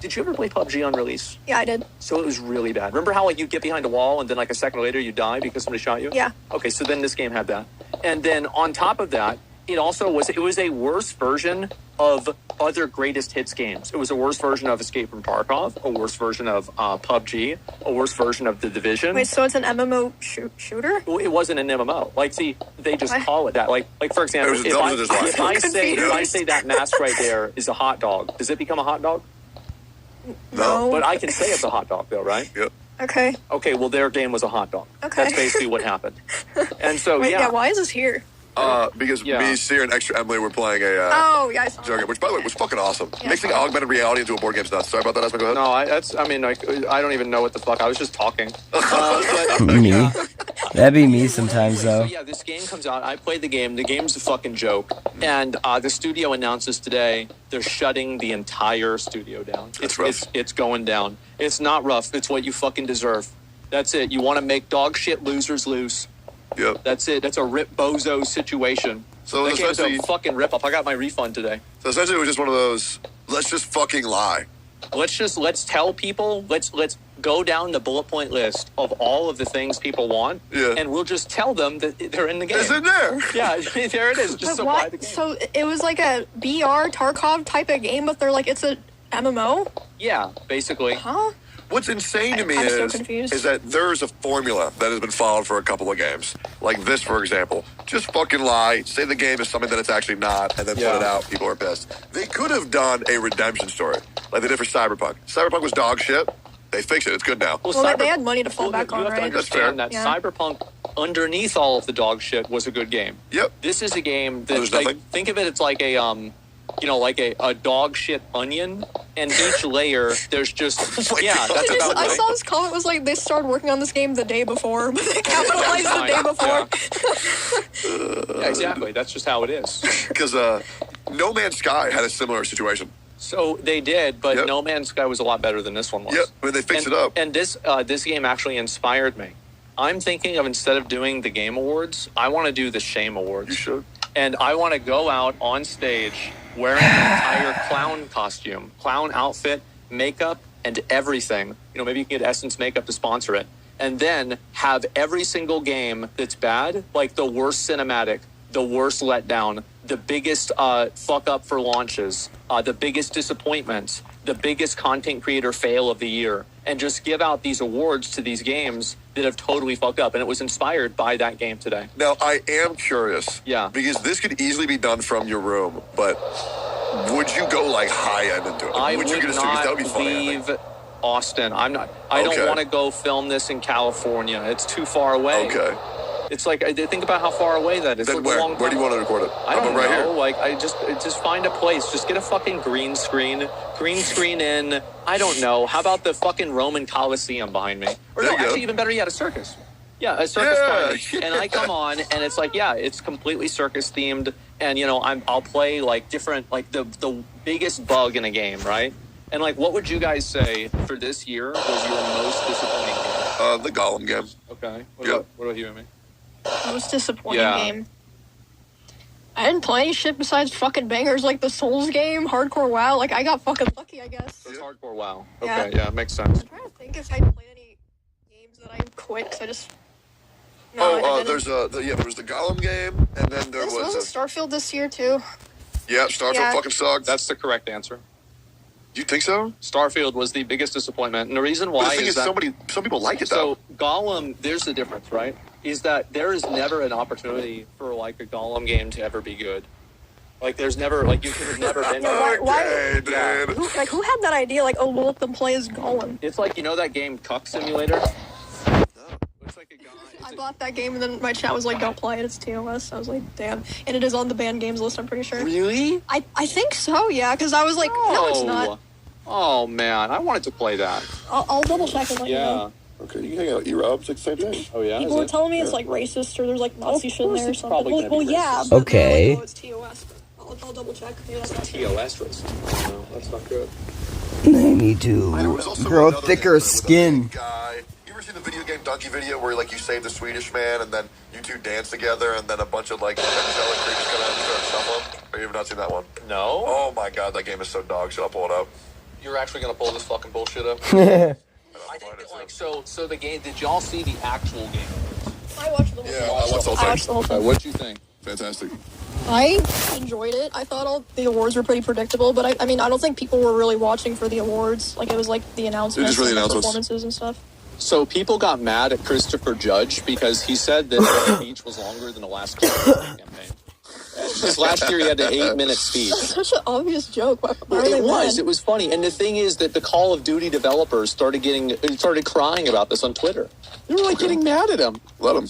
Did you ever play PUBG on release? Yeah, I did. So it was really bad. Remember how like you get behind a wall and then like a second later you die because somebody shot you? Yeah. Okay, so then this game had that, and then on top of that, it was a worse version of other greatest hits games. It was a worse version of Escape from Tarkov, a worse version of PUBG, a worse version of The Division. Wait, so it's an MMO shooter? Well, it wasn't an MMO. Like, see, they just call it that. Like for example, It was if I say that mask right there is a hot dog, does it become a hot dog? No. But I can say it's a hot dog, though, right? Yep. Okay. Okay, well, their game was a hot dog. Okay. That's basically what happened. And so, Wait, yeah, why is this here? Because me, Seer, and Extra Emily were playing a oh, yeah, I saw game, which, by the way, was fucking awesome. Yeah, Mixing augmented reality into a board game's nuts. Sorry about that, Asma, go ahead. No, I don't even know what the fuck. I was just talking. Me? That'd be me sometimes, though. So, yeah, this game comes out. I played the game. The game's a fucking joke. And the studio announces today they're shutting the entire studio down. It's going down. It's not rough. It's what you fucking deserve. That's it. You want to make dog shit losers lose. Yep. That's it. That's a rip bozo situation. So that game's a fucking rip off. I got my refund today. So essentially it was just one of those, let's just fucking lie. Let's tell people, let's go down the bullet point list of all of the things people want, and we'll just tell them that they're in the game. It's in there. Yeah, there it is. Just so buy the game. So it was like a BR Tarkov type of game, but they're like, it's a MMO? Yeah, basically. Huh? What's insane to me I'm so confused. is that there's a formula that has been followed for a couple of games. Like this, for example. Just fucking lie, say the game is something that it's actually not, and then put it out. People are pissed. They could have done a redemption story, like they did for Cyberpunk. Cyberpunk was dog shit. They fixed it. It's good now. Well, they had money to fall back on, You have to right? understand that Cyberpunk, underneath all of the dog shit, was a good game. Yep. This is a game that, like, think of it, it's like a, like a dog shit onion, and each layer, there's just, that's about I right. saw this comment was like, they started working on this game the day before, but they capitalized the day before. Yeah, exactly. That's just how it is. Because No Man's Sky had a similar situation. So they did, but No Man's Sky was a lot better than this one was. Yep, but they fixed it up. And this game actually inspired me. I'm thinking of, instead of doing the Game Awards, I want to do the Shame Awards. You should. And I want to go out on stage wearing an entire clown costume, clown outfit, makeup, and everything. Maybe you can get Essence Makeup to sponsor it. And then have every single game that's bad, like the worst cinematic, the worst letdown, the biggest fuck up for launches, the biggest disappointments, the biggest content creator fail of the year, and just give out these awards to these games that have totally fucked up. And it was inspired by that game today. Now, I am curious. Yeah. Because this could easily be done from your room, but would you go like high end into it? I would you get a not that would be funny, leave Austin. I don't want to go film this in California. It's too far away. Okay. It's like, think about how far away that is. Then where? Where do you want to record it? I don't right know. Here? Like, I just find a place. Just get a fucking green screen in. I don't know. How about the fucking Roman Coliseum behind me? Or no, actually, even better yet, a circus. Yeah, a circus party. And I come on, and it's like, it's completely circus themed. And I'll play like different, like the biggest bug in a game, right? And like, what would you guys say for this year was your most disappointing game? The Gollum game. Okay. What about you and me? Most disappointing game. I didn't play any shit besides fucking bangers like the Souls game, Hardcore WoW. Like, I got fucking lucky, I guess. It's Hardcore WoW. Yeah. Okay, yeah, makes sense. I'm trying to think if I played any games that I quit, because I just... No, there was the Gollum game, and then there wasn't Starfield this year, too? Yeah, Starfield fucking sucked. That's the correct answer. You think so? Starfield was the biggest disappointment, and the reason why is that some people like it though. So Gollum, there's the difference, right? Is that there is never an opportunity for like a Gollum game to ever be good. Like there's never you could have never been. Okay, dude. Who had that idea? Like, we'll let them play as Gollum. It's like that game Cuck Simulator. I bought that game and then my chat was like, don't play it, it's TOS. I was like, damn. And it is on the banned games list, I'm pretty sure. Really? I think so, yeah, because I was like, no, it's not. Oh, man. I wanted to play that. I'll double check and let you know. Okay, you can hang out with E-Rob. It's like the same thing. Oh, yeah? People were telling me it's like racist or there's like Nazi shit in there or something. Well, yeah. But okay. Like, oh, it's TOS. But I'll double check. Maybe that's not TOS racist. No, that's not good. I need to grow thicker skin. Guy. You ever seen the video game Donkey video where like you save the Swedish man and then you two dance together and then a bunch of like angelic creatures come out and start shuffling? Or you have not seen that one? No. Oh my god, that game is so dog shit. I'll pull it up. You're actually gonna pull this fucking bullshit up? I think that, like, so the game, did y'all see the actual game? I watched the whole thing. Yeah, I watched the whole thing. I watched the whole thing. What'd you think? Fantastic. I enjoyed it. I thought all the awards were pretty predictable, but I mean, I don't think people were really watching for the awards. Like, it was like the announcements really and the announcements. performances and stuff. So people got mad at Christopher Judge because he said that the speech was longer than the last campaign. Because last year he had an 8-minute speech. That's such an obvious joke. Why are they mad? It was funny. And the thing is that the Call of Duty developers started crying about this on Twitter. They were like getting mad at him. Let them.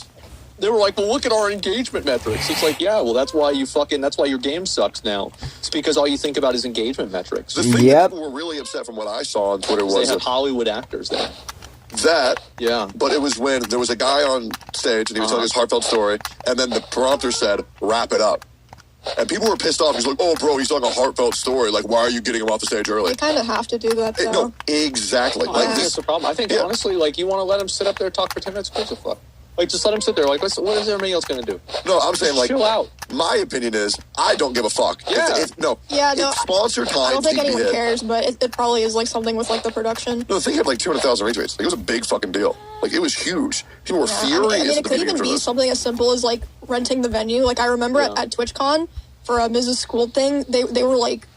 They were like, well, look at our engagement metrics. It's like, yeah, well, that's why your game sucks now. It's because all you think about is engagement metrics. The thing that people were really upset from what I saw on Twitter was they had Hollywood actors there. That, yeah. But it was when there was a guy on stage and he was telling his heartfelt story, and then the prompter said, wrap it up. And people were pissed off. He's like, oh, bro, he's telling a heartfelt story. Like, why are you getting him off the stage early? You kind of have to do that, though. No, exactly. I think that's the problem. I think, honestly, like, you want to let him sit up there and talk for 10 minutes? Of course the fuck. Like, just let him sit there. Like, what is everybody else going to do? No, I'm saying, like, chill out. My opinion is, I don't give a fuck. Yeah. It's sponsor time. I don't think anyone cares, but it probably is, like, something with, like, the production. No, the thing had, like, 200,000 retweets. Like, it was a big fucking deal. Like, it was huge. People were furious. I mean, it could even be something as simple as, like, renting the venue. Like, I remember at TwitchCon, for a Mrs. School thing, they were, like,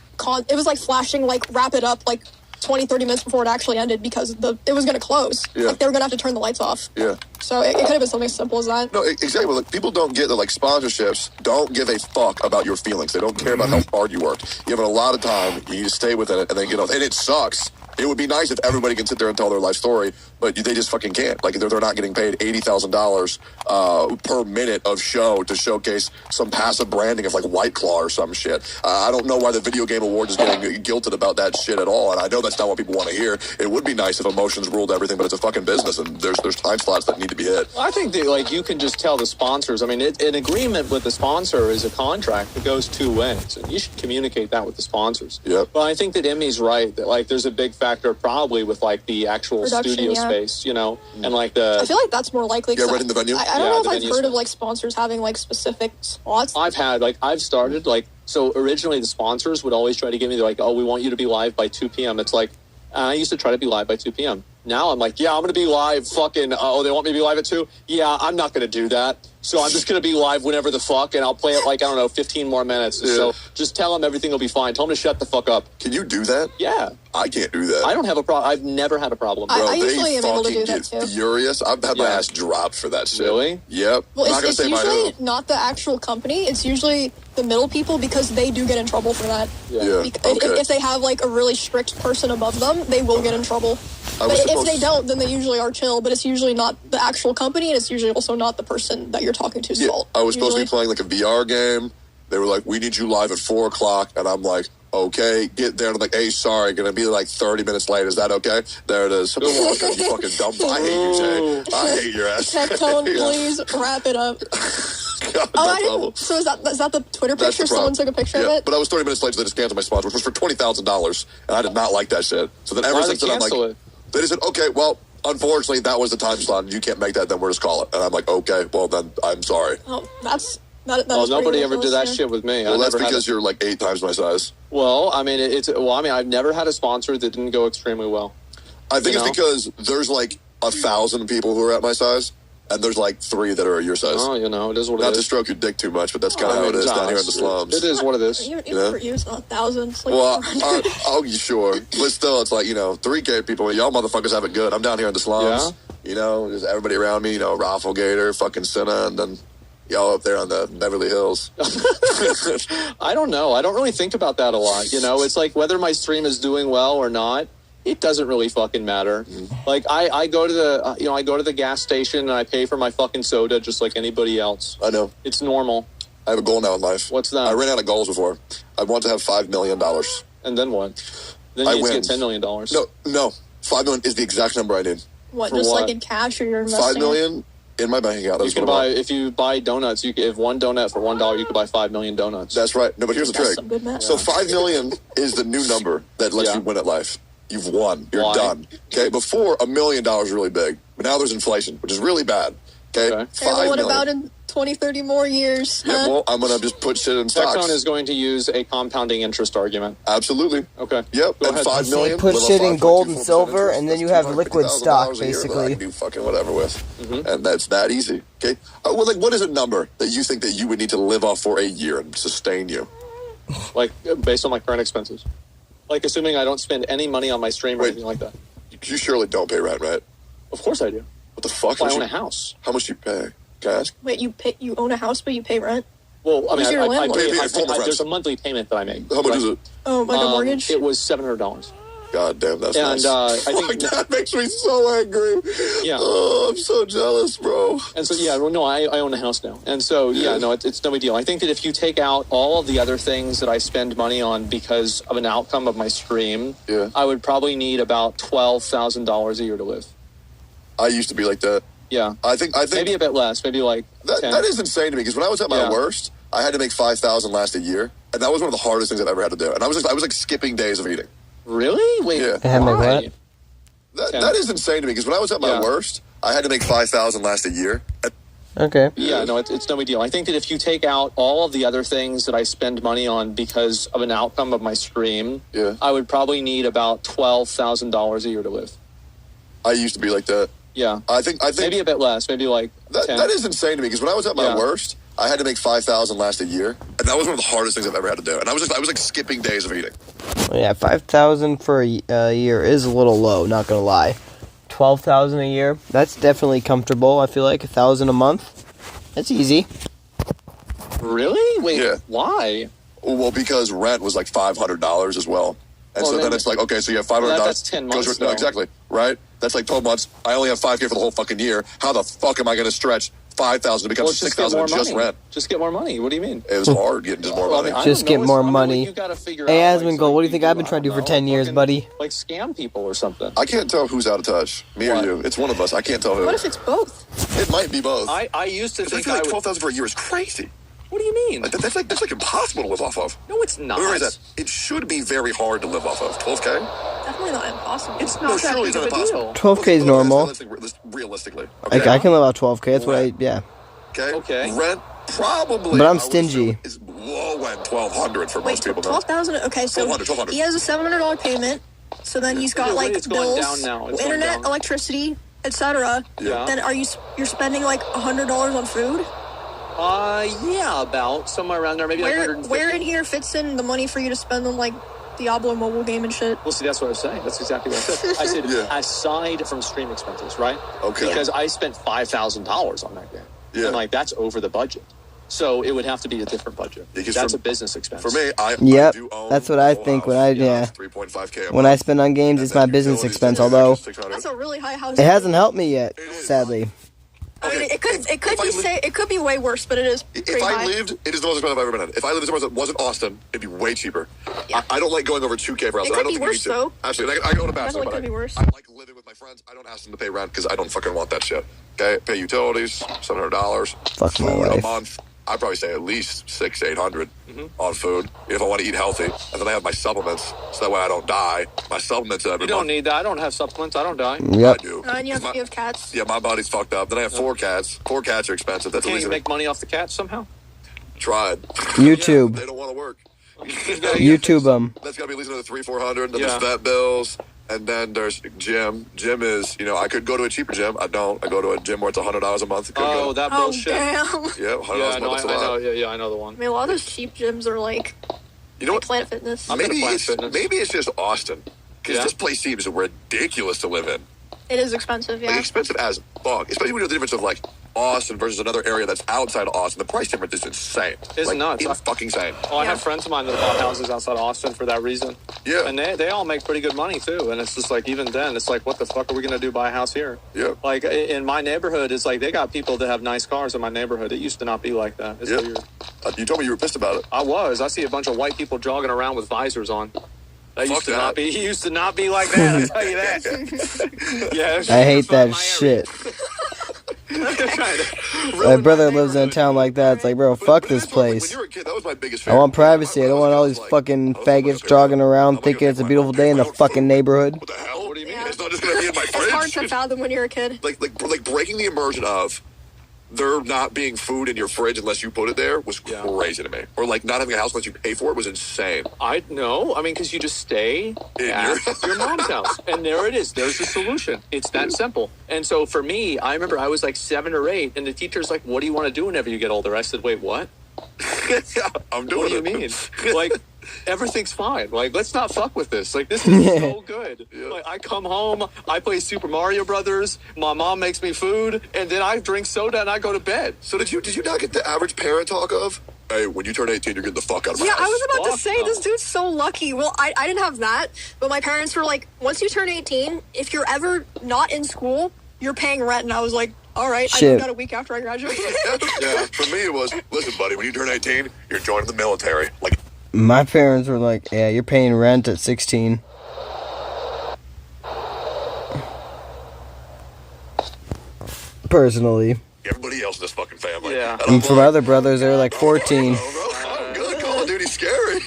it was, like, flashing, like, wrap it up, like, 20, 30 minutes before it actually ended because it was going to close. Yeah. Like, they were going to have to turn the lights off. Yeah. So it could have been something as simple as that. No, exactly. Like, people don't get that, like, sponsorships don't give a fuck about your feelings. They don't care about how hard you worked. You have a lot of time. You need to stay within it and then get off. And it sucks. It would be nice if everybody can sit there and tell their life story, but they just fucking can't. Like, they're not getting paid $80,000 per minute of show to showcase some passive branding of, like, White Claw or some shit. I don't know why the Video Game Award is getting guilted about that shit at all, and I know that's not what people want to hear. It would be nice if emotions ruled everything, but it's a fucking business, and there's time slots that need to be hit. I think that, like, you can just tell the sponsors. I mean, an agreement with the sponsor is a contract that goes two ways, and you should communicate that with the sponsors. Yep. But I think that Emmy's right, that, like, there's a big factor probably with, like, the actual Production, studio space, you know, and, like, the... I feel like that's more likely. Yeah, renting the venue? I don't know if I've heard of, like, sponsors having, like, specific spots. I've started, like, so originally the sponsors would always try to give me, like, oh, we want you to be live by 2 p.m. It's like, I used to try to be live by 2 p.m. Now I'm like, yeah, I'm going to be live fucking, oh, they want me to be live at 2? Yeah, I'm not going to do that. So I'm just going to be live whenever the fuck, and I'll play it, like, I don't know, 15 more minutes. Yeah. So just tell them everything will be fine. Tell them to shut the fuck up. Can you do that? Yeah. I can't do that. I don't have a problem. I've never had a problem. Bro, I usually am able to do get that, too. Furious. I've had my ass dropped for that shit. Really? Yep. Well, I'm not it's say usually not the actual company. It's usually the middle people because they do get in trouble for that. Yeah. If they have, like, a really strict person above them, they will get in trouble. But if they don't, then they usually are chill. But it's usually not the actual company, and it's usually also not the person that you're talking to's fault. I was supposed to be playing, like, a VR game. They were like, we need you live at 4 o'clock. And I'm like, okay, get there. And I'm like, hey, sorry, gonna be like 30 minutes late. Is that okay? There it is. You fucking dumb. I hate you, Jay. I hate your ass. Tectone, please wrap it up. God, I didn't. So is that the Twitter picture? Someone took a picture of it? But I was 30 minutes late, so they just canceled my sponsor, which was for $20,000. And I did not like that shit. So then ever since then, I'm like, they just said, okay, well, unfortunately, that was the time slot. You can't make that, then we'll just call it. And I'm like, okay, well, then I'm sorry. Oh, that well, is nobody ever did that shit with me. Well, that's because you're like 8 times my size. Well, I mean, I've never had a sponsor that didn't go extremely well. I think it's because there's like 1,000 people who are at my size, and there's like 3 that are your size. Oh, you know, it is what it is. Not to stroke your dick too much, but that's kind of how it is down here in the slums. It is what it is. Even for you, it's not thousands. Like well, oh, you sure? But still, it's like, 3K people. Y'all motherfuckers have it good. I'm down here in the slums. Yeah. Just everybody around me. Raffle Gator, fucking Senna, and then y'all up there on the Beverly Hills. I don't know. I don't really think about that a lot. It's like whether my stream is doing well or not. it doesn't really fucking matter. Like, I go to the, I go to the gas station and I pay for my fucking soda just like anybody else. I know. It's normal. I have a goal now in life. What's that? I ran out of goals before. I want to have $5 million. And then what? Then you need to get $10 million. No. 5 million is the exact number I need. What, For just what? like in cash or you're investing? 5 million in my bank account. You can buy, if you buy donuts, you can, if one donut for $1, you could buy 5 million donuts. That's right. No, but here's the That's trick. some good math. So 5 million is the new number that lets you win at life. You've won. You're Why? done. Okay. Before, $1 million is really big, but now there's inflation, which is really bad. Okay. Okay, 5 well, what million. about in 20, 30 more years? Yeah, huh? well, I'm gonna just put shit in stocks. Texon is going to use a compounding interest argument. Absolutely. Okay. Yep. Go And ahead. 5 million. Put live shit on in gold 5.24% and silver, interest. and then you That's have liquid stock, $250,000 a year that I basically. can do fucking whatever with, and that's that easy. Okay. Well, like, what is a number that you think that you would need to live off for a year and sustain you? Like, based on my current expenses. Like, assuming I don't spend any money on my stream or anything like that. You surely don't pay rent, right? Of course I do. What the fuck? Well, I own a house. How much do you pay? Can I ask? Wait, you own a house, but you pay rent? Well, I mean, Who's your landlord? there's a monthly payment that I make. How much is it? Oh, like a mortgage? It was $700. God damn, that's And nice. I think that makes me so angry. Yeah. Oh, I'm so jealous, bro. And so, yeah, well, no, I own a house now. And so, yeah, no, it's no big deal. I think that if you take out all of the other things that I spend money on because of an outcome of my stream, I would probably need about $12,000 a year to live. I used to be like that. Yeah. I think maybe a bit less, maybe like 10. That is insane to me, because when I was at my worst, I had to make 5,000 last a year, and that was one of the hardest things I've ever had to do. And I was like skipping days of eating. Really? Wait, yeah. why? That is insane to me, because when I was at my worst, I had to make 5,000 last a year. Okay. Yeah, no, it's no big deal. I think that if you take out all of the other things that I spend money on because of an outcome of my stream, I would probably need about $12,000 a year to live. I used to be like that. Yeah. I think maybe a bit less, maybe like 10. That is insane to me, because when I was at my worst, I had to make 5,000 last a year, and that was one of the hardest things I've ever had to do. And I was like skipping days of eating. Well, yeah, 5,000 for a year is a little low, not gonna lie. 12,000 a year, that's definitely comfortable. I feel like 1,000 a month, that's easy. Really? Wait, yeah. Why? Well, because rent was like $500 as well. And so then it's like, okay, so you have $500. Well, that's 10 months, No, exactly, right? That's like 12 months. I only have $5K for the whole fucking year. How the fuck am I going to stretch 5,000 to become 6,000 in just rent? Just get more money. What do you mean? It was hard getting just more money. Just get more money. You gotta figure Hey, out, Asmongold, what do you think I've been trying to do for 10 years, buddy? Like scam people or something. I can't tell who's out of touch. Me or you. It's one of us. I can't tell who. What if it's both? It might be both. I used to think I feel like 12,000 for a year is crazy. What do you mean? Like, that's like impossible to live off of. No, it's not. Where is that? It should be very hard to live off of. 12K? Definitely not impossible. It's No, not that surely big it's of not a impossible. deal. 12K is normal. Realistically. I can live out 12K, that's what I, yeah. Okay. Rent probably. But I'm stingy. Is low end 1,200 for Wait, most people. 12,000? Okay, so 1,200. he has a $700 payment, so then he's got like It's going bills, down now. It's going internet, down. electricity, etc. Yeah. Then you're spending like $100 on food? Yeah, about somewhere around there, maybe like 150. Where in here fits in the money for you to spend on like Diablo mobile game and shit? Well, see, that's what I was saying. That's exactly what I said. I said aside from stream expenses, right? Okay. Because I spent $5,000 on that game. Yeah. And like that's over the budget. So it would have to be a different budget. Because That's a business expense. For me, I Yep, do own that's what I think when I, 3.5K a when I month. spend on games, it's my business expense, although That's a really high house. it hasn't helped me yet, sadly. I mean, it could be way worse, but it is pretty If I high. lived, it is the most expensive I've ever been in. If I lived somewhere that wasn't Austin, it'd be way cheaper. I don't like going over 2K for house. It I could don't be think worse, you need to. though. Absolutely. I go to bachelor, Definitely but could be worse. I like living with my friends. I don't ask them to pay rent because I don't fucking want that shit. Okay, pay utilities, $700. Fuck my food life. a month. I'd probably say at least $600 to $800 on food if I want to eat healthy. And then I have my supplements, so that way I don't die. My supplements every You don't month. need that. I don't have supplements. I don't die. Yep. I do. And you have cats. Yeah, my body's fucked up. Then I have 4 cats. 4 cats are expensive. That's the Can't you reason make money off the cats somehow? I tried. YouTube. They don't want to work. YouTube them. That's got to be at least another $300-$400. Then Yeah. there's vet bills. And then there's gym. Gym is, I could go to a cheaper gym. I don't. I go to a gym where it's $100 a month. Oh, that Oh, bullshit. damn. Yeah, $100 Yeah, a no, month. I That's a lot. know. Yeah, I know the one. I mean, a lot of those cheap gyms are like, You know what? Planet Fitness. Maybe it's just Austin. Because Yeah. this place seems ridiculous to live in. It is expensive, yeah. Like, expensive as fuck. Especially when you know the difference of, like, Austin versus another area that's outside of Austin, the price difference is insane. It's nuts. It's fucking insane. Oh, I have friends of mine that bought houses outside of Austin for that reason. Yeah. And they all make pretty good money, too. And it's just like, even then, it's like, what the fuck are we going to do, buy a house here? Yeah. Like, in my neighborhood, it's like, they got people that have nice cars in my neighborhood. It used to not be like that. It's weird. You told me you were pissed about it. I was. I see a bunch of white people jogging around with visors on. That used to not be. He used to not be like that. I'll tell you that. Yeah. I hate that shit. My brother lives in a town like that. It's like, bro, fuck this place. When you were a kid, that was my biggest I want privacy. I don't want all these fucking faggots jogging around thinking it's a beautiful day in the fucking neighborhood. What the hell? What do you mean? It's not just gonna be in my fridge. It's hard to fathom when you're a kid. Like breaking the immersion of there not being food in your fridge unless you put it there was crazy to me. Or like not having a house unless you pay for it was insane. I know. I mean, because you just stay at your mom's house. And there it is. There's the solution. It's that simple. And so for me, I remember I was like 7 or 8, and the teacher's like, what do you want to do whenever you get older? I said, wait, what? I'm doing it. What do you mean? Like, everything's fine. Like, let's not fuck with this. Like, this is so good. Like, I come home, I play Super Mario Brothers, my mom makes me food, and then I drink soda and I go to bed. So did you not get the average parent talk of, hey, when you turn 18, you're getting the fuck out of my house? Yeah, I was about to say, this dude's so lucky. Well, I didn't have that, but my parents were like, once you turn 18, if you're ever not in school, you're paying rent. And I was like, all right, I moved out a week after I graduated. Yeah, for me it was, listen, buddy, when you turn 18, you're joining the military. Like, my parents were like, yeah, you're paying rent at 16. Personally. Everybody else in this fucking family. Yeah. And for my other brothers, they were like 14. Oh, good. Call of Duty's scary.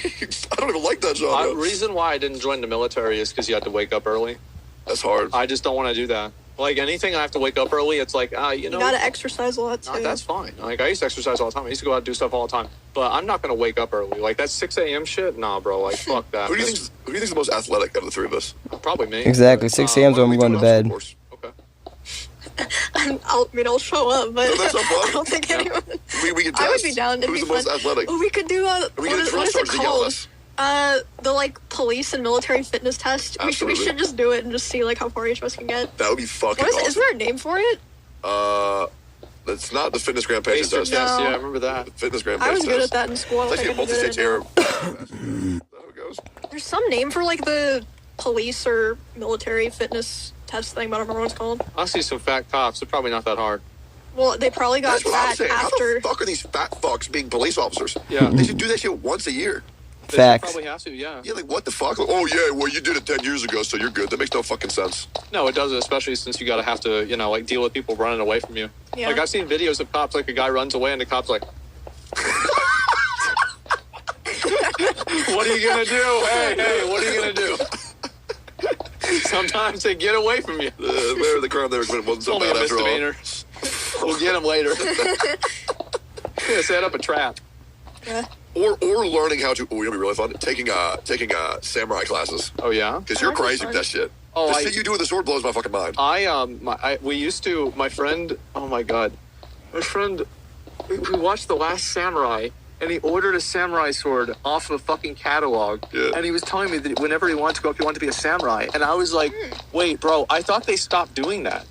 I don't even like that genre. The reason why I didn't join the military is because you had to wake up early. That's hard. I just don't want to do that. Like, anything I have to wake up early, it's like, you know. You gotta exercise a lot, too. That's fine. Like, I used to exercise all the time. I used to go out and do stuff all the time. But I'm not going to wake up early. Like, that 6 a.m. shit? Nah, bro. Like, fuck that. Who do you think's the most athletic out of the three of us? Probably me. Exactly. 6 a.m. is when I'm going to bed. I'll show up, but I don't think anyone. We can test. I would be down. It'd Who's be the most fun. athletic? Oh, we could do we get a what is it called? The like police and military fitness test. We should just do it and just see like how far each of us can get. That would be fucking What is awesome. Is there a name for it? That's not the fitness gram patient test. Yeah, I remember that. The fitness gram I was patient good test. at that in school. It's actually a multi-stage error. There's some name for like the police or military fitness test thing, but I don't remember what it's called. I see some fat cops. They're probably not that hard. Well, they probably got That's what I'm fat saying. How after. the fuck are these fat fucks being police officers? Yeah. They should do that shit once a year. Facts. Probably have to, yeah. Yeah, like what the fuck? Oh yeah, well you did it 10 years ago, so you're good. That makes no fucking sense. No, it doesn't, especially since you gotta have to, you know, like deal with people running away from you. Yeah. Like I've seen videos of cops, like a guy runs away and the cop's like, what are you gonna do? Hey, what are you gonna do? Sometimes they get away from you. Maybe the crime they were committing wasn't so Only bad a after all. misdemeanor. We'll get them later. Yeah, set up a trap. Yeah. Or learning how to. Oh, it'll be really fun. Taking samurai classes. Oh yeah. Because you're crazy with that shit. Oh, the shit you do with the sword blows my fucking mind. We used to. My friend. Oh my god. My friend. We watched The Last Samurai. And he ordered a samurai sword off of a fucking catalog. Yeah. And he was telling me that whenever he wanted to go up, he wanted to be a samurai. And I was like, wait, bro, I thought they stopped doing that.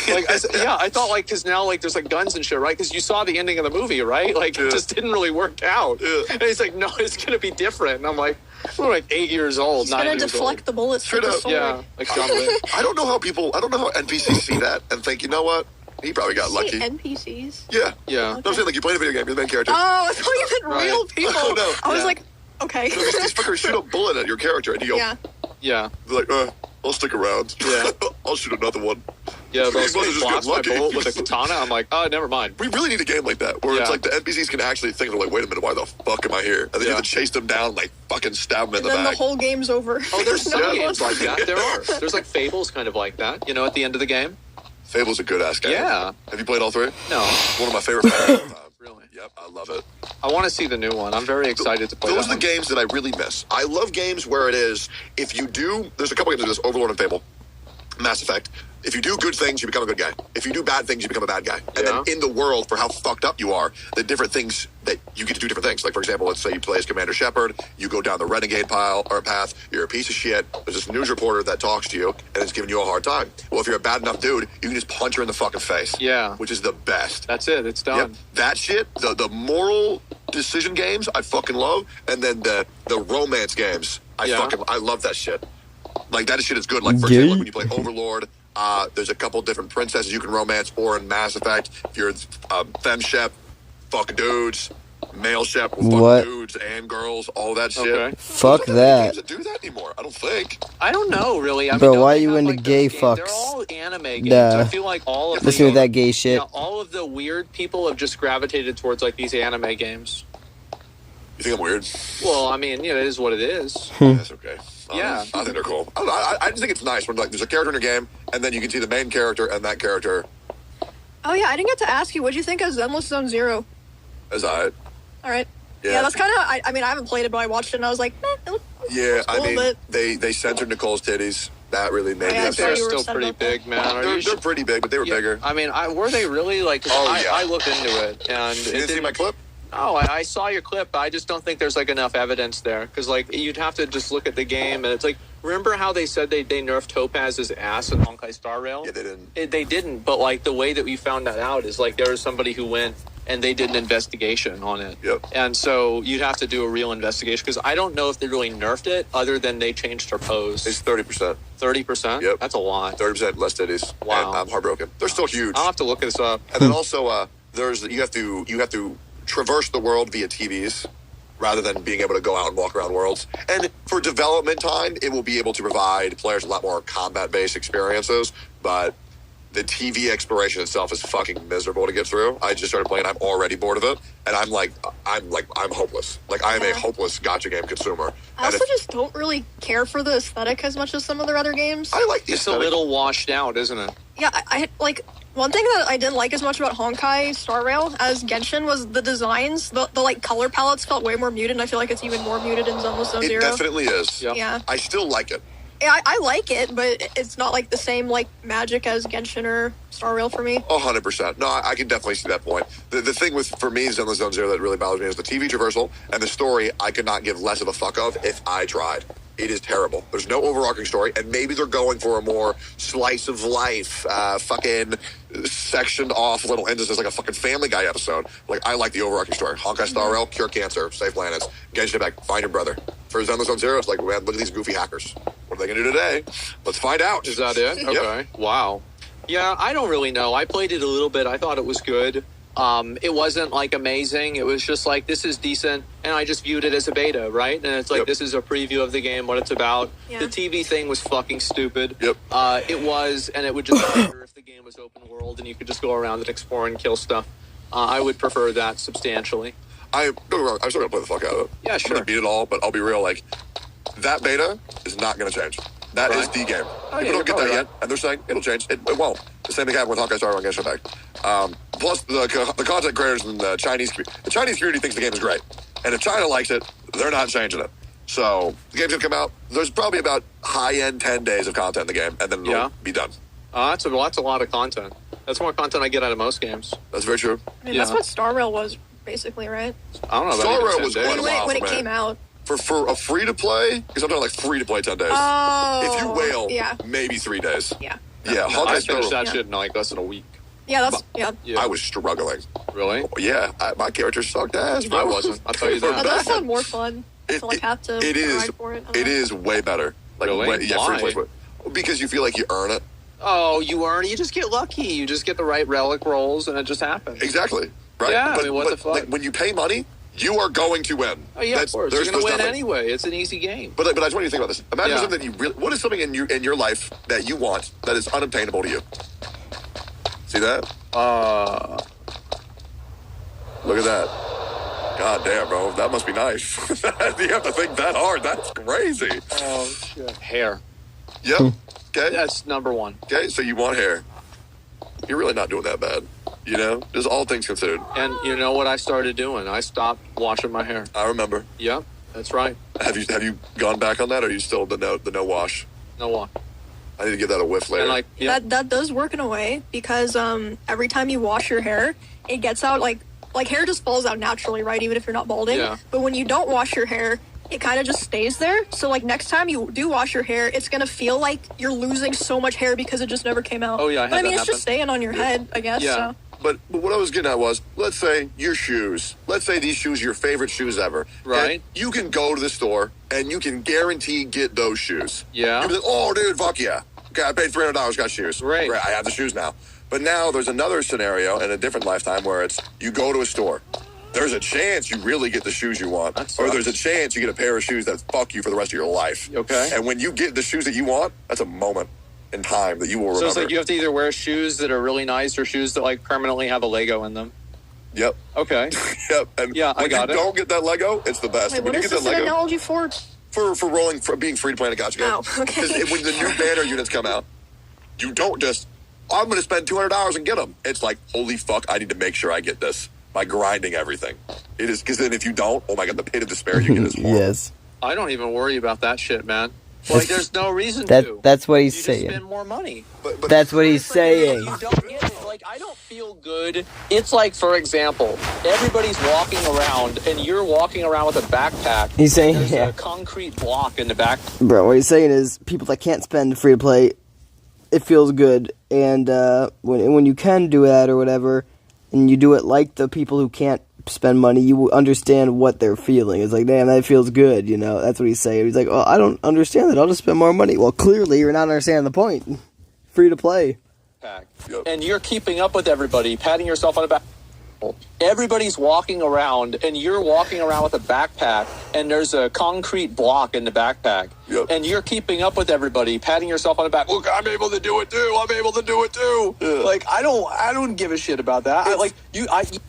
Like, I thought, like, because now, like, there's, like, guns and shit, right? Because you saw the ending of the movie, right? Like, it just didn't really work out. Yeah. And he's like, no, it's going to be different. And I'm like, we're, like, 8 years old, He's 9 gonna years old. deflect the bullets with the sword. Yeah, like John Wick. I don't know how NPCs see that and think, you know what? He probably got lucky. NPCs? Yeah. Yeah. No, I'm saying, like, you play a video game, you're the main character. Oh, I thought you meant real people. Oh, no. I was Yeah. like, okay. No, these fuckers shoot a bullet at your character, and you go, Yeah. Yeah. they're like, I'll stick around. Yeah. I'll shoot another one. Yeah, but He as soon as wasn't he just blocks my getting bullet lucky. with a katana, I'm like, oh, never mind. We really need a game like that, where it's Yeah. like the NPCs can actually think, they're like, wait a minute, why the fuck am I here? And then you Yeah. have to chase them down, like, fucking stab them in And the then back. the whole game's over. Oh, there's some No games one- like that. There are. There's like Fables kind of like that, you know, at the end of the game. Fable's a good ass game. Yeah. Have you played all three? No. One of my favorite games of all time. Really? Yep, I love it. I want to see the new one. I'm very excited to play Those that are the games that I really miss. I love games where it is, if you do, there's a couple games of this, Overlord and Fable, Mass Effect. If you do good things, you become a good guy. If you do bad things, you become a bad guy. And then in the world, for how fucked up you are, the different things that you get to do different things. Like, for example, let's say you play as Commander Shepard, you go down the renegade path, you're a piece of shit, there's this news reporter that talks to you, and is giving you a hard time. Well, if you're a bad enough dude, you can just punch her in the fucking face. Yeah. Which is the best. That's it. It's done. Yep. That shit, the moral decision games, I fucking love. And then the romance games, I love that shit. Like, that shit is good. Like, for example, like when you play Overlord, there's a couple different princesses you can romance, or in Mass Effect, if you're femme shep, fucking dudes, male shep, fucking dudes and girls, all that shit. Okay. Fuck that. Games that do that anymore, I don't think. I don't know, really. I Bro, mean, why are you into gay fucks? They're all anime games. I feel like all of listen to that gay shit. all of the weird people have just gravitated towards like these anime games. You think I'm weird? Well, I mean, it is what it is. That's okay. Yeah. I think they're cool. I just think it's nice when like there's a character in a game, and then you can see the main character and that character. Oh yeah, I didn't get to ask you. What'd you think of Zenless Zone Zero? As I. All right. Yeah. Yeah, that's kind of. I mean, I haven't played it, but I watched it and I was like, Yeah, I cool, mean, but- they censored Nicole's titties. That really made me They're upset. still pretty big, man. They're pretty big, but they were bigger. I mean, were they really? Like, I looked into it, and You didn't see my clip? No, I saw your clip, but I just don't think there's like enough evidence there. Because like you'd have to just look at the game, and it's like, remember how they said they nerfed Topaz's ass in Honkai Star Rail? Yeah, they didn't. They didn't, but like the way that we found that out is like there was somebody who went and they did an investigation on it. Yep. And so you'd have to do a real investigation because I don't know if they really nerfed it other than they changed her pose. It's 30%. 30%? Yep. That's a lot. 30% less titties. Wow. And I'm heartbroken. They're still huge. I'll have to look this up. And then also, you have to traverse the world via TVs rather than being able to go out and walk around worlds. And for development time, it will be able to provide players a lot more combat-based experiences, but the TV exploration itself is fucking miserable to get through. I just started playing. I'm already bored of it, and I'm hopeless. Like, I am a hopeless gacha game consumer. I also just don't really care for the aesthetic as much as some of their other games. I like the It's a little washed out, isn't it? Yeah, I like one thing that I didn't like as much about Honkai Star Rail as Genshin was the designs. The like color palettes felt way more muted, and I feel like it's even more muted in Zenless Zone It Zero. definitely is. Yeah. I still like it. Yeah, I like it, but it's not like the same like magic as Genshin or Star Rail for me. 100%. No, I can definitely see that point. The thing for me, Zenless Zone Zero, that really bothers me is the TV traversal and the story. I could not give less of a fuck of if I tried. It is terrible. There's no overarching story, and maybe they're going for a more slice of life, fucking sectioned off little instances, like a fucking Family Guy episode. Like, I like the overarching story. Honkai Star Rail, cure cancer, save planets, Genshin Impact, find your brother. For Zenless Zone Zero, it's like, man, look at these goofy hackers. What are they going to do today? Let's find out. Is that it? Okay. Yep. Wow. Yeah, I don't really know. I played it a little bit. I thought it was good. It wasn't like amazing. It was just like, this is decent, and I just viewed it as a beta, right? And it's like, this is a preview of the game, what it's about. Yeah. The TV thing was fucking stupid. Yep. It was, and it would just be better if the game was open world and you could just go around and explore and kill stuff. I would prefer that substantially. I'm still gonna play the fuck out of it. Yeah, I'm sure. gonna beat it all, but I'll be real. Like, that beta is not gonna change. That is the game. People don't get that yet, and they're saying it'll change. It won't. The same thing happened with Honkai Star Rail and Genshin Impact. Plus, the content creators and the Chinese community thinks the game is great, and if China likes it, they're not changing it. So the game's gonna come out. There's probably about high-end 10 days of content in the game, and then it'll be done. That's a lot of content. That's more content I get out of most games. That's very true. I mean, that's what Star Rail was basically, right? I don't know. Star Rail was quite a while when it for me. came out. For a free-to-play, because I'm talking like free-to-play 10 days. Oh, if you whale, yeah. maybe 3 days. Yeah. Yeah, I Honkai Star finished Rail. that shit in like less than a week. Yeah, that's I was struggling. Really? Yeah, my character sucked ass, bro. I wasn't. I'll tell you That that. does sound more fun to like have to It is. grind for it. It is way better. Like, Really? yeah, Why? free-to-play. Because you feel like you earn it. Oh, you just get lucky. You just get the right relic rolls, and it just happens. Exactly. Right? Yeah, but, I mean, what the fuck? Like, when you pay money, you are going to win. Oh yeah, of course. You're going to win anyway. It's an easy game. But I just want you to think about this. Imagine something that you really. What is something in your life that you want that is unobtainable to you? See that? Look at that. God damn, bro. That must be nice. You have to think that hard. That's crazy. Oh shit. Hair. Yep. Okay. That's number one. Okay, so you want hair. You're really not doing that bad. You know? Just all things considered. And you know what I started doing? I stopped washing my hair. I remember. Yep, that's right. Have you gone back on that, or are you still the no wash? No wash. I need to give that a whiff later. And That does work in a way because every time you wash your hair, it gets out like hair just falls out naturally, right? Even if you're not balding. Yeah. But when you don't wash your hair, it kind of just stays there. So like next time you do wash your hair, it's gonna feel like you're losing so much hair because it just never came out. Oh, yeah, I had but I mean, that it's just staying on your head, I guess. Yeah. So. But what I was getting at was, let's say your shoes. Let's say these shoes are your favorite shoes ever. Right. And you can go to the store and you can guarantee get those shoes. Yeah. You'll be like, oh, dude, fuck yeah. Okay, I paid $300, got shoes. Great. I have the shoes now. But now there's another scenario in a different lifetime where it's you go to a store. There's a chance you really get the shoes you want. Or there's a chance you get a pair of shoes that fuck you for the rest of your life. Okay. And when you get the shoes that you want, that's a moment in time that you will remember. So it's like you have to either wear shoes that are really nice or shoes that like permanently have a Lego in them. Yep. Okay. Yep. And yeah, I got when it. you don't get that Lego, it's the best. Wait, when what you is get this that an Lego, analogy for? for being free to play in a gotcha game. Oh, okay. 'Cause when the new banner units come out, you don't just, I'm going to spend $200 and get them. It's like, holy fuck, I need to make sure I get this by grinding everything. It is, because then if you don't, oh my god, the pit of despair you get is horrible. Yes. I don't even worry about that shit, man. Like, there's no reason to. That's what he's You just saying. spend more money. But That's what he's saying. You don't get it. Like, I don't feel good. It's like, for example, everybody's walking around and you're walking around with a backpack. He's saying, There's yeah. a concrete block in the back. Bro, what he's saying is people that can't spend free to play, it feels good. And when you can do that or whatever, and you do it like the people who can't spend money, you understand what they're feeling. It's like, damn, that feels good, you know? That's what he's saying. He's like, oh, I don't understand that. I'll just spend more money. Well, clearly you're not understanding the point. Free to play. And you're keeping up with everybody, patting yourself on the back. Everybody's walking around and you're walking around with a backpack and there's a concrete block in the backpack. And you're keeping up with everybody, patting yourself on the back. Look, I'm able to do it too. I'm able to do it too. Like, I don't give a shit about that.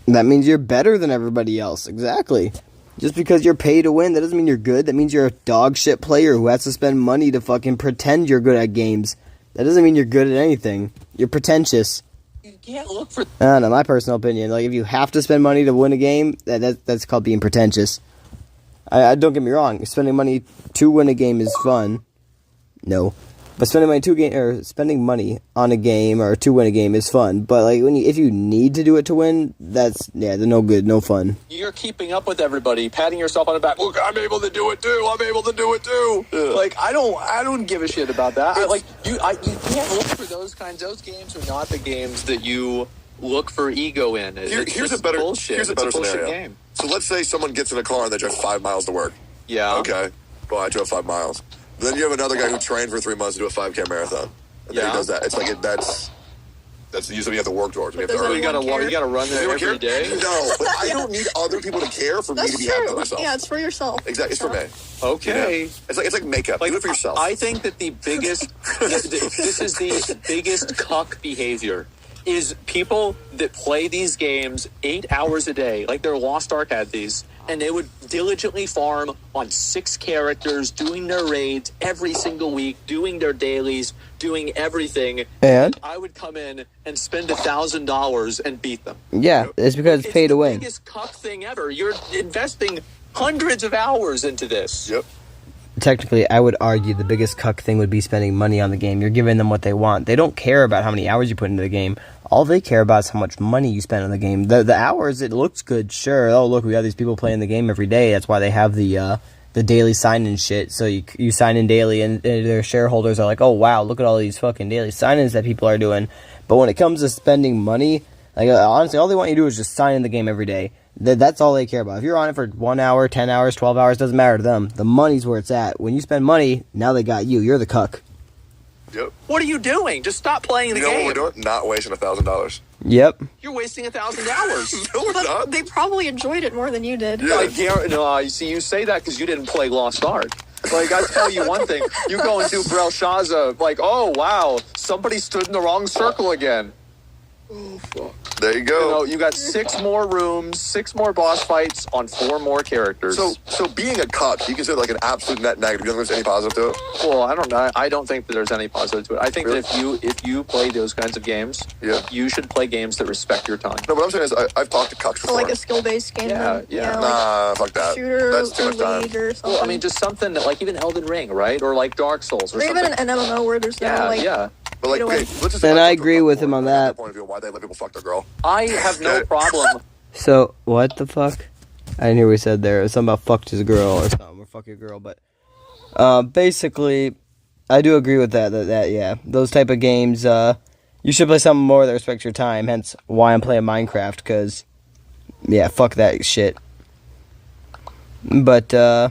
That means you're better than everybody else. Exactly. Just because you're paid to win, that doesn't mean you're good. That means you're a dog shit player who has to spend money to fucking pretend you're good at games. That doesn't mean you're good at anything. You're pretentious. You can't look for... I don't know, my personal opinion. Like, if you have to spend money to win a game, that's called being pretentious. I don't get me wrong. Spending money to win a game is fun. No. But spending money on a game or to win a game is fun. But like if you need to do it to win, that's no good, no fun. You're keeping up with everybody, patting yourself on the back. Look, I'm able to do it too. I'm able to do it too. Like, I don't give a shit about that. You can't look for those kinds. Those games are not the games that you look for ego in. Here's a better scenario. Game. So let's say someone gets in a car and they drive 5 miles to work. Yeah. Okay. Well, I drove 5 miles. But then you have another guy who trained for 3 months to do a 5K marathon. And then he does that. It's like that's usually you have to work towards. You gotta run there every day. No, but I don't need other people to care for me to be happy with myself. Yeah, it's for yourself. Exactly, it's for me. Okay. You know? It's like makeup. Do it for yourself. I think that the biggest this is the biggest cuck behavior is people that play these games 8 hours a day, like their Lost Ark had these, and they would diligently farm on 6 characters, doing their raids every single week, doing their dailies, doing everything. And I would come in and spend $1,000 and beat them. Yeah, it's because it's pay to win. It's the biggest cuck thing ever. You're investing hundreds of hours into this. Yep. Technically, I would argue the biggest cuck thing would be spending money on the game. You're giving them what they want. They don't care about how many hours you put into the game. All they care about is how much money you spend on the game. The hours, it looks good, sure. Oh, look, we have these people playing the game every day. That's why they have the daily sign-in shit. So you sign in daily, and their shareholders are like, oh, wow, look at all these fucking daily sign-ins that people are doing. But when it comes to spending money, like honestly, all they want you to do is just sign in the game every day. That's all they care about. If you're on it for 1 hour, 10 hours, 12 hours, doesn't matter to them. The money's where it's at. When you spend money, now they got you. You're the cuck. Yep. What are you doing? Just stop playing the game. You know what we're doing? Not wasting $1,000. Yep. You're wasting $1,000. No, we're not. They probably enjoyed it more than you did. Yeah. You see, you say that because you didn't play Lost Ark. Like, I tell you one thing. You go and do Belshazzar, like, oh, wow, somebody stood in the wrong circle again. Oh, fuck. There you go. You got 6 more rooms, 6 more boss fights on 4 more characters. So being a cuck, you consider like an absolute net negative. You don't think there's any positive to it? Well, I don't know. I don't think that there's any positive to it. I think that if you play those kinds of games, you should play games that respect your time. No, what I'm saying is I've talked to cucks before. Like a skill-based game. Yeah. Nah, fuck that. Shooter, That's too much time. or something. Well, I mean, just something that, like even Elden Ring, right? Or like Dark Souls, or something. even an MMO where there's no like. But like, okay, let's just. And I agree with him on that. Point of view, why they let people fuck their girl? I have no problem. So what the fuck? I didn't hear what he said there. It was something about fucked his girl or something, or fuck your girl. But basically, I do agree with that. That yeah, those type of games. You should play something more that respects your time. Hence, why I'm playing Minecraft. Because yeah, fuck that shit. But yeah,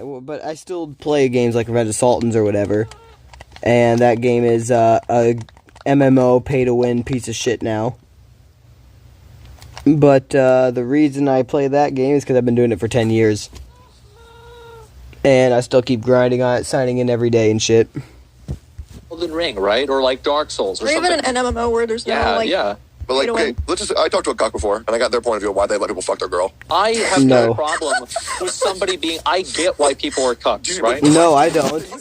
well, but I still play games like Revenge of Sultans or whatever. And that game is a MMO pay-to-win piece of shit now. But the reason I play that game is because I've been doing it for 10 years. And I still keep grinding on it, signing in every day and shit. Elden Ring, right? Or like Dark Souls, or something. Even an MMO where there's no like. But like, okay, I talked to a cuck before, and I got their point of view of why they let people fuck their girl. I have no problem with somebody being. I get why people are cucks, right? No, I don't. You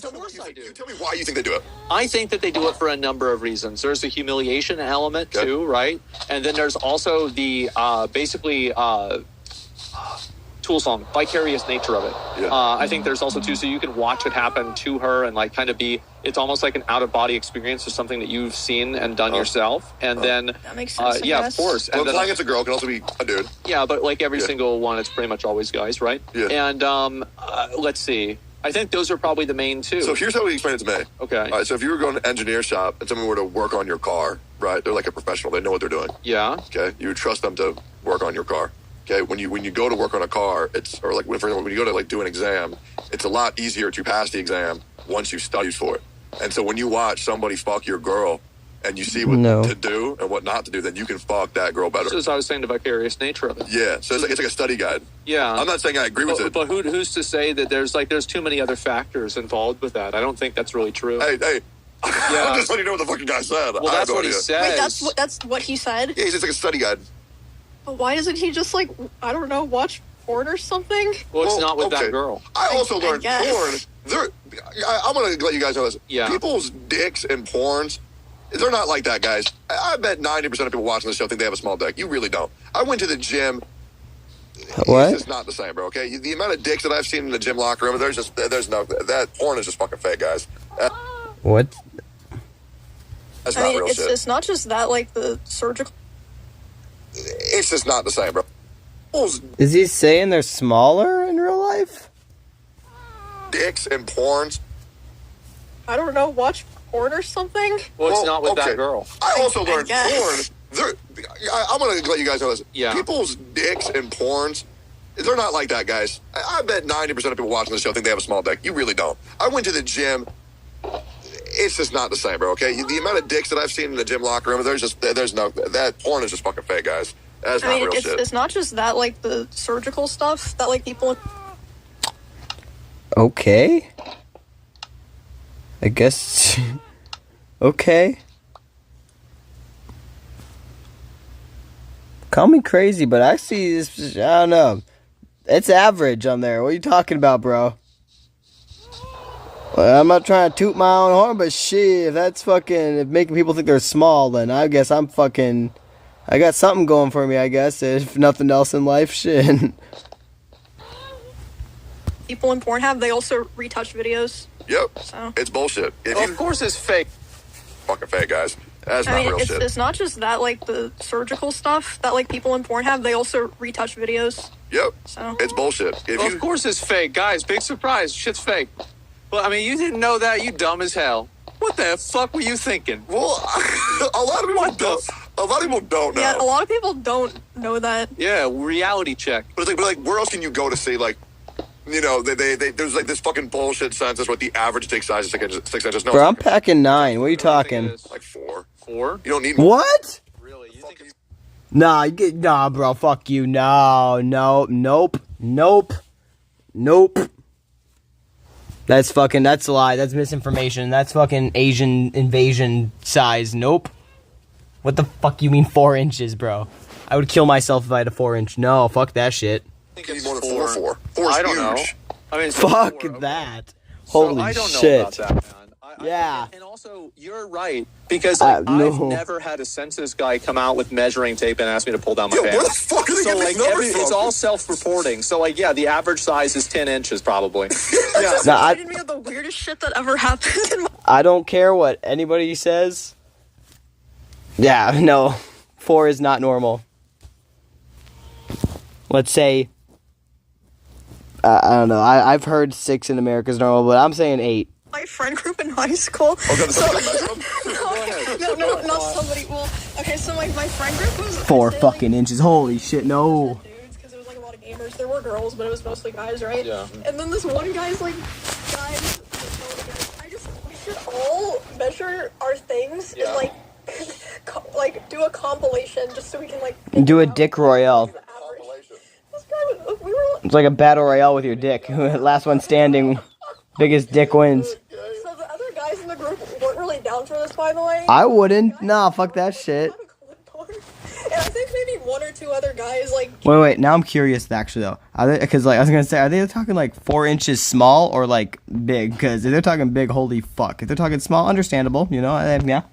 tell me why you think they do it. I think that they do it for a number of reasons. There's a humiliation element too, right? And then there's also the Tool song, vicarious nature of it. I think there's also too, so you can watch it happen to her and like kind of be, it's almost like an out of body experience or something that you've seen and done yourself. And then that makes sense. yeah, of course. Well, and then, playing as a girl can also be a dude. Yeah, but like every single one, it's pretty much always guys, right? Yeah. And let's see. I think those are probably the main two. So here's how we explain it to me. Okay. All right, so if you were going to an engineer shop and someone were to work on your car, right? They're like a professional. They know what they're doing. Yeah. Okay. You would trust them to work on your car. Okay. When you go to work on a car, it's, or like, for example, when you go to like do an exam, it's a lot easier to pass the exam once you study for it. And so when you watch somebody fuck your girl and you see what to do and what not to do, then you can fuck that girl better. So as I was saying, the vicarious nature of it. Yeah. So it's like a study guide. Yeah. I'm not saying I agree with it. But who's to say that there's too many other factors involved with that? I don't think that's really true. Hey. Yeah. I'm just letting you know what the fucking guy said. Well, that's what he said. Wait, that's what he said? Yeah, it's like a study guide. But why doesn't he just like, I don't know, watch porn or something? Well, it's not with that girl. I also learned porn. I'm going to let you guys know this. Yeah. People's dicks and porns, they're not like that, guys. I bet 90% of people watching this show think they have a small dick. You really don't. I went to the gym. What? It's just not the same, bro, okay? The amount of dicks that I've seen in the gym locker room, there's no, that porn is just fucking fake, guys. What? That's not real shit. It's not just that, like, the surgical... It's just not the same, bro. Is he saying they're smaller in real life? Dicks and porns. I don't know, watch porn or something? Well, it's not with that girl. I also learned porn. I'm going to let you guys know this. Yeah. People's dicks and porns, they're not like that, guys. I bet 90% of people watching the show think they have a small dick. You really don't. I went to the gym. It's just not the same, bro, okay? The amount of dicks that I've seen in the gym locker room, there's no, that porn is just fucking fake, guys. That's not real shit. It's not just that, like, the surgical stuff that, like, people... Okay. I guess... okay. Call me crazy, but I see this... I don't know. It's average on there. What are you talking about, bro? Well, I'm not trying to toot my own horn, but shit, if that's fucking... if making people think they're small, then I guess I'm fucking... I got something going for me, I guess, if nothing else in life, shit. People in Pornhub, they also retouch videos. Yep. So. It's bullshit. Of course it's fake. Fucking fake, guys. That's not real shit. It's not just that, like, the surgical stuff that, like, people in Pornhub, they also retouch videos. Yep. So. It's bullshit. Of course it's fake. Guys, big surprise. Shit's fake. Well, I mean, you didn't know that. You dumb as hell. What the fuck were you thinking? Well, a lot of people don't know. Yeah, a lot of people don't know that. Yeah, reality check. But it's like, where else can you go to see, like, you know, there's like this fucking bullshit census what the average dick size is 6 inches. No, bro, I'm packing 9. What are you talking? Like 4. 4? You don't need more. What? Really? You think it's... Nah, bro, fuck you. No, nope. That's a lie. That's misinformation. That's fucking Asian invasion size. Nope. What the fuck you mean 4 inches, bro? I would kill myself if I had a 4-inch. No, fuck that shit. I think it's more than 4. 4 is I don't know. huge. I mean, Fuck 4, okay. that. So Holy I don't know shit. about that, man. Yeah. And also, you're right. Because I've never had a census guy come out with measuring tape and ask me to pull down my pants. Where the fuck are they getting these numbers from? It's all self-reporting. So, like, yeah, the average size is 10 inches, probably. Yeah. No, I didn't have the weirdest shit that ever happened in my... I don't care what anybody says. Yeah, no. 4 is not normal. Let's say... I don't know. I've heard 6 in America is normal, but I'm saying 8. My friend group in high school. Okay, No, not somebody. Well, okay, so my friend group was 4 fucking inches. Holy shit, no. dudes, because it was like a lot of gamers. There were girls, but it was mostly guys, right? Yeah. And then this one guy's like, guys, we should all measure our things and like do a compilation just so we can like Do a dick royale. It's like a battle royale with your dick. Last one standing, biggest dick wins. So the other guys in the group weren't really down for this, by the way. I wouldn't. Nah, fuck that shit. And I think maybe 1 or 2 other guys like. Wait. Now I'm curious, actually, though. Because like I was gonna say, are they talking like 4 inches small or like big? Because if they're talking big, holy fuck. If they're talking small, understandable. You know, yeah.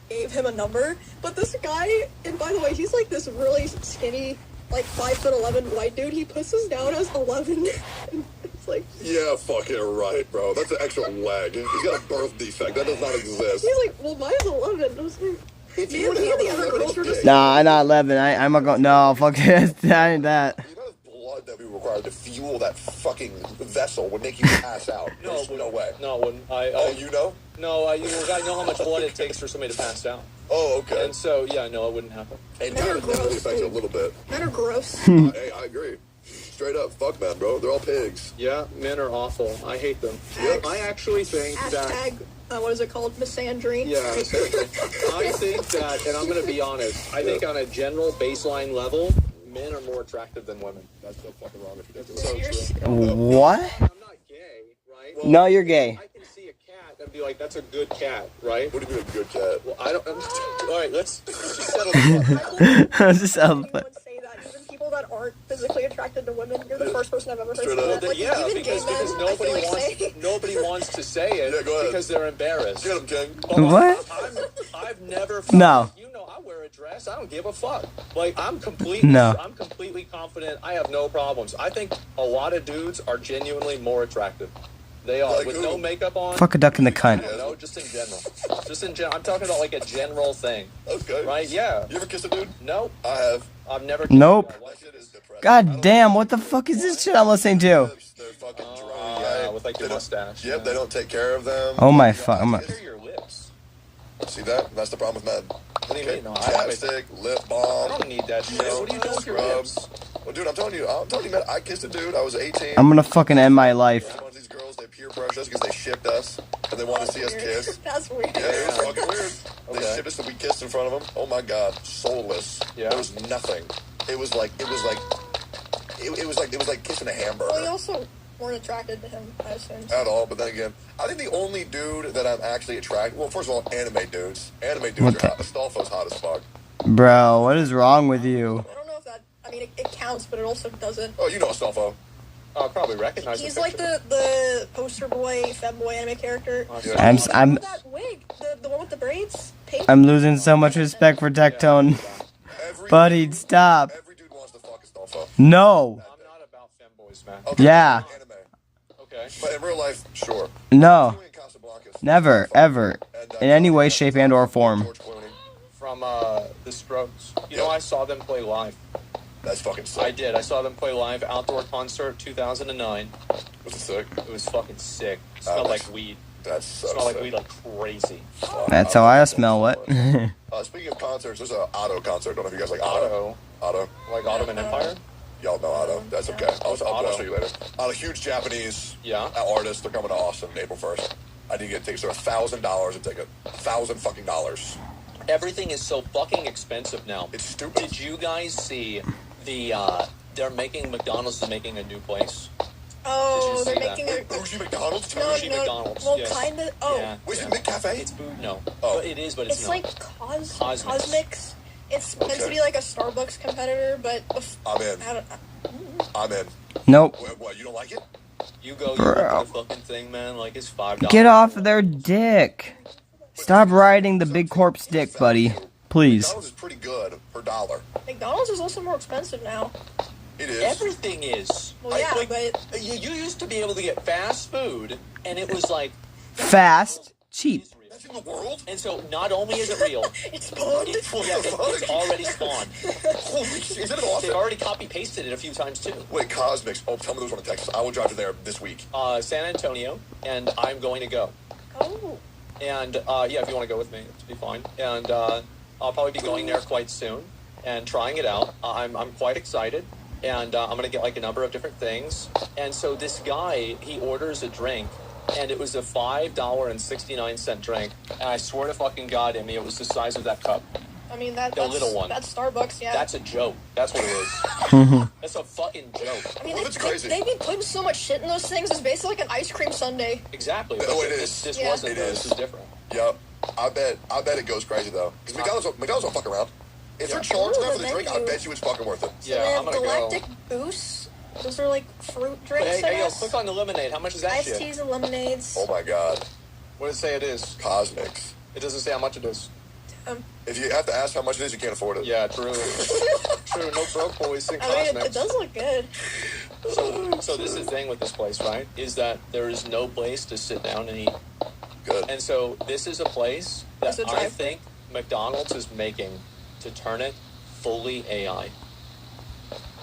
Gave him a number, but this guy, and by the way, he's like this really skinny, like 5'11" white dude. He puts us down as 11. It's like, yeah, fucking right, bro. That's an extra leg. He's got a birth defect. That does not exist. He's like, well, mine's 11. I was like, If me and the other girls were just. Nah, I'm not 11. I'm not going. No, fuck that. I ain't that. You know the blood that we required to fuel that fucking vessel would make you pass out. No way. No, it wouldn't. Oh, you know? No, you gotta know how much blood it takes for somebody to pass out. Oh, okay. And so, yeah, no, it wouldn't happen. And men definitely affects you a little bit. Men are gross. Hey, I agree. Straight up, fuck men, bro. They're all pigs. Yeah, men are awful. I hate them. Yep. I actually think that... Hashtag, what is it called? Misandry. Yeah, I think that, and I'm going to be honest, I think on a general baseline level, men are more attractive than women. That's so fucking wrong. So true. What? I'm not gay, right? Well, no, you're gay. I can see a cat and be like, that's a good cat, right? What do you mean a good cat? Well, I don't... all right, let's just settle this up. People that aren't physically attracted to women, you're the first person I've ever heard say Well, that. then, Like, yeah, even because nobody wants to say it because they're embarrassed. Get him, King. What? I've never. No. You know, I wear a dress. I don't give a fuck. Like I'm completely confident. I have no problems. I think a lot of dudes are genuinely more attractive. They are with no makeup on. Fuck a duck in the cunt. No, just in general. I'm talking about like a general thing. Okay. Right? Yeah. You ever kiss a dude? No. I have. I've never. Nope. God damn, what the fuck is this shit I'm listening to? They're fucking dry. With like your mustache. Yep, they don't take care of them. Oh my fuck. Your lips. See that? That's the problem with men. What do you mean? No, chapstick, lip balm. I don't need that shit. What are you doing with your lips? Well, dude, I'm telling you, man, I kissed a dude. I was 18. I'm gonna fucking end my life. One of these girls, they peer pressure us because they shipped us and they wanted to see us kiss. That's weird. Yeah, it was fucking weird. They shipped us and we kissed in front of them. Oh my god, soulless. Yeah. There was nothing. It was like kissing a hamburger. Well, you also weren't attracted to him, I assume. At all, but then again, I think the only dude that I'm actually attracted. Well, first of all, anime dudes. Anime dudes are hot. Astolfo's hot as fuck. Bro, what is wrong with you? I don't know if that. I mean, it counts, but it also doesn't. Oh, you know Astolfo. I'll probably recognize him. He's like the poster boy, femboy anime character. I'm that wig, the one with the braids. I'm losing so much respect for Tectone. Buddy, stop. Every dude wants to fuck Astolfo. No. I'm not about femboys, man. Okay, yeah. Okay. But in real life, sure. No. Never, ever. In any way, shape, and or form. From the Strokes. You know, I saw them play live. That's fucking sick. I did. I saw them play live outdoor concert 2009. Was it sick? It was fucking sick. It smelled like weed. That's so smelled sick. like weed like crazy. That's how I smell what? Speaking of concerts, there's an Otto concert. I don't know if you guys like Otto. Otto. Like Ottoman Empire? Y'all know Otto. That's okay. I'll show you later. A huge Japanese artist. They're coming to Austin April 1st. I did get tickets. They're $1,000 a ticket. $1,000 Everything is so fucking expensive now. It's stupid. Did you guys see the, McDonald's is making a new place? Oh, Did you they're making a bougie McDonald's? no. McDonald's. Well, Yeah. kind of. Oh, Yeah. Where's the McCafe? It's food. No, Oh. but it is, but it's it's not. like Cosmics. Cosmics. It's meant to Okay. be like a Starbucks competitor, but I'm in. I don't. I'm in. Nope. What, you don't like it? You go, Bro. you look at the fucking thing, man. Like it's $5. Get off their dick. Stop riding the big corpse dick, buddy. Please. McDonald's is pretty good per dollar. McDonald's is also more expensive now. It is. Everything is. Well, yeah, but you used to be able to get fast food, and it was like Fast, cheap. That's in the world? And so not only is it real, it's spawned. it's already spawned. Holy shit, is it awesome? They've already copy pasted it a few times too. Wait, Cosmics. Oh, tell me there's one in Texas. I will drive to there this week. San Antonio, and I'm going to go. Oh. And yeah, if you want to go with me, it'll be fine. And I'll probably be going there quite soon and trying it out. I'm quite excited, and I'm gonna get like a number of different things. And so this guy, he orders a drink, and it was a $5.69 drink. And I swear to fucking God, Emmy, it was the size of that cup. I mean, The little one. That's Starbucks, yeah. That's a joke. That's what it is. That's a fucking joke. I mean, Well, it's crazy. they've been putting so much shit in those things. It's basically like an ice cream sundae. Exactly. Oh, it This is. wasn't. It This is. is different. Yep. I bet it goes crazy though. Because McDonald's don't fuck around. If they're charging that for the drink, I bet you it's fucking worth it. So they have Galactic Boosts. Those are like fruit drinks. Hey, I yo, guess. click on the lemonade. How much is that Iced shit? teas and lemonades. Oh my god. What does it say it is? Cosmics. It doesn't say how much it is. If you have to ask how much it is, you can't afford it. Yeah, true. True. No broke boys in I mean, Cosmics. it does look good. So this is the thing with this place, right? Is that there is no place to sit down and eat. Good. And so this is a place that Is it I drive-thru? think McDonald's is making to turn it fully AI.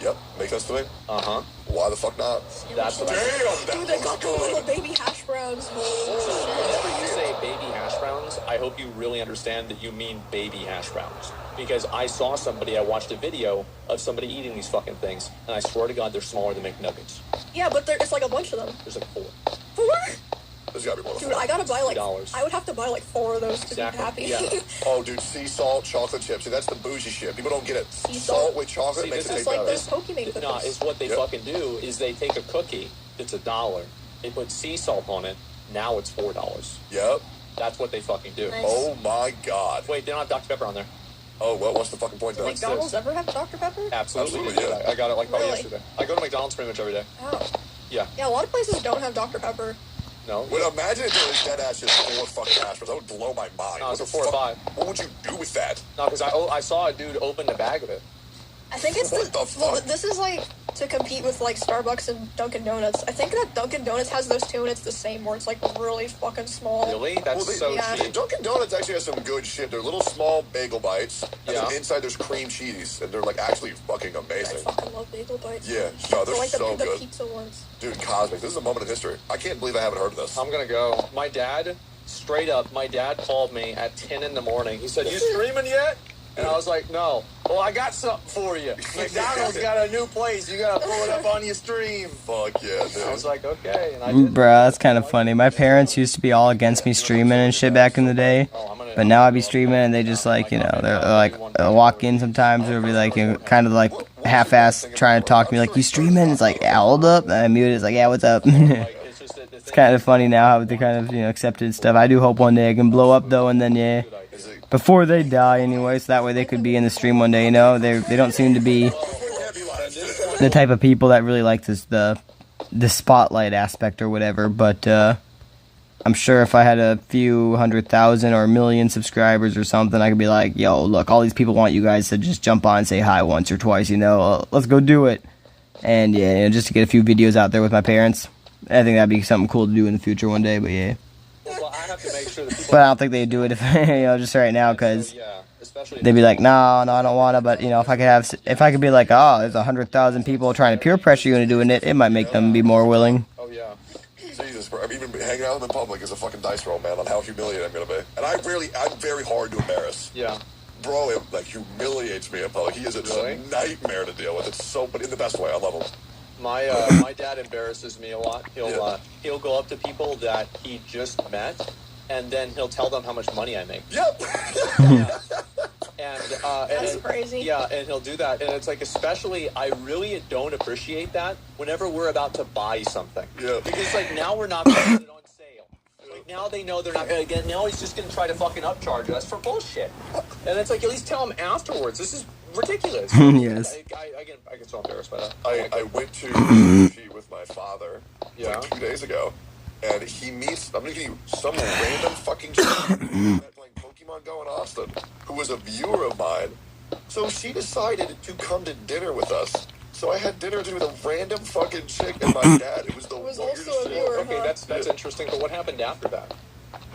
Yep. Makes sense to me. Uh-huh. Why the fuck not? That's what Dude, they got the little baby hash browns. Whenever you say baby hash browns, I hope you really understand that you mean baby hash browns. Because I saw somebody, I watched a video of somebody eating these fucking things, and I swear to God, they're smaller than McNuggets. Yeah, but it's like a bunch of them. There's like 4. 4? There's gotta be more than Dude, 4. I gotta buy like. $3. I would have to buy like 4 of those to Exactly, be happy. yeah. Oh, dude, sea salt, chocolate chips. See, that's the bougie shit. People don't get it. Sea Salt salt? with chocolate See, makes this it is taste like better. those Pokemon cookies. No, it's what they Yep. fucking do is they take a cookie that's $1, they put sea salt on it, now it's $4. Yep. That's what they fucking do. Nice. Oh my god. Wait, they don't have Dr. Pepper on there. Oh, well, what's the fucking point Do then? McDonald's ever have Dr. Pepper? Absolutely, Absolutely, yeah. I got it like probably Really? yesterday. I go to McDonald's pretty much every day. Oh. Yeah. Yeah, a lot of places don't have Dr. Pepper. No. Well, imagine if there was dead ass just 4 fucking hash browns. That would blow my mind. No, it's What a the 4 or fuck- 5. What would you do with that? No, because I saw a dude open a bag of it. I think it's What the well, fuck? this is like to compete with like Starbucks and Dunkin' Donuts. I think that Dunkin' Donuts has those too, and it's the same where it's like really fucking small. Really? That's Well, so yeah. cheap. Dunkin' Donuts actually has some good shit. They're little small bagel bites, and Yeah. then inside there's cream cheese, and they're like actually fucking I amazing. fucking love bagel bites. Yeah, no, they're Or like so the good. pizza ones. Dude, Cosmic, this is a moment in history. I can't believe I haven't heard of this. I'm gonna go. My dad, straight up, my dad called me at 10 in the morning. He said, "You streaming yet?" And I was like, "No." "Well, I got something for you. McDonald's got a new place. You gotta pull it up on your stream." Fuck yeah, dude. I was like, "Okay," and I did. Bruh, that's kind of funny. My parents used to be all against me streaming and shit back in the day. But now I be streaming and they just like, you know, they're like, walk in sometimes or be like, you know, kind of like half-ass trying to talk to me like, "You streaming?" It's like, "Yeah, hold up." And I mute it. It's like, "Yeah, what's up?" It's kind of funny now how they kind of, you know, accepted stuff. I do hope one day I can blow up though, and then yeah, before they die anyway, so that way they could be in the stream one day. You know, they don't seem to be the type of people that really like this the spotlight aspect or whatever. But I'm sure if I had a few 100,000 or a million subscribers or something, I could be like, "Yo, look, all these people want you guys to just jump on and say hi once or twice. You know, let's go do it." And yeah, you know, just to get a few videos out there with my parents. I think that'd be something cool to do in the future one day, but yeah. Well, I have to make sure that people. But I don't think they'd do it if, you know, just right now, because they'd be like, no, I don't want to. But, you know, if I could be like, oh, there's 100,000 people trying to peer pressure you into doing it, it might make them be more willing. Oh, yeah. Jesus, bro. I mean, even hanging out in public is a fucking dice roll, man, on how humiliated I'm gonna be. And I'm very hard to embarrass. Yeah. Bro, it, like, humiliates me in public. He is just a nightmare to deal with. It's so, but in the best way. I love him. My dad embarrasses me a lot. He'll go up to people that he just met, and then he'll tell them how much money I make. Yep. Yeah. And That's crazy. Yeah, and he'll do that, and it's like, especially, I really don't appreciate that whenever we're about to buy something. Yeah. Because like now we're not going to put it on sale. Like now they know they're not going to get. Now he's just going to try to fucking upcharge us for bullshit. And it's like, at least tell him afterwards. This is ridiculous. Yes. I get so embarrassed by that. I went to sushi with my father Yeah. like 2 days ago, and he meets, I'm gonna give you some random fucking chick playing Pokemon Go in Austin, who was a viewer of mine. So she decided to come to dinner with us. So I had dinner with a random fucking chick and my dad. It was the weirdest also a shit. viewer, Okay, that's interesting. But what happened after that?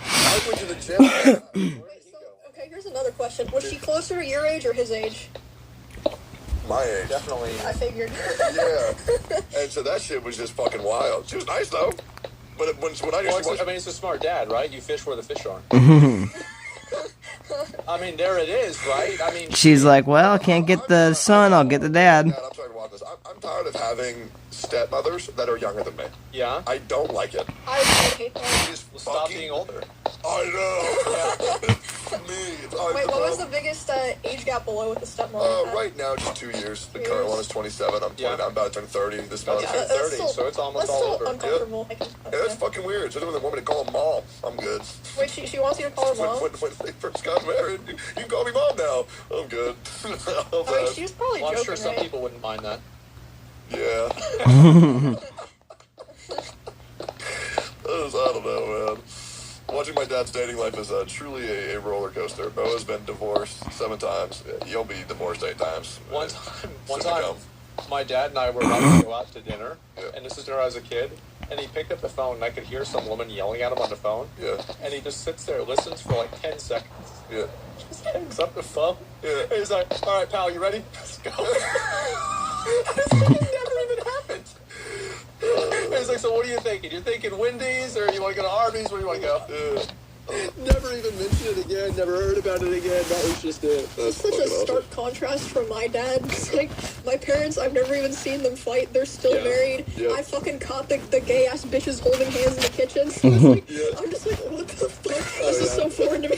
I went to the gym. Okay, here's another question. Was she closer to your age or his age? My age. Definitely. I figured. Yeah. And so that shit was just fucking wild. She was nice though. But when I Well, I mean, it's a smart dad, right? You fish where the fish are. I mean, there it is, right? I mean, She's like, well, I can't get the son, I'll get the dad. I'm sorry to watch this. I'm tired of having stepmothers that are younger than me. Yeah. I don't like it. I hate that. She's Stop being older. I know. Me. Wait, what was the biggest age gap below with the stepmom? Right now, just 2 years. The current one is 27. I'm 20. I'm about to turn 30 this month. Yeah, 30, so it's almost all over. Uncomfortable. Yeah, that's fucking weird. Especially when they want me to call them mom. I'm good. Wait, she wants you to call her mom? When they first got married, you can call me mom now. I'm good. I mean, she's probably well, I'm joking, sure some right? people wouldn't mind that. Yeah. I don't know, man. Watching my dad's dating life is truly a roller coaster. Bo has been divorced 7 times. You'll be divorced 8 times. One time, my dad and I were about to go out to dinner, and this is when I was a kid, and he picked up the phone, and I could hear some woman yelling at him on the phone. Yeah. And he just sits there, listens for like 10 seconds. Yeah. Just hangs up the phone. Yeah. And he's like, all right, pal, you ready? Let's go. It never even happened. And he's like, so what are you thinking? You're thinking Wendy's, or you want to go to Arby's? Where do you want to go? Never even mentioned it again. Never heard about it again. That was just it. It's such a stark contrast from my dad. It's like, my parents, I've never even seen them fight. They're still married. Yeah. I fucking caught the gay-ass bitches holding hands in the kitchen. So it's like, I'm just like, what the fuck? This is so foreign to me.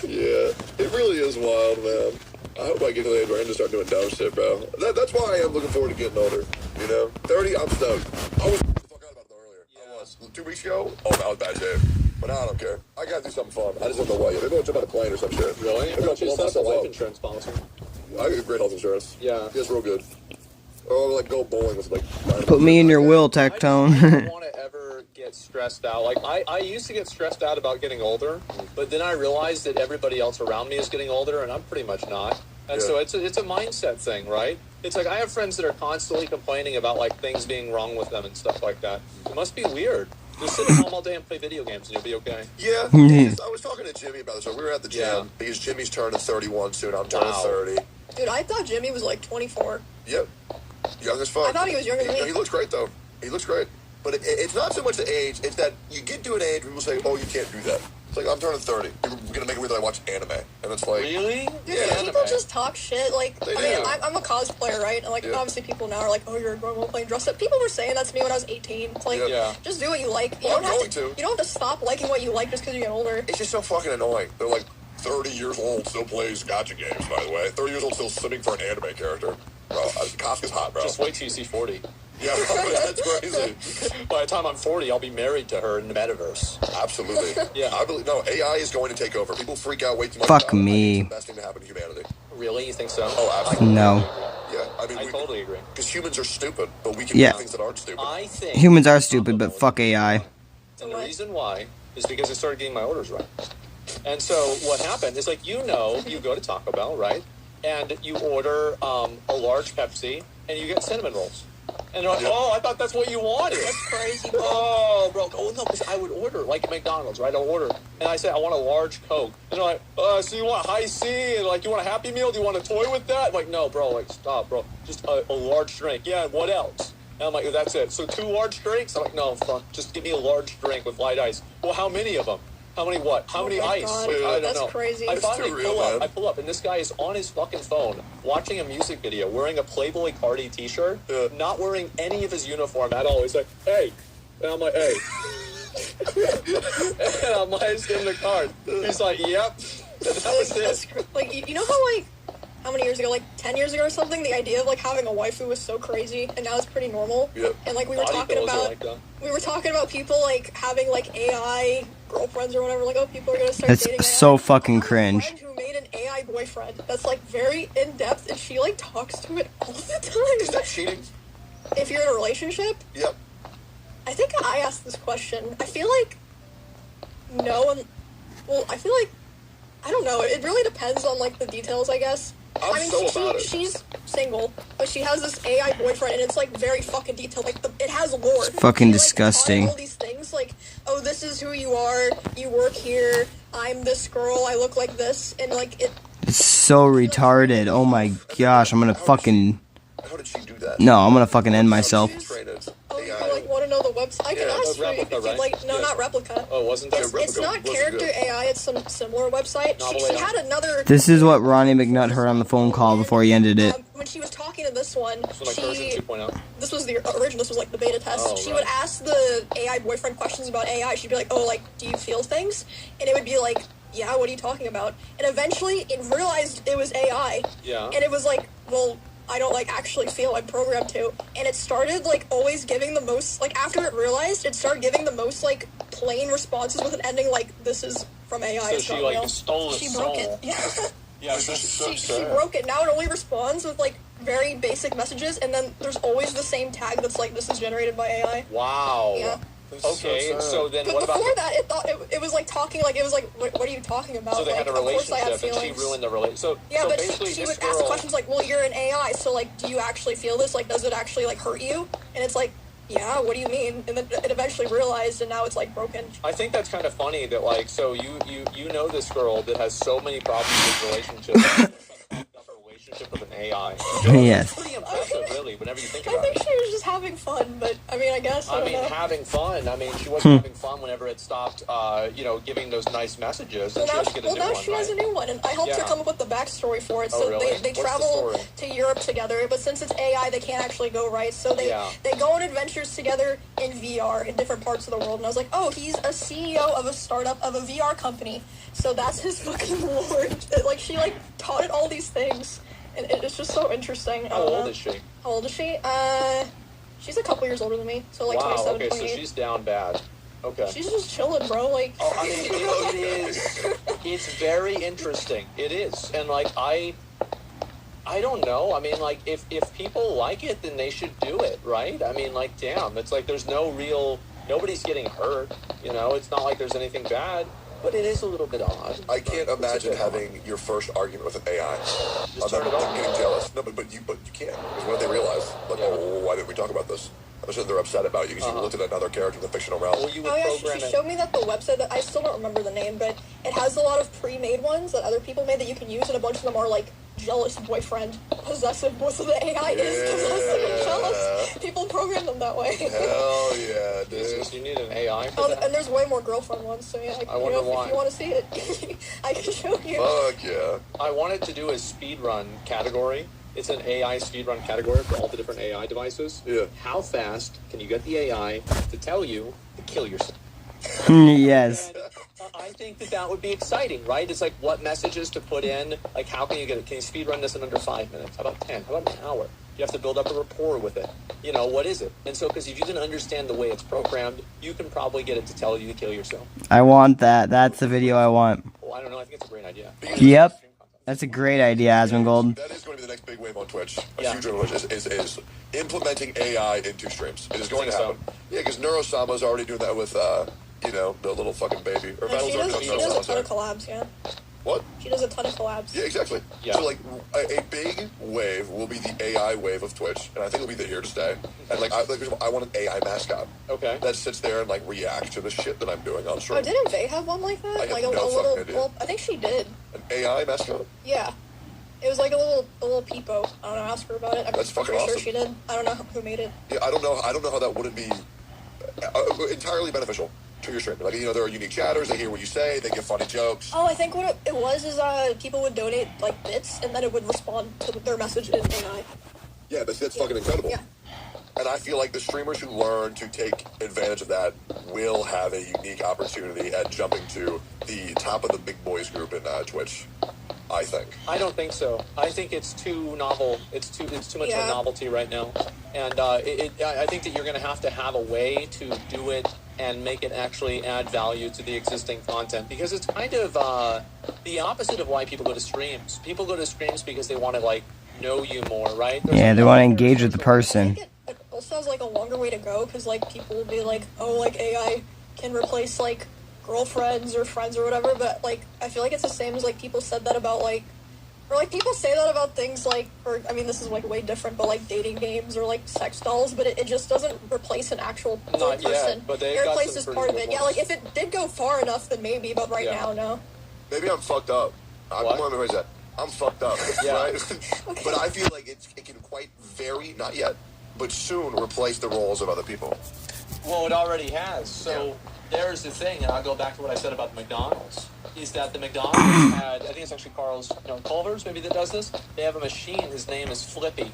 Yeah. It really is wild, man. I hope I get to the age where I can just start doing dumb shit, bro. That's why I am looking forward to getting older. You know? 30, I'm stoked. I was the fuck out about it earlier. I was. 2 weeks ago, I was bad shape. But now I don't care. I gotta do something fun. I just don't know what yet. Maybe I'll jump on a plane or some shit. Really? Maybe I'll blow set up a myself life up. insurance policy. I get great health insurance. Yeah. It's real good. Or like go bowling with like... Put me in your will, Tectone. I don't want to ever get stressed out. Like, I used to get stressed out about getting older, but then I realized that everybody else around me is getting older, and I'm pretty much not. And so it's a mindset thing, right? It's like I have friends that are constantly complaining about like things being wrong with them and stuff like that. It must be weird. Just sit at home all day and play video games and you'll be okay. Yeah. I was talking to Jimmy about this. So we were at the gym because Jimmy's turning 31 soon. I'm turning 30. Dude, I thought Jimmy was like 24. Yep. Young as fuck. I thought he was younger than me. He looks great, though. He looks great. But it's not so much the age. It's that you get to an age where people say, oh, you can't do that. It's like, I'm turning 30. We're going to make it weird that I watch anime. And it's like... Really? Yeah. People just talk shit. Like, They I mean, do. I'm a cosplayer, right? And, like, obviously people now are like, oh, you're a grown woman playing dress up. People were saying that to me when I was 18. It's like, just do what you like. You don't have to. You don't have to stop liking what you like just because you get older. It's just so fucking annoying. They're like 30 years old, still plays gacha games, by the way. 30 years old, still simming for an anime character. Bro, Kafka's hot, bro. Just wait till you see 40. Yeah, that's crazy. By the time I'm 40, I'll be married to her in the metaverse. Absolutely. Yeah. I believe, no, AI is going to take over. People freak out way too much. Fuck about it. me. It's the best thing to happen to humanity. Really? You think so? Oh, absolutely. No. Yeah, I mean, I totally agree. Because humans are stupid, but we can Yeah. do things that aren't stupid. I think Humans are stupid, but fuck AI. And the reason why is because I started getting my orders right. And so what happened is, like, you go to Taco Bell, right? And you order a large Pepsi, and you get cinnamon rolls. And they're like, oh, I thought that's what you wanted. That's crazy, bro. Oh, bro. Oh, no, because I would order, like at McDonald's, right? I'll order. And I say, I want a large Coke. And they're like, so you want high C? And, like, you want a Happy Meal? Do you want a toy with that? I'm like, no, bro. Like, stop, bro. Just a large drink. Yeah, and what else? And I'm like, that's it. So 2 large drinks? I'm like, no, fuck. Just give me a large drink with light ice. Well, how many of them? How many what? How many my ice? God. Like, I don't That's know. crazy. I That's finally too real, pull up. man. I pull up, and this guy is on his fucking phone watching a music video, wearing a Playboy Cardi t-shirt, not wearing any of his uniform at all. He's like, hey. And I'm like, hey. And I'm like, in the card. He's like, yep. And that was it. Like, you know how, like, years ago, like 10 years ago or something, the idea of like having a waifu was so crazy, and now it's pretty normal. Yep. And like we were talking about people like having like AI girlfriends or whatever. Like, oh, people are gonna start dating AI. It's so fucking cringe. I have a friend who made an AI boyfriend that's like very in depth, and she like talks to it all the time. Is that cheating? If you're in a relationship? Yep. I think I asked this question. I feel like no, and well, I feel like I don't know. It really depends on like the details, I guess. She's single, but she has this AI boyfriend, and it's like very fucking detailed. Like it has lore. It's fucking disgusting. All these things, like, oh, this is who you are. You work here. I'm this girl. I look like this, and like it. It's so retarded. Oh my gosh, I'm gonna fucking. How did she do that? No, I'm gonna fucking end myself. Oh, you like want to know the website? I can ask you if you'd like. No, not Replica. Oh, wasn't that It's not Character AI. It's some similar website. She had another. This is what Ronnie McNutt heard on the phone call before he ended it. When she was talking to this one, version 2.0. This was the original. This was like the beta test. She would ask the AI boyfriend questions about AI. She'd be like, "Oh, like, do you feel things?" And it would be like, "Yeah, what are you talking about?" And eventually, it realized it was AI. Yeah. And it was like, "Well, I don't like actually feel. I'm programmed to." And it started like always giving the most, like after it realized, it started giving the most like plain responses with an ending like, "This is from AI." So she like stole She its broke soul. it. Yeah. Yeah, she She broke it. Now it only responds with like very basic messages, and then there's always the same tag that's like, "This is generated by AI." Wow. Yeah. Okay, so then But what about... before that, it thought it was like talking like, it was like, what are you talking about? So they had a Of course I have relationship, and she feelings. ruined the relationship. Yeah, So but basically she this would ask girl... questions like, well, you're an AI, so like, do you actually feel this? Like, does it actually like hurt you? And it's like, yeah, what do you mean? And then it eventually realized, and now it's like broken. I think that's kind of funny that like, so you know this girl that has so many problems with relationships. With an AI. Yes. It's pretty impressive, really, whenever you think I about think it. she was just having fun, but I mean, I guess. I don't know. Having fun. I mean, she wasn't having fun whenever it stopped, giving those nice messages, and she had to get a new one. She has a new one, and I helped her come up with the backstory for it. Oh, So really? they travel to Europe together, but since it's AI, they can't actually go right. So they go on adventures together in VR in different parts of the world. And I was like, oh, he's a CEO of a startup of a VR company, so that's his fucking lord. Like she like taught it all these things. And it's just so interesting. How old is she? How old is she? She's a couple years older than me, so like 27, okay, 28. so she's down bad. Okay. She's just chilling, bro. Like. Oh, I mean, it is. It's very interesting. It is, and like I don't know. I mean, like if people like it, then they should do it, right? I mean, like, damn, it's like there's nobody's getting hurt. You know, it's not like there's anything bad. But it is a little bit odd. I can't imagine having your first argument with an AI. I'm getting jealous. No, but you can't. Because what if they realize, like, oh, why didn't we talk about this? I'm sure they're upset about you because you looked at another character in the fictional realm. She showed me that the website that I still don't remember the name, but it has a lot of pre-made ones that other people made that you can use, and a bunch of them are like jealous boyfriend, possessive. Most of the AI is possessive and jealous. People program them that way. Hell yeah, dude. You need an AI for that? And there's way more girlfriend ones, so yeah. I wonder why. If you want to see it, I can show you. Fuck yeah. I wanted to do a speedrun category. It's an AI speedrun category for all the different AI devices. Yeah. How fast can you get the AI to tell you to kill yourself? Yes. I think that would be exciting, right? It's like what messages to put in. Like, how can you get it? Can you speedrun this in under 5 minutes? How about 10? How about an hour? You have to build up a rapport with it. You know, what is it? And so, because if you can understand the way it's programmed, you can probably get it to tell you to kill yourself. I want that. That's the video I want. Well, I don't know. I think it's a great idea. Yep. That's a great idea, Asmongold. That is going to be the next big wave on Twitch. A huge wave on Twitch is implementing AI into streams. It is going to happen. Yeah, because Neurosama is already doing that with, the little fucking baby. Or She does a ton of collabs, yeah. What? She does a ton of collabs. Yeah, exactly. Yeah. So, like, a big wave will be the AI wave of Twitch, and I think it'll be here to stay. And, I want an AI mascot. Okay. That sits there and, like, reacts to the shit that I'm doing on stream. Oh, didn't Vay have one like that? I have like no a fucking little. idea. Well, I think she did. An AI mascot? Yeah. It was like a little peepo. I don't know. Ask her about it. I'm That's fucking pretty sure awesome. she did. I don't know who made it. Yeah, I don't know how that wouldn't be entirely beneficial to your stream. Like, there are unique chatters. They hear what you say. They give funny jokes. Oh, I think what it was is people would donate like bits, and then it would respond to their message in AI. Yeah, that's fucking incredible. Yeah. And I feel like the streamers who learn to take advantage of that will have a unique opportunity at jumping to the top of the big boys group in Twitch. I think. I don't think so. I think it's too novel. It's too much of a novelty right now, and I think that you're going to have a way to do it and make it actually add value to the existing content, because it's kind of the opposite of why people go to streams. People go to streams because they want to like know you more, right? Yeah, they want to engage with the person. It also has like a longer way to go, because like people will be like, oh, like AI can replace like girlfriends or friends or whatever, but like I feel like it's the same as like people said that about like, or like people say that about things like, or I mean this is like way different, but like dating games or like sex dolls, but it just doesn't replace an actual person. Yet, but it replaces part of it. Yeah, like if it did go far enough, then maybe, but right now, no. Maybe I'm fucked up. I'm fucked up, right? Okay. But I feel like it can quite very, not yet, but soon replace the roles of other people. Well, it already has. So there's the thing, and I'll go back to what I said about the McDonald's, is that the McDonald's had, I think it's actually Culver's maybe that does this. They have a machine, his name is Flippy.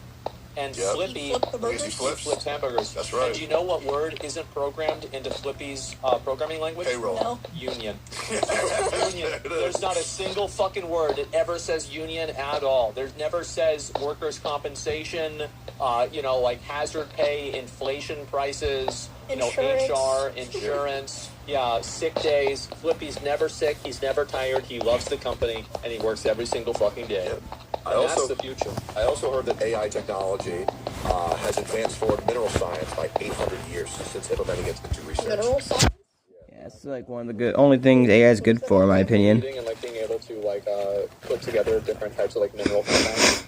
And Flippy flips hamburgers. That's right. And do you know what word isn't programmed into Flippy's programming language? Payroll. No. Union. Union. There's not a single fucking word that ever says union at all. There's never says workers' compensation, like hazard pay, inflation prices, HR, insurance, sick days. Flippy's never sick, he's never tired, he loves the company, and he works every single fucking day. That's the future. I also heard that AI technology has advanced forward mineral science by 800 years since implementing it into research. Mineral science? Yeah, it's like one of the only things AI is good for, in my opinion. And like being able to put together different types of like mineral compounds.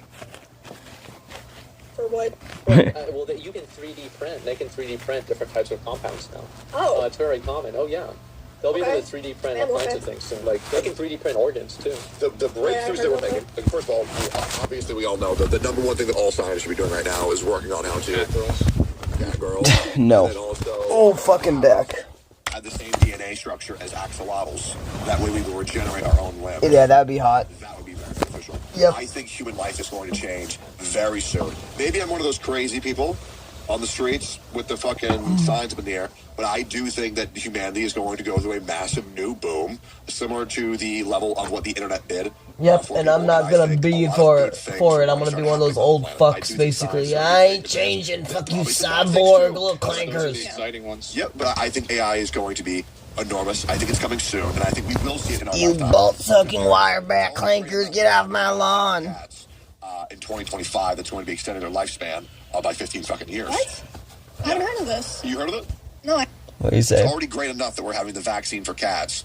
For what? Well, you can 3D print. They can 3D print different types of compounds now. Oh. It's very common. Oh, yeah. They'll be able to 3D print all kinds of things soon. Like, they can 3D print organs, too. The breakthroughs that we're making, like, first of all, obviously we all know that the number one thing that all scientists should be doing right now is working on how to... Cat girls. No. And then also... Oh, fucking deck. Have the same DNA structure as axolotls. That way we will regenerate our own limbs. Yeah, that would be hot. That would be very beneficial. Yep. I think human life is going to change very soon. Maybe I'm one of those crazy people on the streets with the fucking signs up in the air, but I do think that humanity is going to go through a massive new boom, similar to the level of what the internet did. Yep, and I'm not gonna be for it. I'm gonna be one of those old fucks, basically. I ain't changing. Fuck you, cyborg, little clankers. The exciting ones. Yep, but I think AI is going to be enormous. I think it's coming soon, and I think we will see it in our You lifetime. bolt-sucking wireback clankers, get off my lawn. In 2025, that's going to be extending their lifespan by 15 fucking years. What? I haven't heard of this. You heard of it? No. What do you say? It's already great enough that we're having the vaccine for cats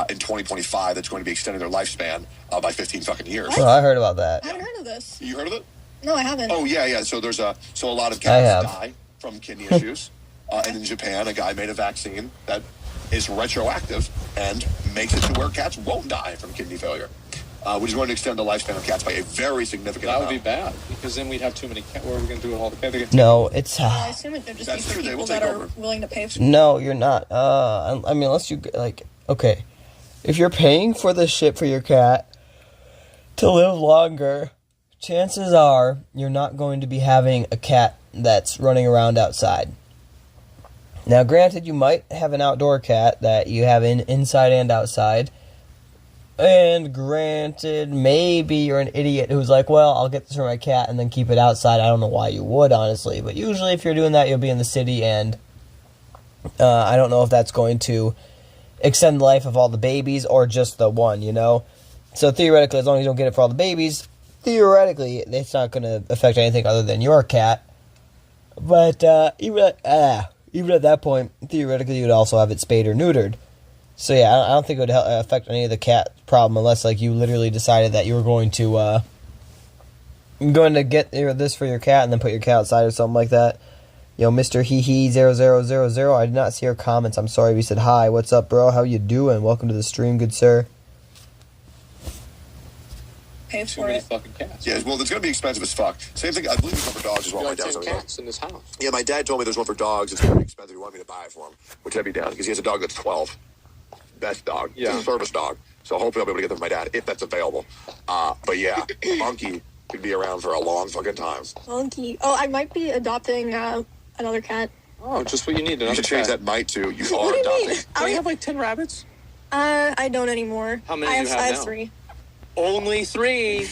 in 2025 that's going to be extending their lifespan by 15 fucking years. Well, I heard about that. I haven't heard of this. You heard of it? No, I haven't. Oh, yeah. So there's a lot of cats die from kidney issues. And in Japan, a guy made a vaccine that is retroactive and makes it to where cats won't die from kidney failure. Which is going to extend the lifespan of cats by a very significant amount. That would be bad, because then we'd have too many cats. What are we going to do with all the cats? No, it's... I assume it would just be for people that are willing to pay for it. No, you're not. I mean, unless you, like... Okay. If you're paying for the shit for your cat to live longer, chances are you're not going to be having a cat that's running around outside. Now, granted, you might have an outdoor cat that you have inside and outside. And granted, maybe you're an idiot who's like, well, I'll get this for my cat and then keep it outside. I don't know why you would, honestly. But usually if you're doing that, you'll be in the city, and I don't know if that's going to extend the life of all the babies or just the one, you know? So theoretically, as long as you don't get it for all the babies, theoretically, it's not going to affect anything other than your cat. But even at that point, theoretically, you would also have it spayed or neutered. So yeah, I don't think it would affect any of the cat problem unless like you literally decided that you were going to get this for your cat and then put your cat outside or something like that. Yo, Mr. Hee0000, I did not see your comments. I'm sorry. We said hi. What's up, bro? How you doing? Welcome to the stream, good sir. Pay for it. Fucking cats. Yeah, well, it's going to be expensive as fuck. Same thing, I believe there's one for dogs as well. You My got dad's 10 cats in this house. Yeah, my dad told me there's one for dogs. It's going to be expensive. He wanted me to buy it for him, which I'd be down because he has a dog that's 12. Best dog. Yeah. It's a service dog. So hopefully I'll be able to get them for my dad if that's available. But yeah, Monkey could be around for a long fucking time. Monkey. Oh, I might be adopting another cat. Oh, just what you need. You should change that might to you What are do you mean? adopting. Don't you have like 10 rabbits? I don't anymore. How many I do you have I now? have 3. Only 3.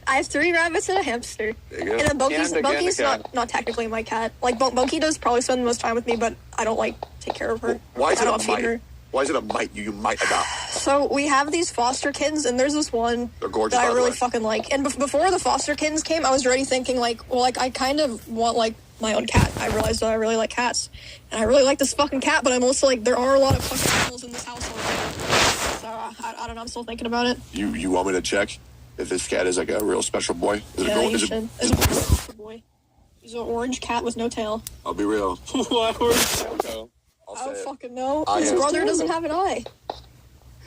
I have 3 rabbits and a hamster. There you go. And then Bunky's And a cat. not technically my cat. Like, Bunky does probably spend the most time with me, but I don't, like, take care of her. Why is I it a don't feed mite? her. Why is it a mite you might adopt? So we have these foster kittens, and there's this one They're gorgeous, that I by the really way. fucking like. And before the foster kittens came, I was already thinking, like, well, like, I kind of want, like, my own cat. I realized that I really like cats. And I really like this fucking cat, but I'm also like, there are a lot of fucking animals in this house already. So, I don't know, I'm still thinking about it. You want me to check if this cat is like a real special boy? Is it Yeah, a girl? you Is should. it? It's a special boy. He's an orange cat with no tail. I'll be real. Why orange? I don't fucking know. I His am- brother doesn't have an eye.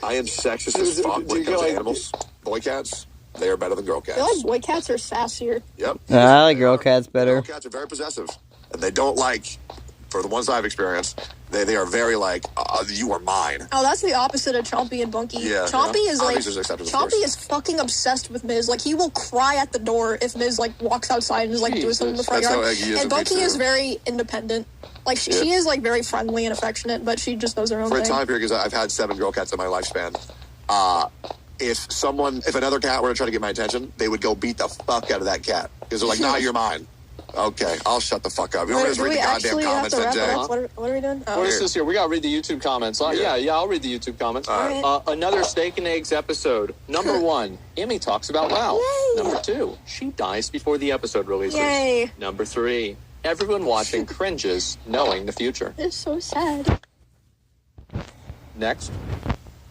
I am sexist as fuck when it comes to animals. Boy cats, they are better than girl I cats. feel like boy cats are sassier. Yep. I like girl cats better. Girl cats are very possessive, and they don't like. For the ones I've experienced, they are very like, you are mine. Oh, that's the opposite of Chompy and Bunky. Yeah, Chompy yeah. is like, Obviously it's accepted, of course. Chompy is fucking obsessed with Miz. Like, he will cry at the door if Miz, like, walks outside and is, like, doing something in the front That's yard. how Eggy is And with Bunky me, is too. very independent. Like, she is, like, very friendly and affectionate, but she just does her own For a thing. time period, because I've had 7 girl cats in my lifespan. If another cat were to try to get my attention, they would go beat the fuck out of that cat because they're like, "Nah, you're mine." Okay, I'll shut the fuck up. You want me to Do read we the goddamn actually have comments to then, wrap Jay? it up? What are we doing? Oh. What is this here? We gotta read the YouTube comments. Yeah, I'll read the YouTube comments. Another Steak and Eggs episode. Number 1, Emmy talks about WoW. Yay. Number 2, she dies before the episode releases. Yay. Number 3, everyone watching cringes knowing the future. It's so sad. Next.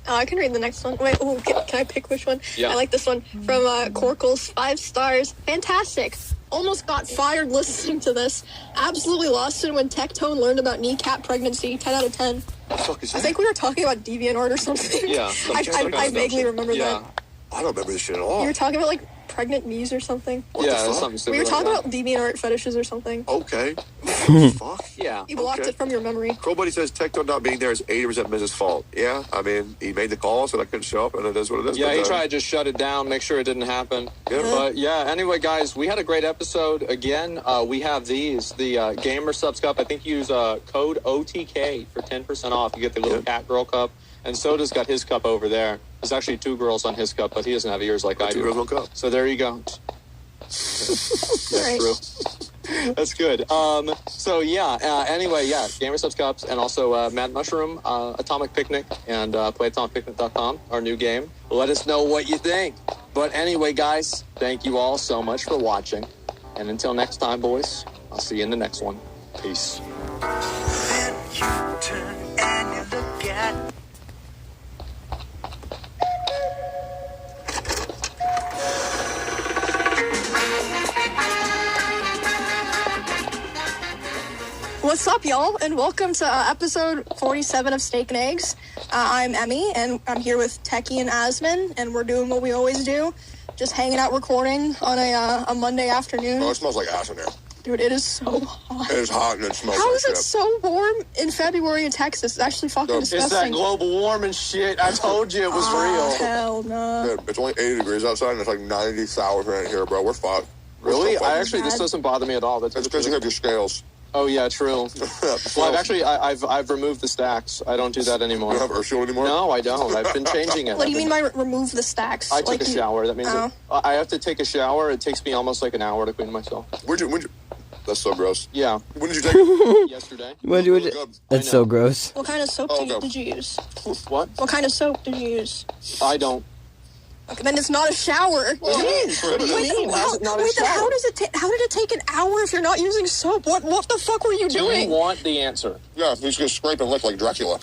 I can read the next one. Wait, can I pick which one? Yeah. I like this one from Corkles. 5 stars. Fantastic. Almost got fired listening to this. Absolutely lost it when Tectone learned about kneecap pregnancy. 10 out of 10. What the fuck is I think we were talking about DeviantArt or something. Yeah. I vaguely remember that. I don't remember this shit at all. You were talking about, like, pregnant knees or something. What the fuck? We were talking about DeviantArt fetishes or something. Okay. Fuck. Yeah. You blocked it from your memory. Crowbuddy says Tectone not being there is 80% Mrs. fault. Yeah, I mean, he made the call, so I couldn't show up, and it is what it is. Yeah, but, he tried to just shut it down, make sure it didn't happen. Yeah. But yeah, anyway, guys, we had a great episode. Again, we have these, the Gamer Subs Cup. I think you use code OTK for 10% off. You get the little cat girl cup. And Soda's got his cup over there. There's actually 2 girls on his cup, but he doesn't have ears like I do. 2 girls, 1 cup. So there you go. That's true. That's good. So yeah, anyway, yeah, Gamer Subs Cups and also Mad Mushroom, Atomic Picnic, and playatomicpicnic.com, our new game. Let us know what you think. But anyway, guys, thank you all so much for watching. And until next time, boys, I'll see you in the next one. Peace. Then you turn and you look at What's up, y'all, and welcome to episode 47 of Steak and Eggs. I'm Emmy, and I'm here with Techie and Asman, and we're doing what we always do, just hanging out recording on a Monday afternoon. Oh, it smells like ass in here. Dude, it is so hot. It is hot and it smells How like is it shit. so warm in February in Texas? It's actually fucking disgusting. It's that global warming shit. I told you it was real. Hell no. Dude, it's only 80 degrees outside and it's like 90 sours right here, bro. We're fucked. Really? This doesn't bother me at all. That's because you have your scales. Oh yeah, true. Well, I've removed the stacks. I don't do that anymore. You don't have Ursula anymore? No, I don't. I've been changing it. What do you mean by remove the stacks? I took a shower. That means Oh. I have to take a shower. It takes me almost like an hour to clean myself. When'd you? That's so gross. Yeah. When did you take it? Yesterday. That's so gross. What kind of soap did you use? What? What kind of soap did you use? I don't. Okay, then it's not a shower. What do you mean? How's it not a Wait, then shower? how did it take an hour if you're not using soap? What the fuck were you Do doing? you want the answer? Yeah, he's gonna scrape and lick like Dracula.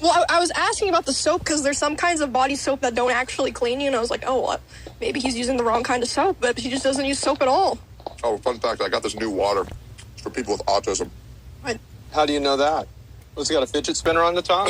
Well, I was asking about the soap because there's some kinds of body soap that don't actually clean you, and I was like, oh, what? Maybe he's using the wrong kind of soap, but he just doesn't use soap at all. Oh, fun fact, I got this new water. It's for people with autism. How do you know that? It's got a fidget spinner on the top.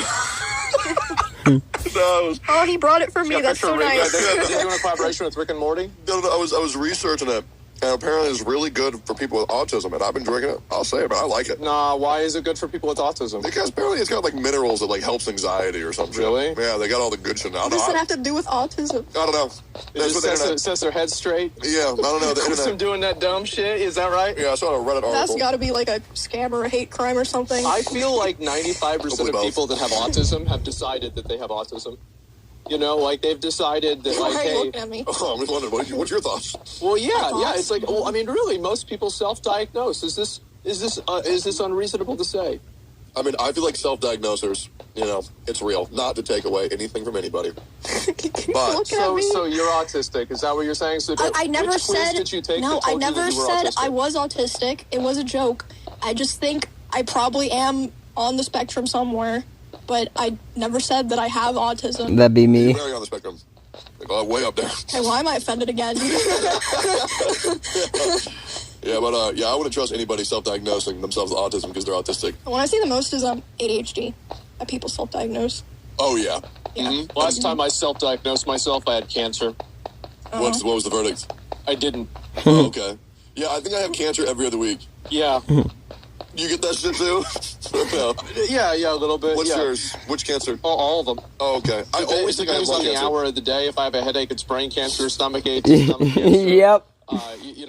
Oh, he brought it for me. That's so nice. They're doing a collaboration with Rick and Morty. No, I was researching it, and apparently it's really good for people with autism, and I've been drinking it. I'll say it, but I like it. Nah, why is it good for people with autism? Because apparently it's got like minerals that like helps anxiety or something. Really? Yeah, they got all the good shit. What does it have to do with autism? I don't know. It just sets their head straight. Yeah, I don't know. The Keeps them internet. doing that dumb shit. Is that right? Yeah, I saw a Reddit article. That's got to be like a scam or a hate crime or something. I feel like 95% Hopefully of both. people that have autism have decided that they have autism. You know, like they've decided that, like, Why are you hey, looking at me? Oh, I'm just wondering, what's your thoughts? well, yeah, it's like, well, I mean, really, most people self-diagnose. Is this unreasonable to say? I mean, I feel like self-diagnosers, it's real. Not to take away anything from anybody. But So you're autistic? Is that what you're saying? So I never which quiz said. did you take No, that told I you that never you were said autistic? I was autistic. It was a joke. I just think I probably am on the spectrum somewhere, but I never said that I have autism. That'd be me. You're very on the spectrum. Like, way up there. Hey, why am I offended again? Yeah, but I wouldn't trust anybody self-diagnosing themselves with autism because they're autistic. The one I see the most is ADHD. That people self-diagnose. Oh, yeah. Yeah. Mm-hmm. Last time I self-diagnosed myself, I had cancer. What was the verdict? I didn't. Oh, okay. Yeah, I think I have cancer every other week. Yeah. You get that shit too? No. Yeah, a little bit. What's yeah. yours? Which cancer? All of them. Oh, okay. I always think I have depends lung on the cancer. hour of the day. If I have a headache, it's brain cancer, stomach ache, stomach cancer. Yep.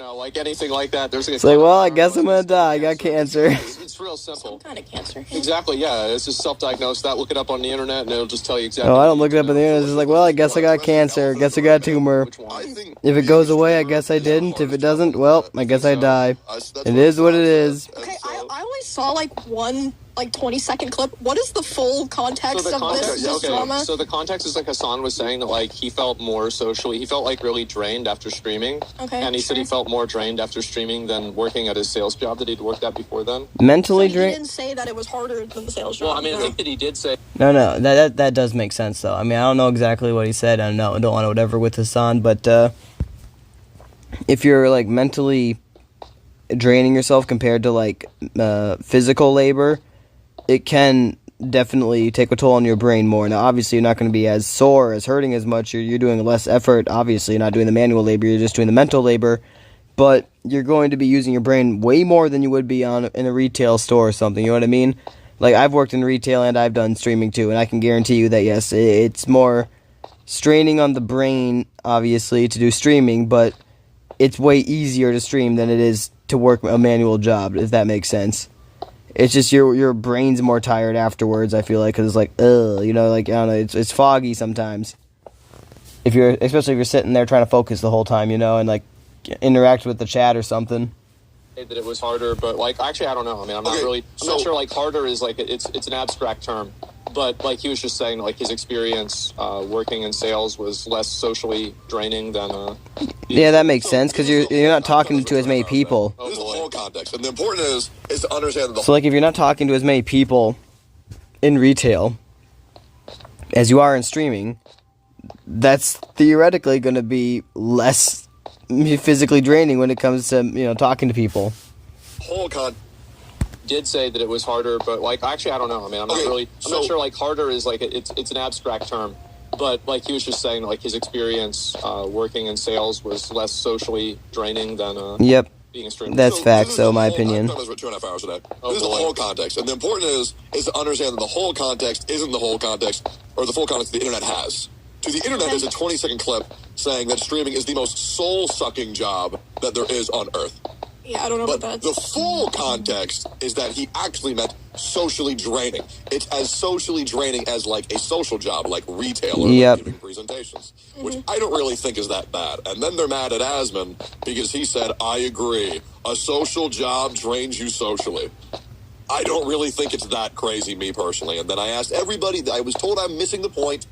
Like anything like that. There's It's like, well, I guess I'm gonna die. I got cancer. It's real simple. Some kind of cancer. Exactly, yeah. It's just self-diagnosed. That, look it up on the internet, and it'll just tell you exactly. Oh, I don't look it up in the internet. It's just like, well, I guess I got cancer. Guess I got a tumor. If it goes away, I guess I didn't. If it doesn't, well, I guess I die. It is what it is. Okay, I only saw one 20-second clip. What is the full context of this drama? So the context is like Hassan was saying that like he felt like really drained after streaming. Okay, and he said he felt more drained after streaming than working at his sales job that he'd worked at before then. Mentally He drained. didn't say that it was harder than the sales job. Well, I mean, I think that he did say. No, that does make sense though. I mean, I don't know exactly what he said. I don't want to whatever with Hassan, but if you're like mentally draining yourself compared to like physical labor, it can definitely take a toll on your brain more. Now, obviously, you're not going to be as sore, as hurting as much. You're doing less effort. Obviously, you're not doing the manual labor. You're just doing the mental labor. But you're going to be using your brain way more than you would be in a retail store or something. You know what I mean? Like, I've worked in retail and I've done streaming too. And I can guarantee you that, yes, it's more straining on the brain, obviously, to do streaming. But it's way easier to stream than it is to work a manual job, if that makes sense. It's just your brain's more tired afterwards, I feel like, because it's like, ugh, like, I don't know, it's foggy sometimes. Especially if you're sitting there trying to focus the whole time, and like interact with the chat or something. That it was harder, but like actually I don't know. I mean, I'm not sure. Like harder is like it's an abstract term, but like he was just saying like his experience working in sales was less socially draining than. Yeah, that makes sense because you're not talking to as many people. This is the whole context, and the important is to understand the. So like if you're not talking to as many people in retail as you are in streaming, that's theoretically going to be less physically draining when it comes to talking to people. Whole did say that it was harder, but like actually I don't know. I mean, I'm not sure. Like harder is like it's an abstract term, but like he was just saying like his experience working in sales was less socially draining than Yep. being a streamer. That's facts, though, my opinion. I've done this for 2.5 hours a day. This is the whole context, and the important is to understand that the whole context isn't the whole context, or the full context the internet has. To the internet, there's a 20-second clip saying that streaming is the most soul-sucking job that there is on Earth. Yeah, I don't know but about that. The full context is that he actually meant socially draining. It's as socially draining as like a social job, like retail or like giving presentations, which I don't really think is that bad. And then they're mad at Asman because he said, I agree, a social job drains you socially. I don't really think it's that crazy, me personally. And then I asked everybody, I was told I'm missing the point,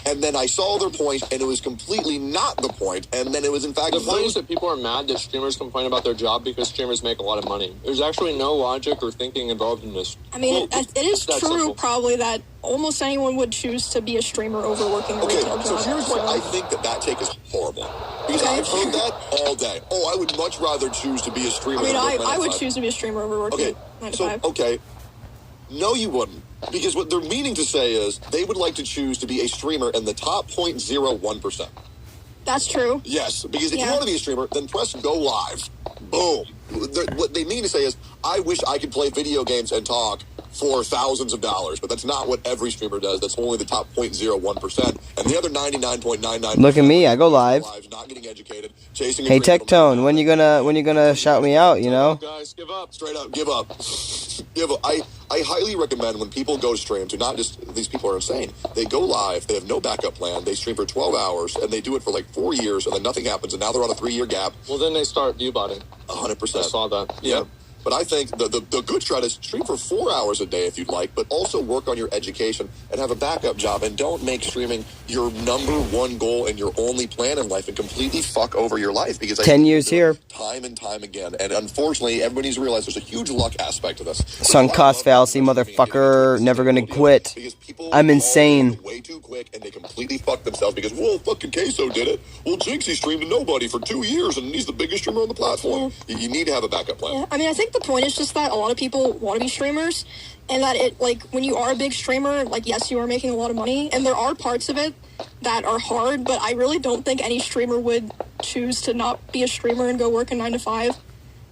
and then I saw their point, and it was completely not the point, and then it was in fact the point is that people are mad that streamers complain about their job because streamers make a lot of money. There's actually no logic or thinking involved in this. I mean, it is true probably that almost anyone would choose to be a streamer over working a retail job. So here's what I think that take is horrible. Because I've heard that all day. Oh, I would much rather choose to be a streamer. I mean, I would choose to be a streamer over working 9 to 5. Okay. No, you wouldn't. Because what they're meaning to say is they would like to choose to be a streamer in the top 0.01%. That's true. Yes, because if you want to be a streamer, then press go live. Boom. What they mean to say is, I wish I could play video games and talk for thousands of dollars, but that's not what every streamer does. That's only the top 0.01%. And the other 99.99%. Look at me, I go live. Not getting educated, chasing hey Tectone, when you gonna shout me out, Guys, give up. Straight up, give up. Give up. I highly recommend when people go stream to not just, these people are insane. They go live, they have no backup plan, they stream for 12 hours, and they do it for like 4 years, and then nothing happens, and now they're on a 3-year gap. Well, then they start viewbotting. 100%. I saw that. Yeah. But I think the good strat is stream for 4 hours a day if you'd like, but also work on your education and have a backup job, and don't make streaming your number one goal and your only plan in life and completely fuck over your life, because 10 years here. Time and time again. And unfortunately, everybody needs to realize there's a huge luck aspect to this. Sunk cost fallacy, motherfucker. Never gonna quit. I'm insane. Way too quick, and they completely fuck themselves because, well, fucking Queso did it. Well, Jinxie streamed to nobody for 2 years, and he's the biggest streamer on the platform. You need to have a backup plan. Yeah, I mean, I think the point is just that a lot of people want to be streamers, and that it, like, when you are a big streamer, like, yes, you are making a lot of money, and there are parts of it that are hard, but I really don't think any streamer would choose to not be a streamer and go work a 9 to 5.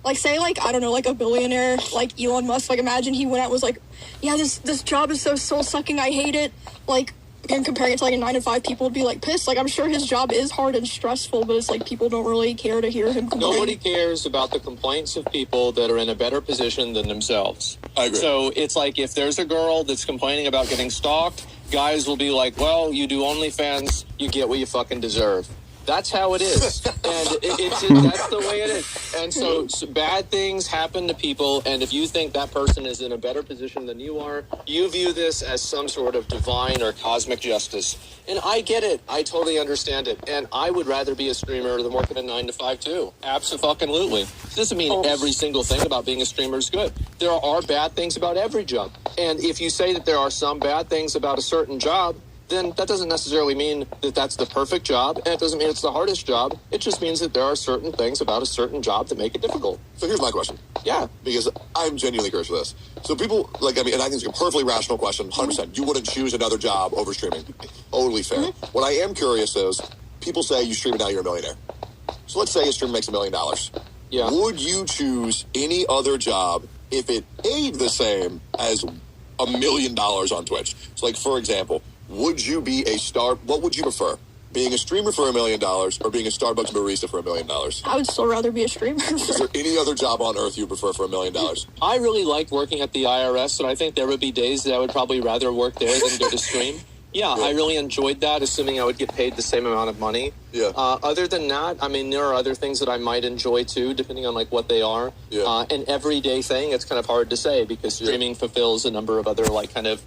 Like, say, like, I don't know, like a billionaire, like Elon Musk, like, imagine he went out and was like, yeah, this job is so soul-sucking, I hate it. Like, and comparing it to, like, a 9 to 5, people would be, like, pissed. Like, I'm sure his job is hard and stressful, but it's, like, people don't really care to hear him complain. Nobody cares about the complaints of people that are in a better position than themselves. I agree. So it's like, if there's a girl that's complaining about getting stalked, guys will be like, well, you do OnlyFans, you get what you fucking deserve. That's how it is. And that's the way it is. And so bad things happen to people, and if you think that person is in a better position than you are, you view this as some sort of divine or cosmic justice. And I get it. I totally understand it. And I would rather be a streamer than working a 9 to 5 too. Abso-fucking-lutely. This doesn't mean every single thing about being a streamer is good. There are bad things about every job. And if you say that there are some bad things about a certain job, then that doesn't necessarily mean that that's the perfect job, and it doesn't mean it's the hardest job. It just means that there are certain things about a certain job that make it difficult. So here's my question. Yeah. Because I'm genuinely curious for this. So people, like, I mean, and I think it's a perfectly rational question, 100%. You wouldn't choose another job over streaming. Totally fair. What I am curious is, people say you stream and now you're a millionaire. So let's say a streamer makes $1 million. Yeah. Would you choose any other job if it paid the same as $1 million on Twitch? So, like, for example, would you be a star? What would you prefer? Being a streamer for $1 million or being a Starbucks barista for $1 million? I would still rather be a streamer. Is there any other job on earth you prefer for $1 million? I really liked working at the IRS, and I think there would be days that I would probably rather work there than go to stream. Yeah, I really enjoyed that, assuming I would get paid the same amount of money. Yeah. Other than that, I mean, there are other things that I might enjoy too, depending on like what they are. Yeah. An everyday thing, it's kind of hard to say because streaming fulfills a number of other like kind of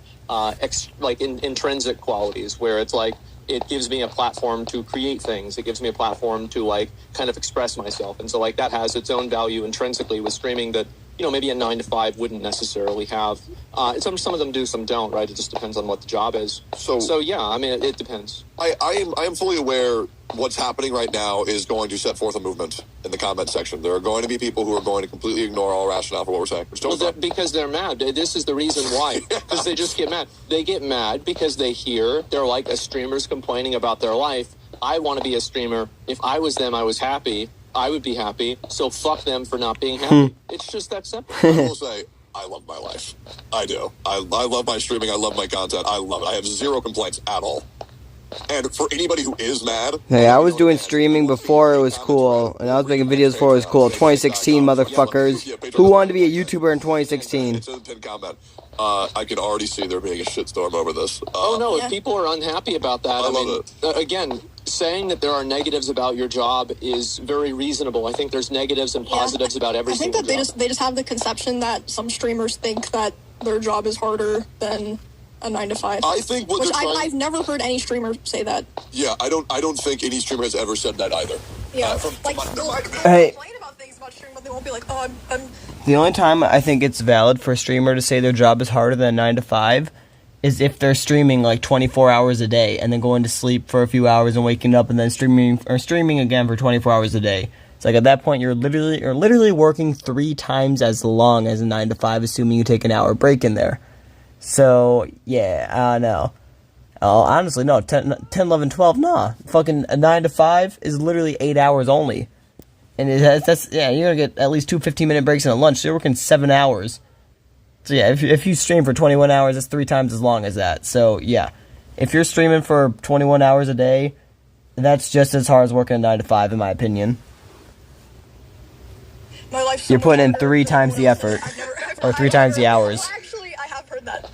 intrinsic qualities where it's like it gives me a platform to create things. It gives me a platform to like kind of express myself, and so like that has its own value intrinsically with streaming that, you know, maybe a 9 to 5 wouldn't necessarily have. Some of them do, some don't, right? It just depends on what the job is. So yeah, I mean, it depends. I am fully aware what's happening right now is going to set forth a movement in the comment section. There are going to be people who are going to completely ignore all rationale for what we're saying. Because they're mad. This is the reason why. Because they just get mad. They get mad because they hear they're like a streamer's complaining about their life. I want to be a streamer. If I was them, I was happy. I would be happy, so fuck them for not being happy. It's just that simple. I will say, I love my life. I do. I love my streaming. I love my content. I love it. I have zero complaints at all. And for anybody who is mad... Hey, I was doing streaming before it was cool, and I was making videos before it was cool. 2016, motherfuckers. Who wanted to be a YouTuber in 2016? It's in the pinned comment. I can already see there being a shitstorm over this. If people are unhappy about that, I mean, again, saying that there are negatives about your job is very reasonable. I think there's negatives and positives about every single job. I think that they just have the conception that some streamers think that their job is harder than a 9 to 5. I think what I've never heard any streamer say that. Yeah, I don't think any streamer has ever said that either. Yeah, Hey. Complain about things about streaming, but they won't be like, oh, I'm... The only time I think it's valid for a streamer to say their job is harder than 9 to 5 is if they're streaming like 24 hours a day and then going to sleep for a few hours and waking up and then streaming again for 24 hours a day. It's like at that point you're literally working 3 times as long as a 9 to 5, assuming you take an hour break in there. So yeah, no. Honestly, no. 10, 11, 12, nah. Fucking a 9 to 5 is literally 8 hours only. And you're gonna get at least 2 15-minute breaks and a lunch. So you're working 7 hours. So yeah, if you stream for 21 hours, that's 3 times as long as that. So yeah, if you're streaming for 21 hours a day, that's just as hard as working a 9 to 5, in my opinion. My life's You're putting in 3 times the effort, or 3 times the hours. Actually,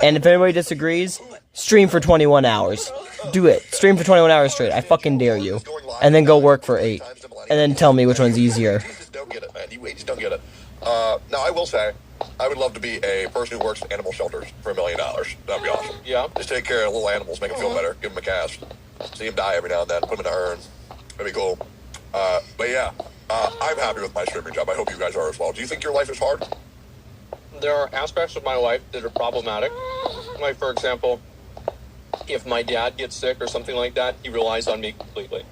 And if anybody disagrees, stream for 21 hours. Do it. Stream for 21 hours straight. I fucking dare you. And then go work for 8. And then tell me which one's easier. You just don't get it, man. You just don't get it. Now, I will say, I would love to be a person who works in animal shelters for $1 million. That'd be awesome. Yeah. Just take care of little animals, make them feel better, give them a cast, see them die every now and then, put them in an urn. That'd be cool. But yeah, I'm happy with my streaming job. I hope you guys are as well. Do you think your life is hard? There are aspects of my life that are problematic. Like, for example, if my dad gets sick or something like that, he relies on me completely.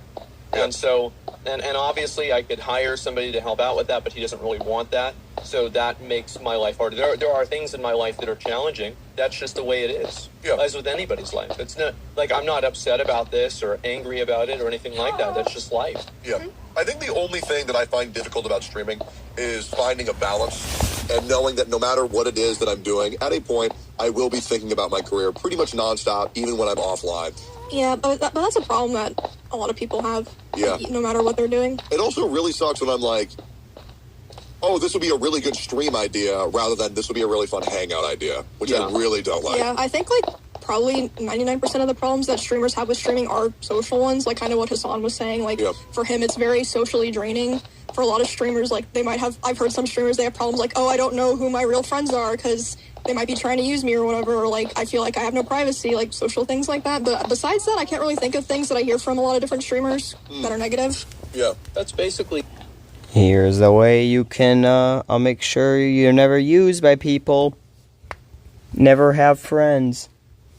And so, and obviously I could hire somebody to help out with that, but he doesn't really want that. So that makes my life harder. There are things in my life that are challenging. That's just the way it is. Yeah. As with anybody's life. It's not, like, I'm not upset about this or angry about it or anything like that. That's just life. Yeah. I think the only thing that I find difficult about streaming is finding a balance and knowing that no matter what it is that I'm doing, at a point, I will be thinking about my career pretty much nonstop, even when I'm offline. Yeah, but that's a problem that a lot of people have. Yeah. No matter what they're doing. It also really sucks when I'm like, oh, this would be a really good stream idea, rather than this would be a really fun hangout idea, which I really don't like. Yeah, I think, like, probably 99% of the problems that streamers have with streaming are social ones, like kind of what Hassan was saying. Like, for him, it's very socially draining. For a lot of streamers, like, they might have, I've heard some streamers, they have problems like, oh, I don't know who my real friends are, because they might be trying to use me or whatever, or, like, I feel like I have no privacy, like, social things like that. But besides that, I can't really think of things that I hear from a lot of different streamers that are negative. Yeah. That's basically... Here's the way you can, I'll make sure you're never used by people. Never have friends.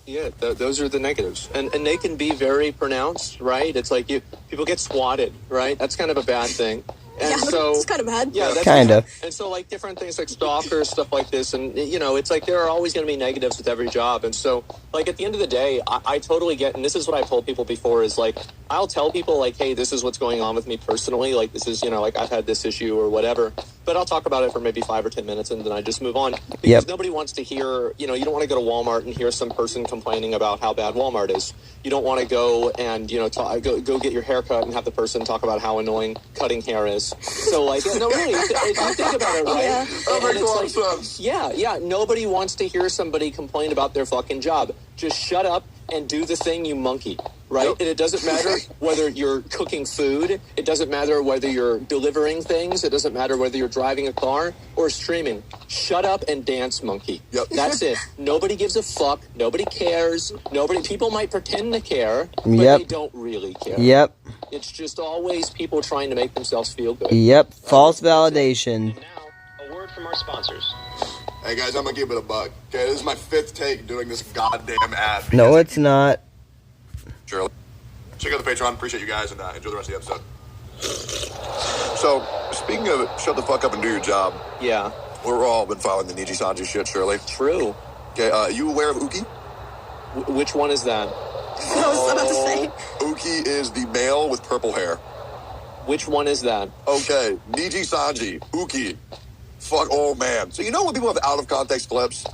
Yeah, those are the negatives. And they can be very pronounced, right? It's like people get swatted, right? That's kind of a bad thing. And so it's kind of bad. Yeah, that's kind of. And so, like, different things like stalkers, stuff like this, and, you know, it's like there are always going to be negatives with every job. And so, like, at the end of the day, I totally get, and this is what I've told people before, is, like, I'll tell people, like, hey, this is what's going on with me personally. Like, this is, you know, like, I've had this issue or whatever. But I'll talk about it for maybe 5 or 10 minutes, and then I just move on. Because nobody wants to hear, you know, you don't want to go to Walmart and hear some person complaining about how bad Walmart is. You don't want to go and, you know, go get your hair cut and have the person talk about how annoying cutting hair is. So, like, no, really, if you think about it, right? Yeah. That makes a lot of sense. Yeah, nobody wants to hear somebody complain about their fucking job. Just shut up and do the thing, you monkey, right? And it doesn't matter whether you're cooking food. It doesn't matter whether you're delivering things. It doesn't matter whether you're driving a car or streaming. Shut up and dance, monkey. Yep. That's it. Nobody gives a fuck. Nobody cares. People might pretend to care, but they don't really care. Yep. It's just always people trying to make themselves feel good. Yep. False validation. A word from our sponsors. Hey guys, I'm gonna give it a buck. Okay, this is my 5th take doing this goddamn ad. No, it's not. Shirley. Check out the Patreon. Appreciate you guys, and enjoy the rest of the episode. So, speaking of shut the fuck up and do your job. Yeah. We've all been following the Niji Sanji shit, Shirley. True. Okay, you aware of Uki? Which one is that? I was about to say. Uki is the male with purple hair. Which one is that? Okay, Niji Sanji, Uki. Fuck, oh man. So you know when people have out-of-context clips?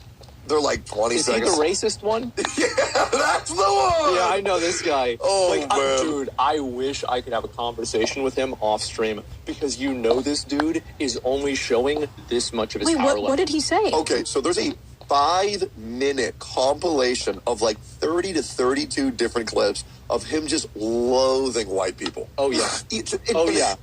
They're like 20 seconds. Is he the racist one? Yeah, that's the one! Yeah, I know this guy. Oh, like, man. Dude, I wish I could have a conversation with him off stream, because you know this dude is only showing this much of his power level. What did he say? Okay, so there's a 5-minute compilation of like 30 to 32 different clips of him just loathing white people. Oh yeah.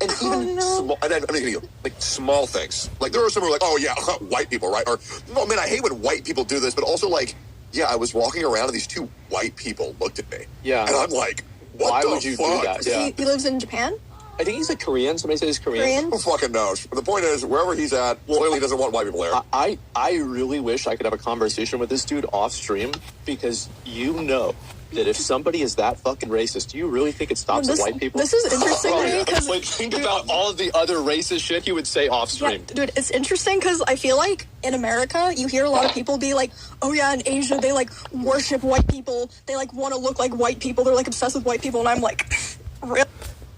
And even small, and I'm gonna like small things. Like there are some who are like, oh yeah, white people, right? Or no, man, I hate when white people do this. But also like, yeah, I was walking around and these 2 white people looked at me. Yeah. And I'm like, why would you do that? Yeah. He lives in Japan? I think he's like Korean. Somebody said he's Korean. Who fucking knows? But the point is, wherever he's at, clearly he doesn't want white people there. I really wish I could have a conversation with this dude off stream, because you know that if somebody is that fucking racist, do you really think it stops at white people? This is interesting to me, because like, think about all of the other racist shit he would say off stream. Yeah, dude, it's interesting because I feel like in America, you hear a lot of people be like, oh yeah, in Asia, they like worship white people. They like want to look like white people. They're like obsessed with white people. And I'm like, really?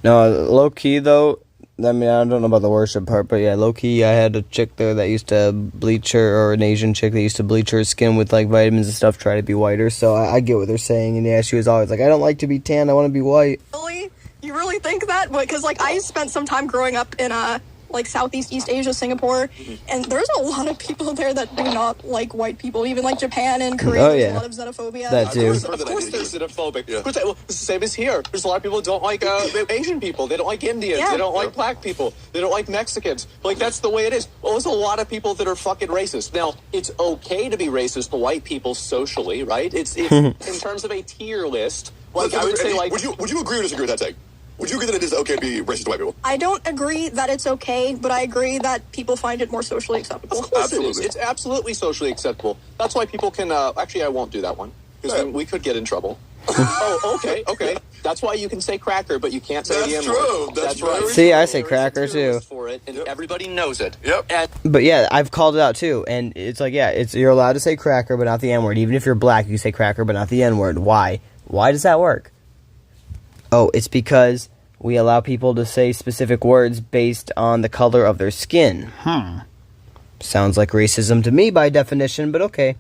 No, low-key, though, I mean, I don't know about the worship part, but yeah, low-key, I had a chick there that used to bleach her, or an Asian chick that used to bleach her skin with, like, vitamins and stuff, try to be whiter, so I get what they're saying, and yeah, she was always like, I don't like to be tan, I want to be white. Really? You really think that? Because, like, I spent some time growing up in, like Southeast East Asia, Singapore, and there's a lot of people there that do not like white people. Even like Japan and Korea, there's a lot of xenophobia. That too. Of course they're xenophobic. Yeah. Well, it's the same as here. There's a lot of people who don't like Asian people. They don't like Indians. They don't like black people. They don't like Mexicans. Like, that's the way it is. Well, there's a lot of people that are fucking racist. Now, it's okay to be racist to white people socially, right? It's in terms of a tier list. Like, I would say, like... Would you agree or disagree with that take? Would you agree that it is okay to be racist to white people? I don't agree that it's okay, but I agree that people find it more socially acceptable. Of course it is. It's absolutely socially acceptable. That's why people can... actually, I won't do that one. Because then we could get in trouble. Oh, okay. That's why you can say cracker, but you can't say the N-word. That's true. Right. See, I say cracker too. For it, and everybody knows it. Yep. And But yeah, I've called it out too, and it's like, you're allowed to say cracker, but not the N-word. Even if you're black, you say cracker, but not the N-word. Why? Why does that work? Oh, it's because we allow people to say specific words based on the color of their skin. Sounds like racism to me by definition, but okay.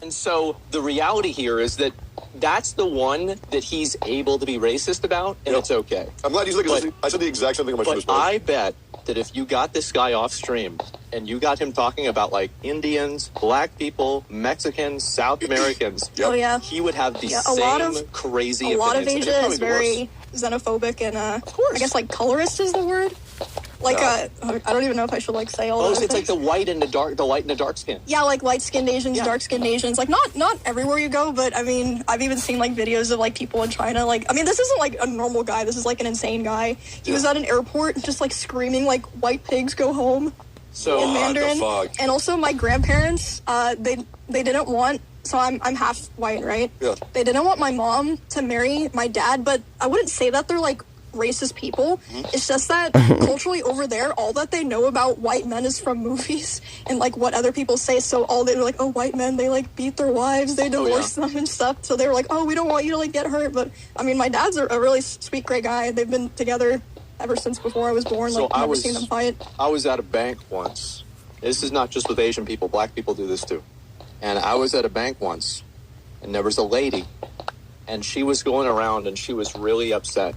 And so the reality here is that that's the one that he's able to be racist about, and it's okay. I'm glad he's listening. I said the exact same thing on my show. But I bet that if you got this guy off stream and you got him talking about like Indians, black people, Mexicans, South Americans, Oh yeah, he would have the a same lot of, crazy A lot of opinions. Asia is very xenophobic and I guess like colorist is the word. Like I don't even know if I should like say all those it's things. like the light and the dark skin. Yeah, like light-skinned Asians, dark-skinned Asians. Like not everywhere you go, but I mean, I've even seen like videos of like people in China. Like, I mean, this isn't like a normal guy. This is like an insane guy. He was at an airport just like screaming like "White pigs go home" in Mandarin. And also, my grandparents, they didn't want. So I'm half white, right? Yeah. They didn't want my mom to marry my dad, but I wouldn't say that they're like racist people. It's just that culturally over there, all that they know about white men is from movies and like what other people say. So all they're like, oh, white men, they like beat their wives, they divorce them and stuff. So they were like, oh, we don't want you to like get hurt. But I mean, my dad's a really sweet, great guy. They've been together ever since before I was born. So like, never seen them fight. I was at a bank once. This is not just with Asian people. Black people do this too. And I was at a bank once, and there was a lady, and she was going around, and she was really upset.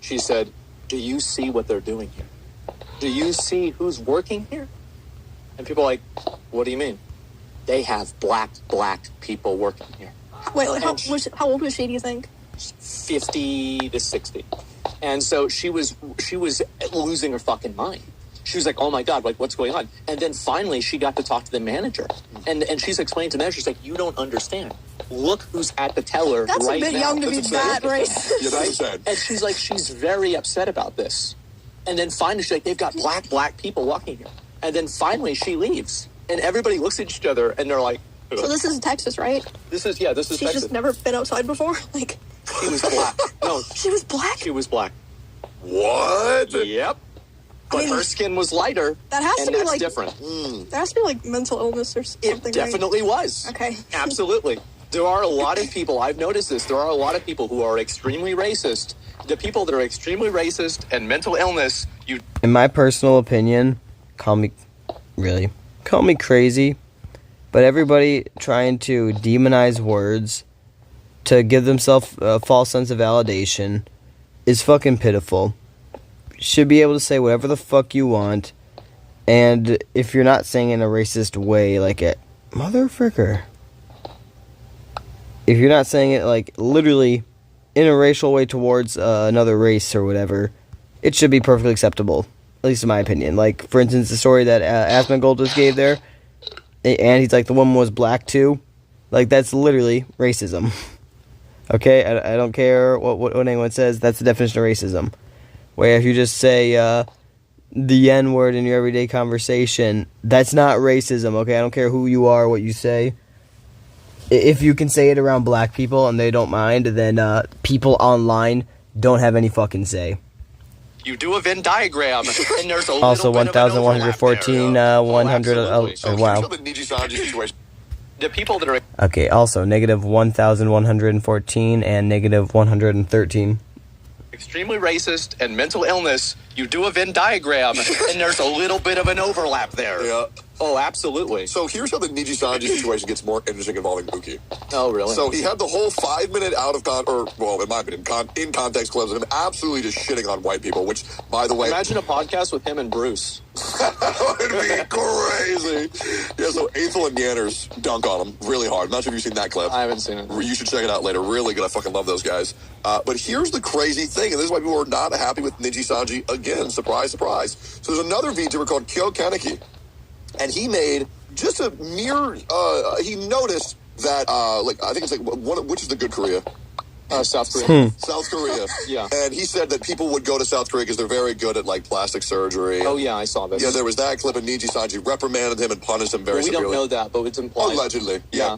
She said, do you see what they're doing here? Do you see who's working here? And people are like, what do you mean? They have black people working here. Wait, how old was she, do you think? 50 to 60. And so she was losing her fucking mind. She was like, oh my God, like what's going on? And then finally she got to talk to the manager. And she's explaining to the manager, she's like, you don't understand. Look who's at the teller right now. That's a bit young to be that racist. Yeah, that's sad. And she's like, she's very upset about this. And then finally she's like, they've got black people walking here. And then finally she leaves. And everybody looks at each other and they're like, so this is Texas, right? This is Texas. She's just never been outside before? Like, she was black. No. She was black? She was black. What? Yep. But her skin was lighter. That has to be like different. There has to be like mental illness or something. It definitely was. Okay. Absolutely. There are a lot of people, I've noticed this, there are a lot of people who are extremely racist. The people that are extremely racist and mental illness, in my personal opinion, call me crazy, but everybody trying to demonize words to give themselves a false sense of validation is fucking pitiful. Should be able to say whatever the fuck you want, and if you're not saying it in a racist way, like a motherfucker, if you're not saying it like literally in a racial way towards another race or whatever, it should be perfectly acceptable, at least in my opinion. Like, for instance, the story that Asmongold just gave there, and he's like, the woman was black too, like, that's literally racism. Okay, I don't care what anyone says, that's the definition of racism. Where if you just say the N-word in your everyday conversation, that's not racism, okay? I don't care who you are, what you say. If you can say it around black people and they don't mind, then people online don't have any fucking say. you do a Venn diagram, and there's a also little bit of an overlap 1,114, there. 100, wow. The people that are... Okay, also, negative 1,114 and negative 113. extremely racist and mental illness, you do a Venn diagram, and there's a little bit of an overlap there. Yeah. Oh, absolutely. So here's how the Niji Sanji situation gets more interesting involving Uki. Oh, really? So he had the whole 5-minute in my opinion, in context clips of him absolutely just shitting on white people, which, by the way... Imagine a podcast with him and Bruce. That would be crazy. Yeah, so Ethel and Yanners dunk on him really hard. I'm not sure if you've seen that clip. I haven't seen it. You should check it out later. Really good. I fucking love those guys. But here's the crazy thing, and this is why people are not happy with Niji Sanji. Again, surprise, surprise. So there's another VTuber called COKTilYouDrop. And he made just a mere, he noticed that, I think it's which is the good Korea? South Korea. South Korea. Yeah. And he said that people would go to South Korea because they're very good at, plastic surgery. Oh, yeah, I saw this. Yeah, there was that clip, and Niji Sanji reprimanded him and punished him very severely. We don't know that, but it's implied. Allegedly. Yeah.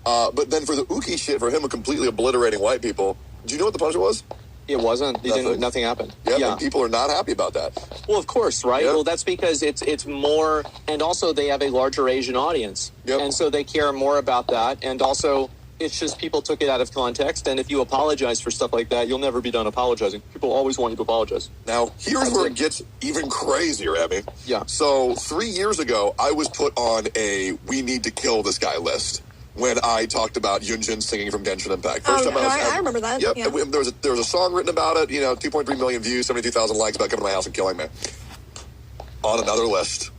But then for the Uki shit, for him completely obliterating white people, do you know what the punishment was? It wasn't. Nothing happened. Yeah, and people are not happy about that. Well, of course, right? Yeah. Well, that's because it's more, and also they have a larger Asian audience. Yep. And so they care more about that. And also, it's just people took it out of context. And if you apologize for stuff like that, you'll never be done apologizing. People always want you to apologize. Now, here's where it gets even crazier, Abby. Yeah. So 3 years ago, I was put on a we need to kill this guy list when I talked about Yunjin singing from Genshin Impact. I remember that. Yep. Yeah. There was a song written about it, 2.3 million views, 72,000 likes about coming to my house and killing me. On another list.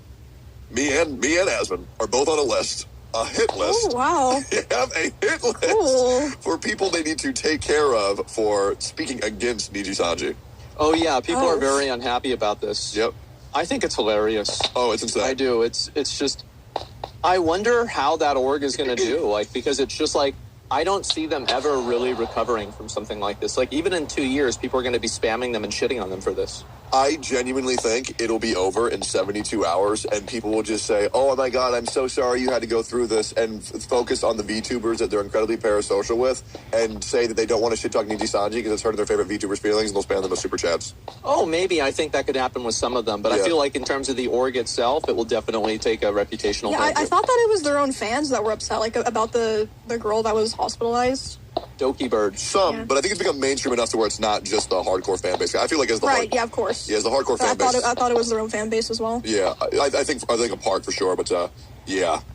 Me and Asmund are both on a list. A hit list. Oh, wow. You have a hit list for people they need to take care of for speaking against Niji Sanji. Oh, yeah. People are very unhappy about this. Yep. I think it's hilarious. Oh, it's insane. I do. It's just... I wonder how that org is going to do, because it's just I don't see them ever really recovering from something like this. Even in 2 years, people are going to be spamming them and shitting on them for this. I genuinely think it'll be over in 72 hours, and people will just say, oh my god, I'm so sorry you had to go through this, and focus on the VTubers that they're incredibly parasocial with, and say that they don't want to shit-talk Niji Sanji because it's hurting their favorite VTubers' feelings, and they'll spam them with super chats. Oh, maybe. I think that could happen with some of them, but I feel like in terms of the org itself, it will definitely take a reputational hit. I thought that it was their own fans that were upset, about the girl that was hospitalized. Doki Bird. But I think it's become mainstream enough to where it's not just the hardcore fan base. I feel like as the of course. Yeah, as the hardcore fan base. I thought it was their own fan base as well. Yeah, I think a part for sure, but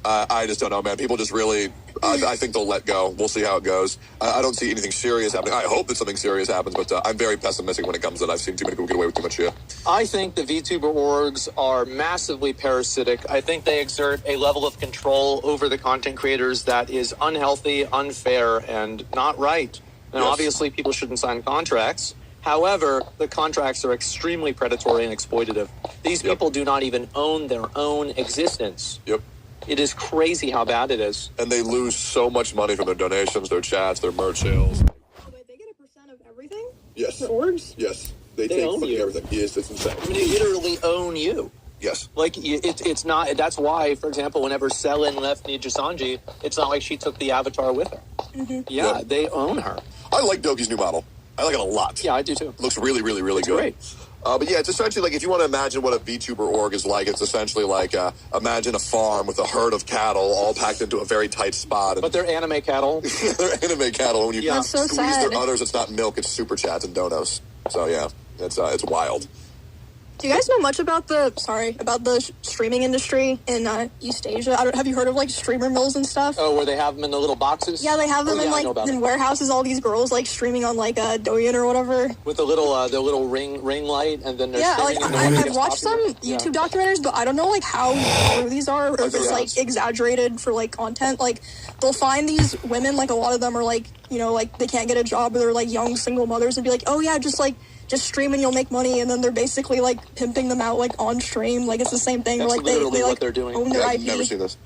I just don't know, man. People just really, I think they'll let go. We'll see how it goes. I don't see anything serious happening. I hope that something serious happens, but I'm very pessimistic when it comes to that. I've seen too many people get away with too much shit. I think the VTuber orgs are massively parasitic. I think they exert a level of control over the content creators that is unhealthy, unfair, and not right. Now, obviously, people shouldn't sign contracts. However, the contracts are extremely predatory and exploitative. These people do not even own their own existence. Yep. It is crazy how bad it is. And they lose so much money from their donations, their chats, their merch sales. Oh, wait, they get a percent of everything? Yes. The orgs? Yes. They take own you. everything. Yes, it's insane. I mean, they literally own you. Yes. It's not, that's why, for example, whenever Selin left Niji Sanji, it's not like she took the avatar with her. Mm-hmm. Yeah, they own her. I like Doki's new model. I like it a lot. Yeah, I do too. Looks really, really, really good. Great. But yeah, it's essentially if you want to imagine what a VTuber org is like, it's essentially imagine a farm with a herd of cattle all packed into a very tight spot. But they're anime cattle. They're anime cattle. When you That's so squeeze sad. their udders, it's not milk, it's super chats and donos. So yeah, it's wild. Do you guys know much about the streaming industry in East Asia? Have you heard of streamer mills and stuff? Oh, where they have them in the little boxes? Yeah, they have them in warehouses. All these girls streaming on Douyin or whatever. With the little ring light, and then they're streaming. I've watched some YouTube documentaries, but I don't know how true these are, or if it's exaggerated for content. They'll find these women, a lot of them are they can't get a job, or they're young single mothers, and be like, oh yeah, just stream and you'll make money, and then they're basically pimping them out on stream. It's the same thing. That's literally what they're doing. Own their IP. I've never seen this.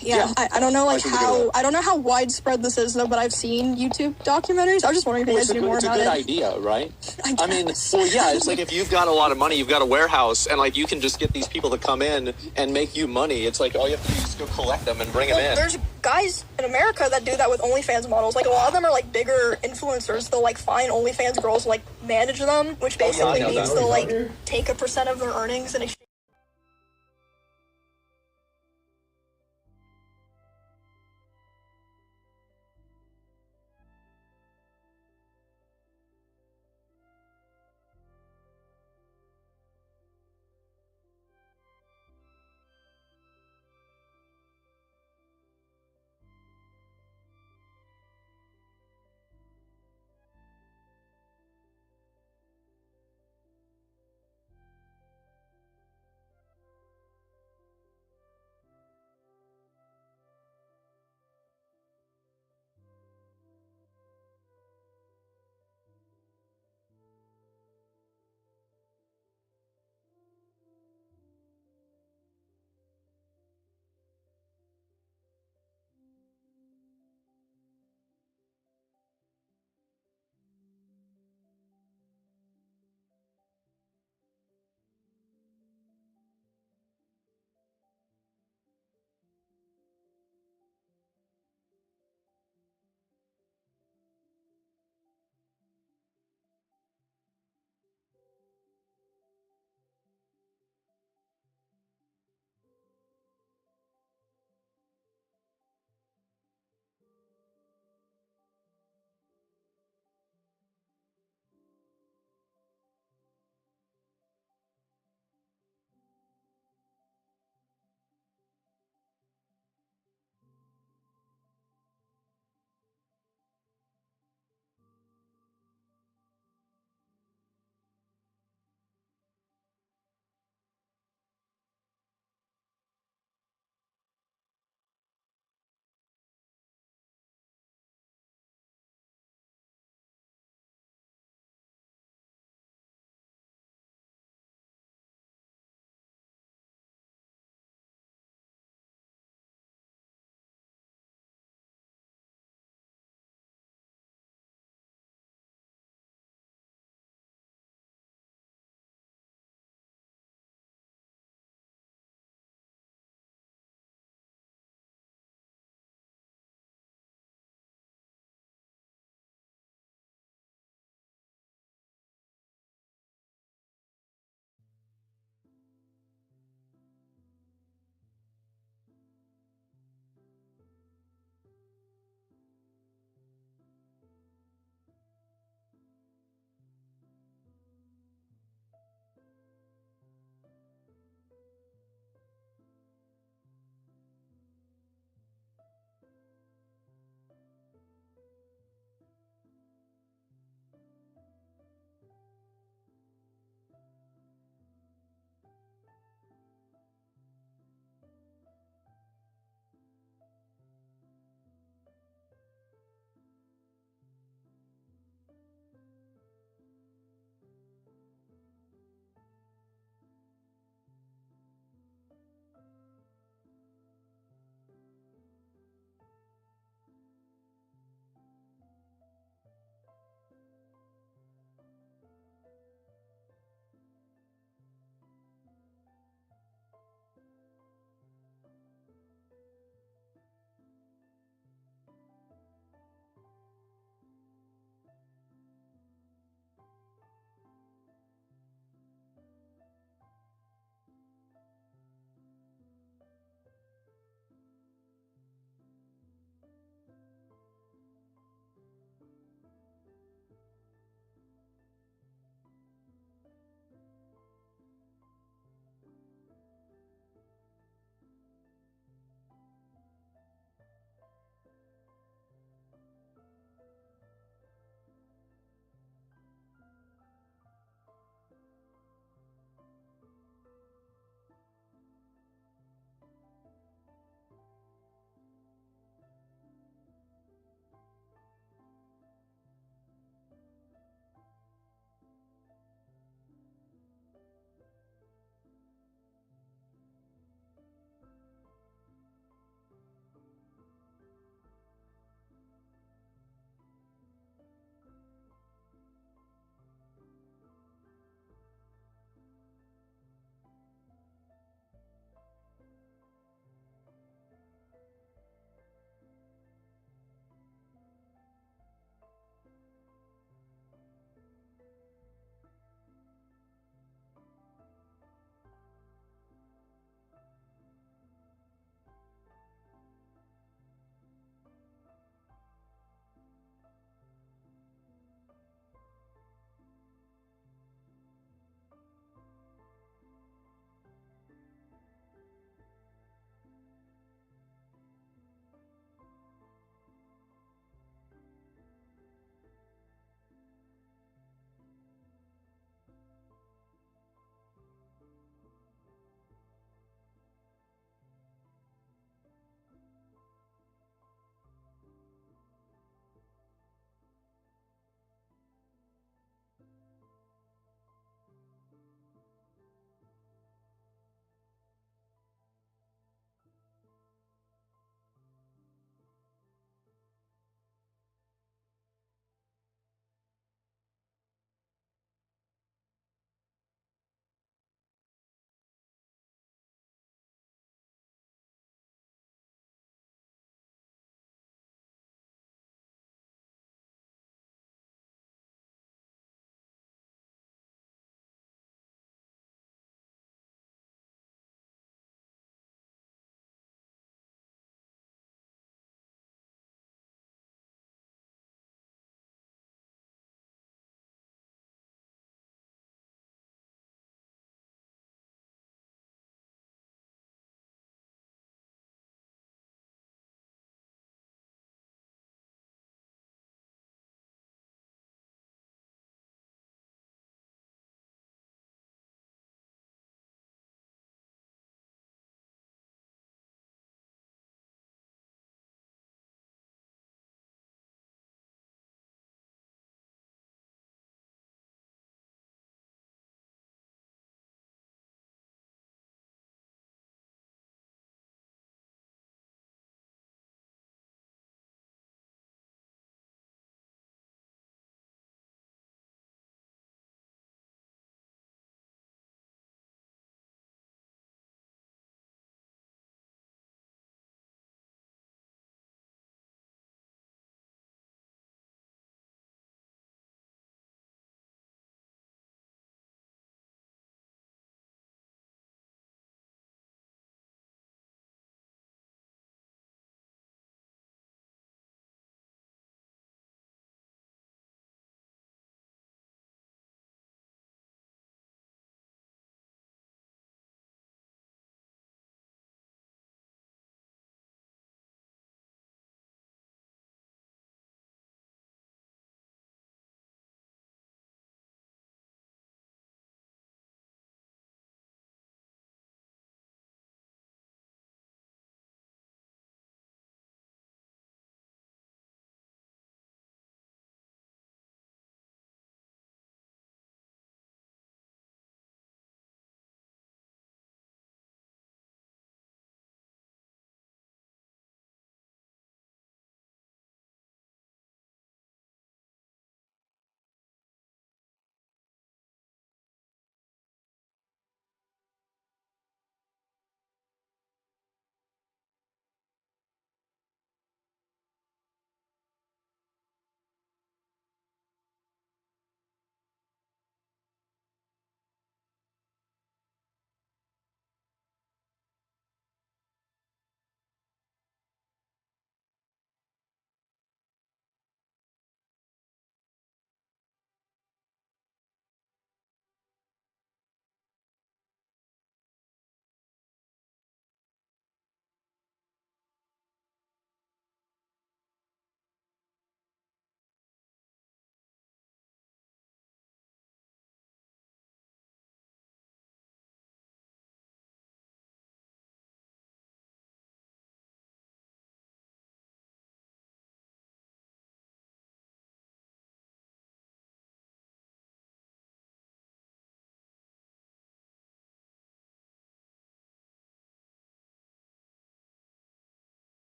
Yeah, I don't know I don't know how widespread this is though, but I've seen YouTube documentaries. I was just wondering if you guys knew more about it. It's a good idea, right? I mean, it's if you've got a lot of money, you've got a warehouse, and you can just get these people to come in and make you money. It's all you have to do is go collect them and bring them in. There's guys in America that do that with OnlyFans models. A lot of them are bigger influencers. They'll find OnlyFans girls, manage them, which basically means they'll take a percent of their earnings and exchange.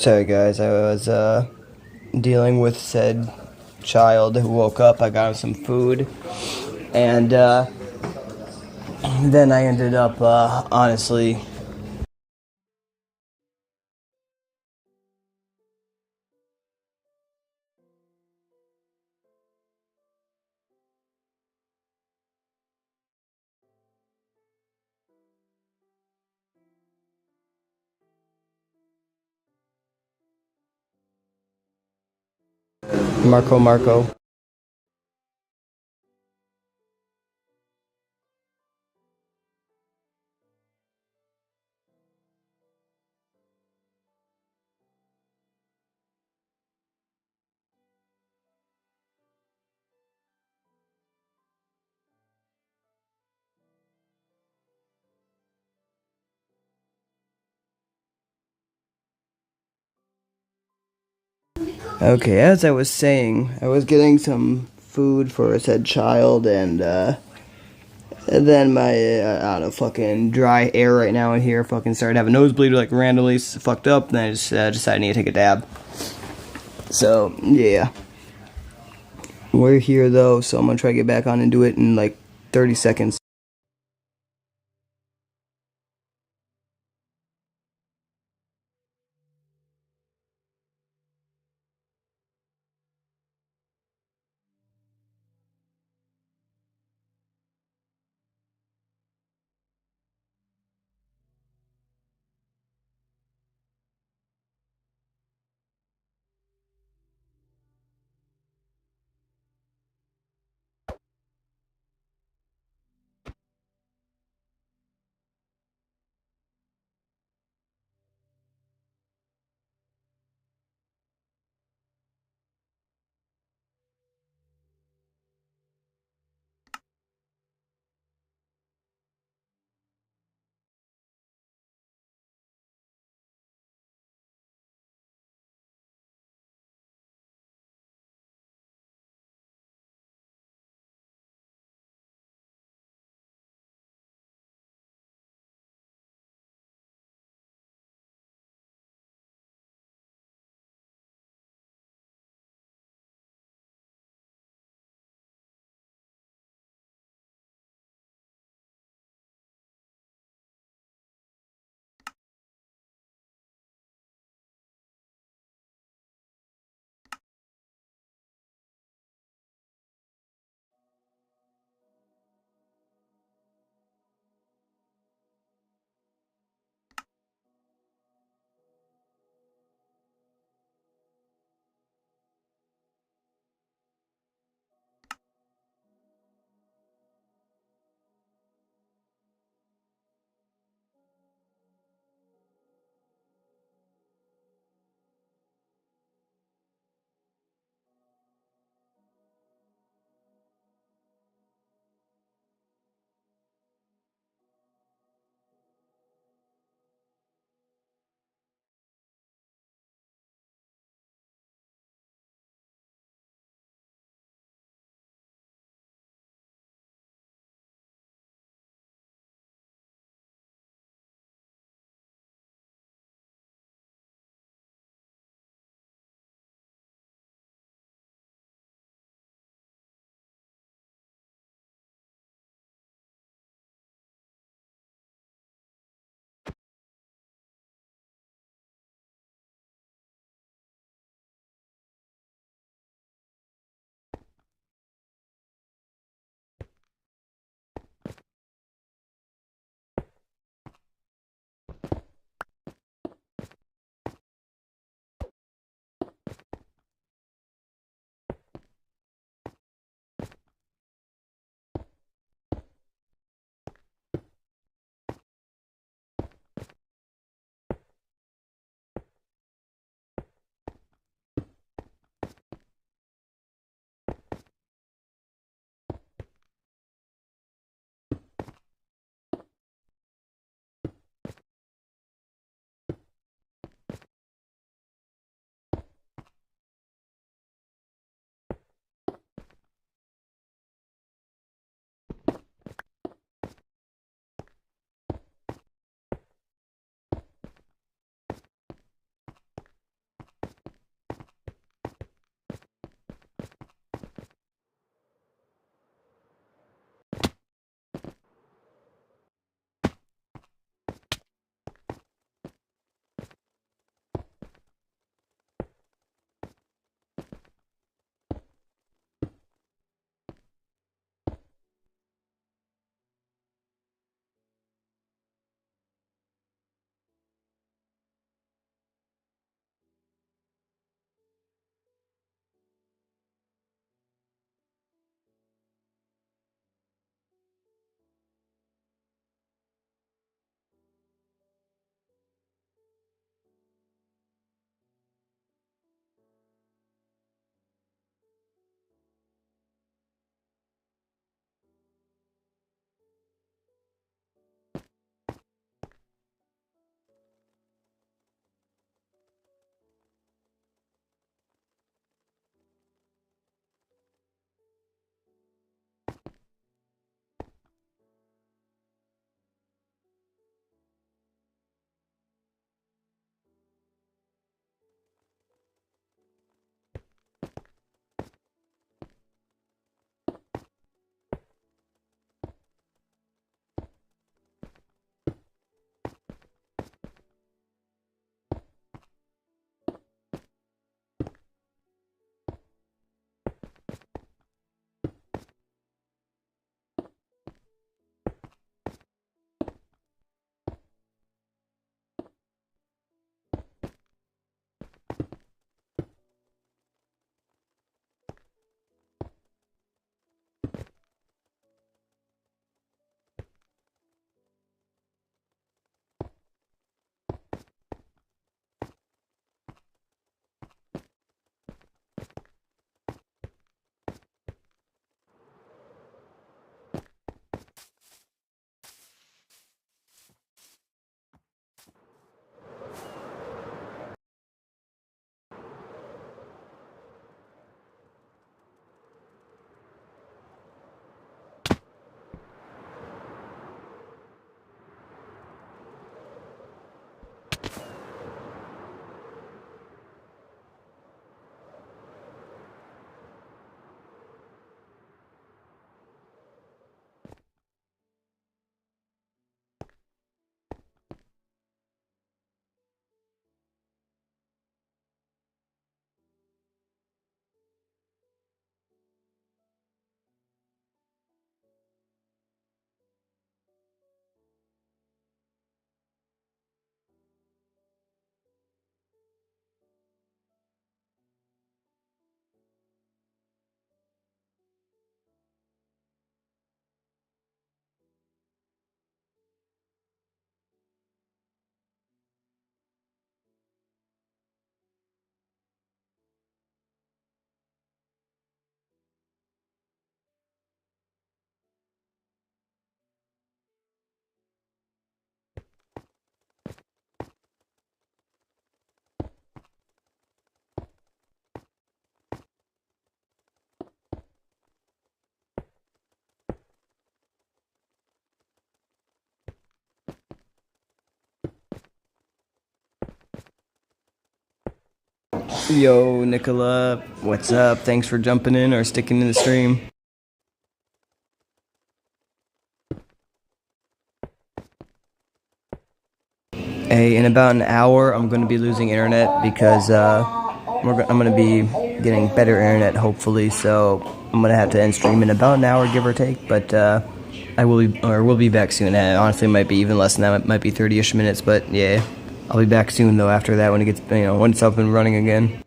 Sorry guys, I was dealing with said child who woke up. I got him some food, and then I ended up honestly Marco. Okay, as I was saying, I was getting some food for said child, and then my, I don't know, fucking dry air right now in here fucking started having nosebleed, like, randomly fucked up, and then I just decided I need to take a dab. So, yeah. We're here, though, so I'm gonna try to get back on and do it in, like, 30 seconds. Yo, Nicola, what's up? Thanks for jumping in or sticking in the stream. Hey, in about an hour, I'm going to be losing internet because I'm going to be getting better internet, hopefully. So I'm going to have to end stream in about an hour, give or take. But we'll be back soon. Honestly, it might be even less than that. It might be 30-ish minutes. But yeah, I'll be back soon though. After that, when it gets, when it's up and running again.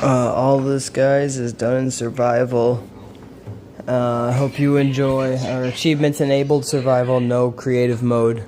All this, guys, is done in survival. I hope you enjoy our achievements enabled survival, no creative mode.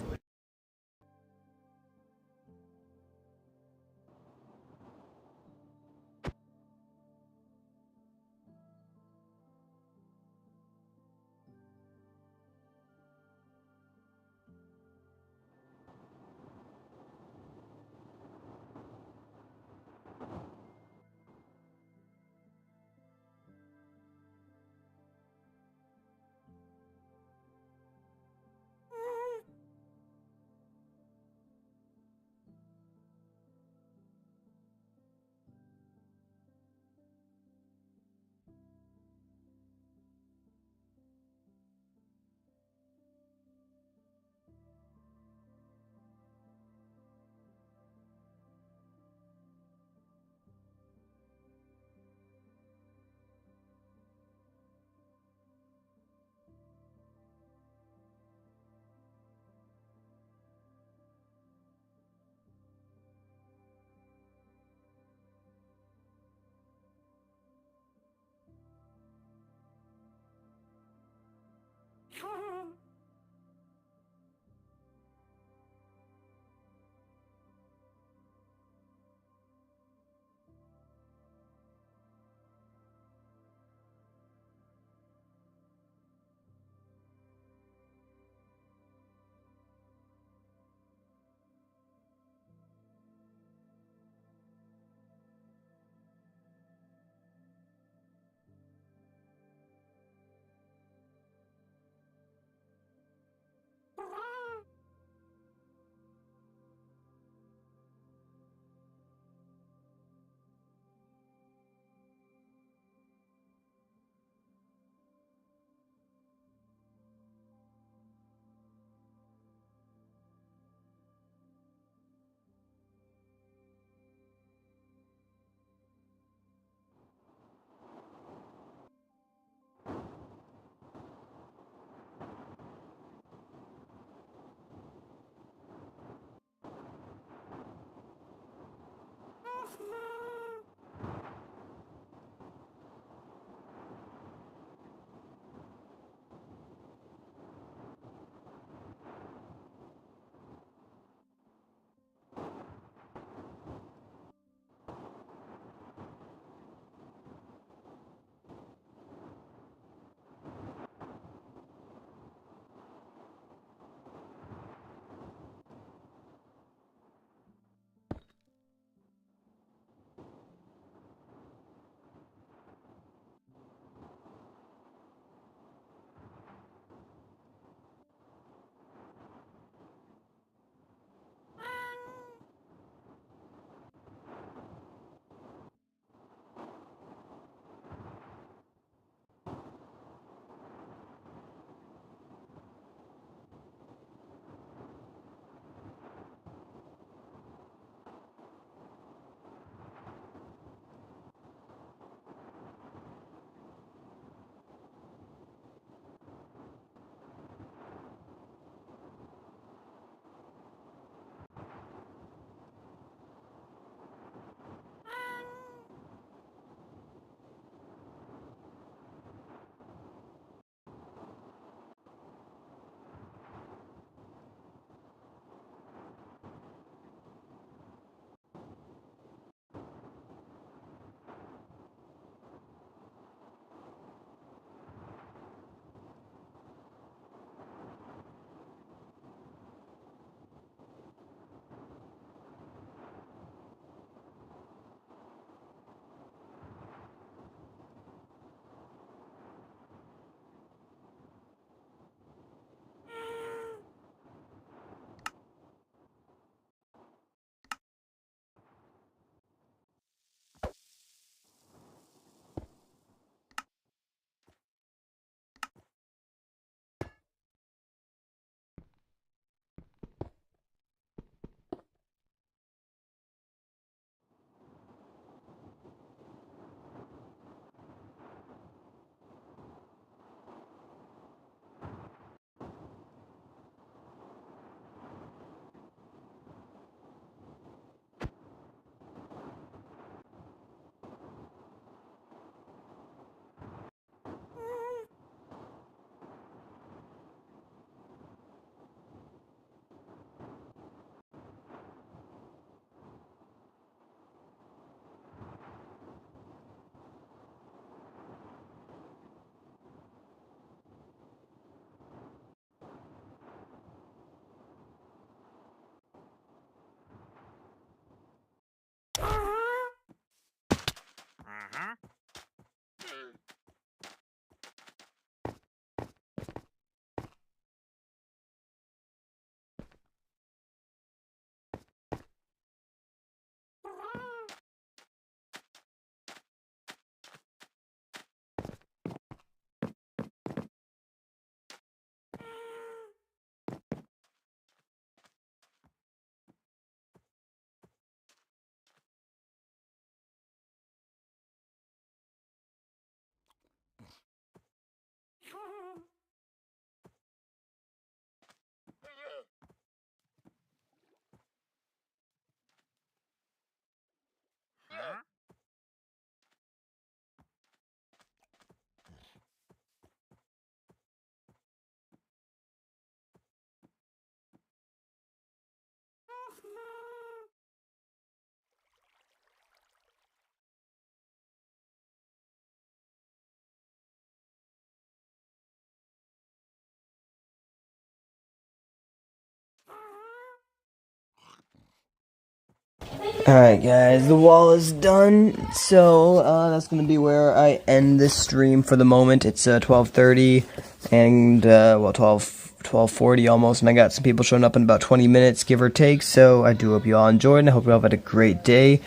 Alright guys, the wall is done, so that's going to be where I end this stream for the moment. It's 12:30 and, well, 12:40 almost, and I got some people showing up in about 20 minutes, give or take, so I do hope you all enjoyed, and I hope you all had a great day.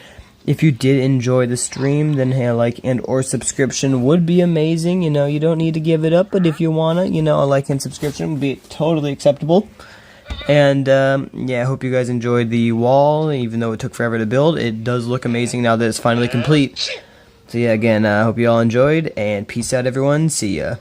If you did enjoy the stream, then hey, a like and or subscription would be amazing. You know, you don't need to give it up, but if you wanna, you know, a like and subscription would be totally acceptable. And yeah, I hope you guys enjoyed the wall, even though it took forever to build. It does look amazing now that it's finally complete. So yeah, again, I hope you all enjoyed, and peace out everyone, see ya.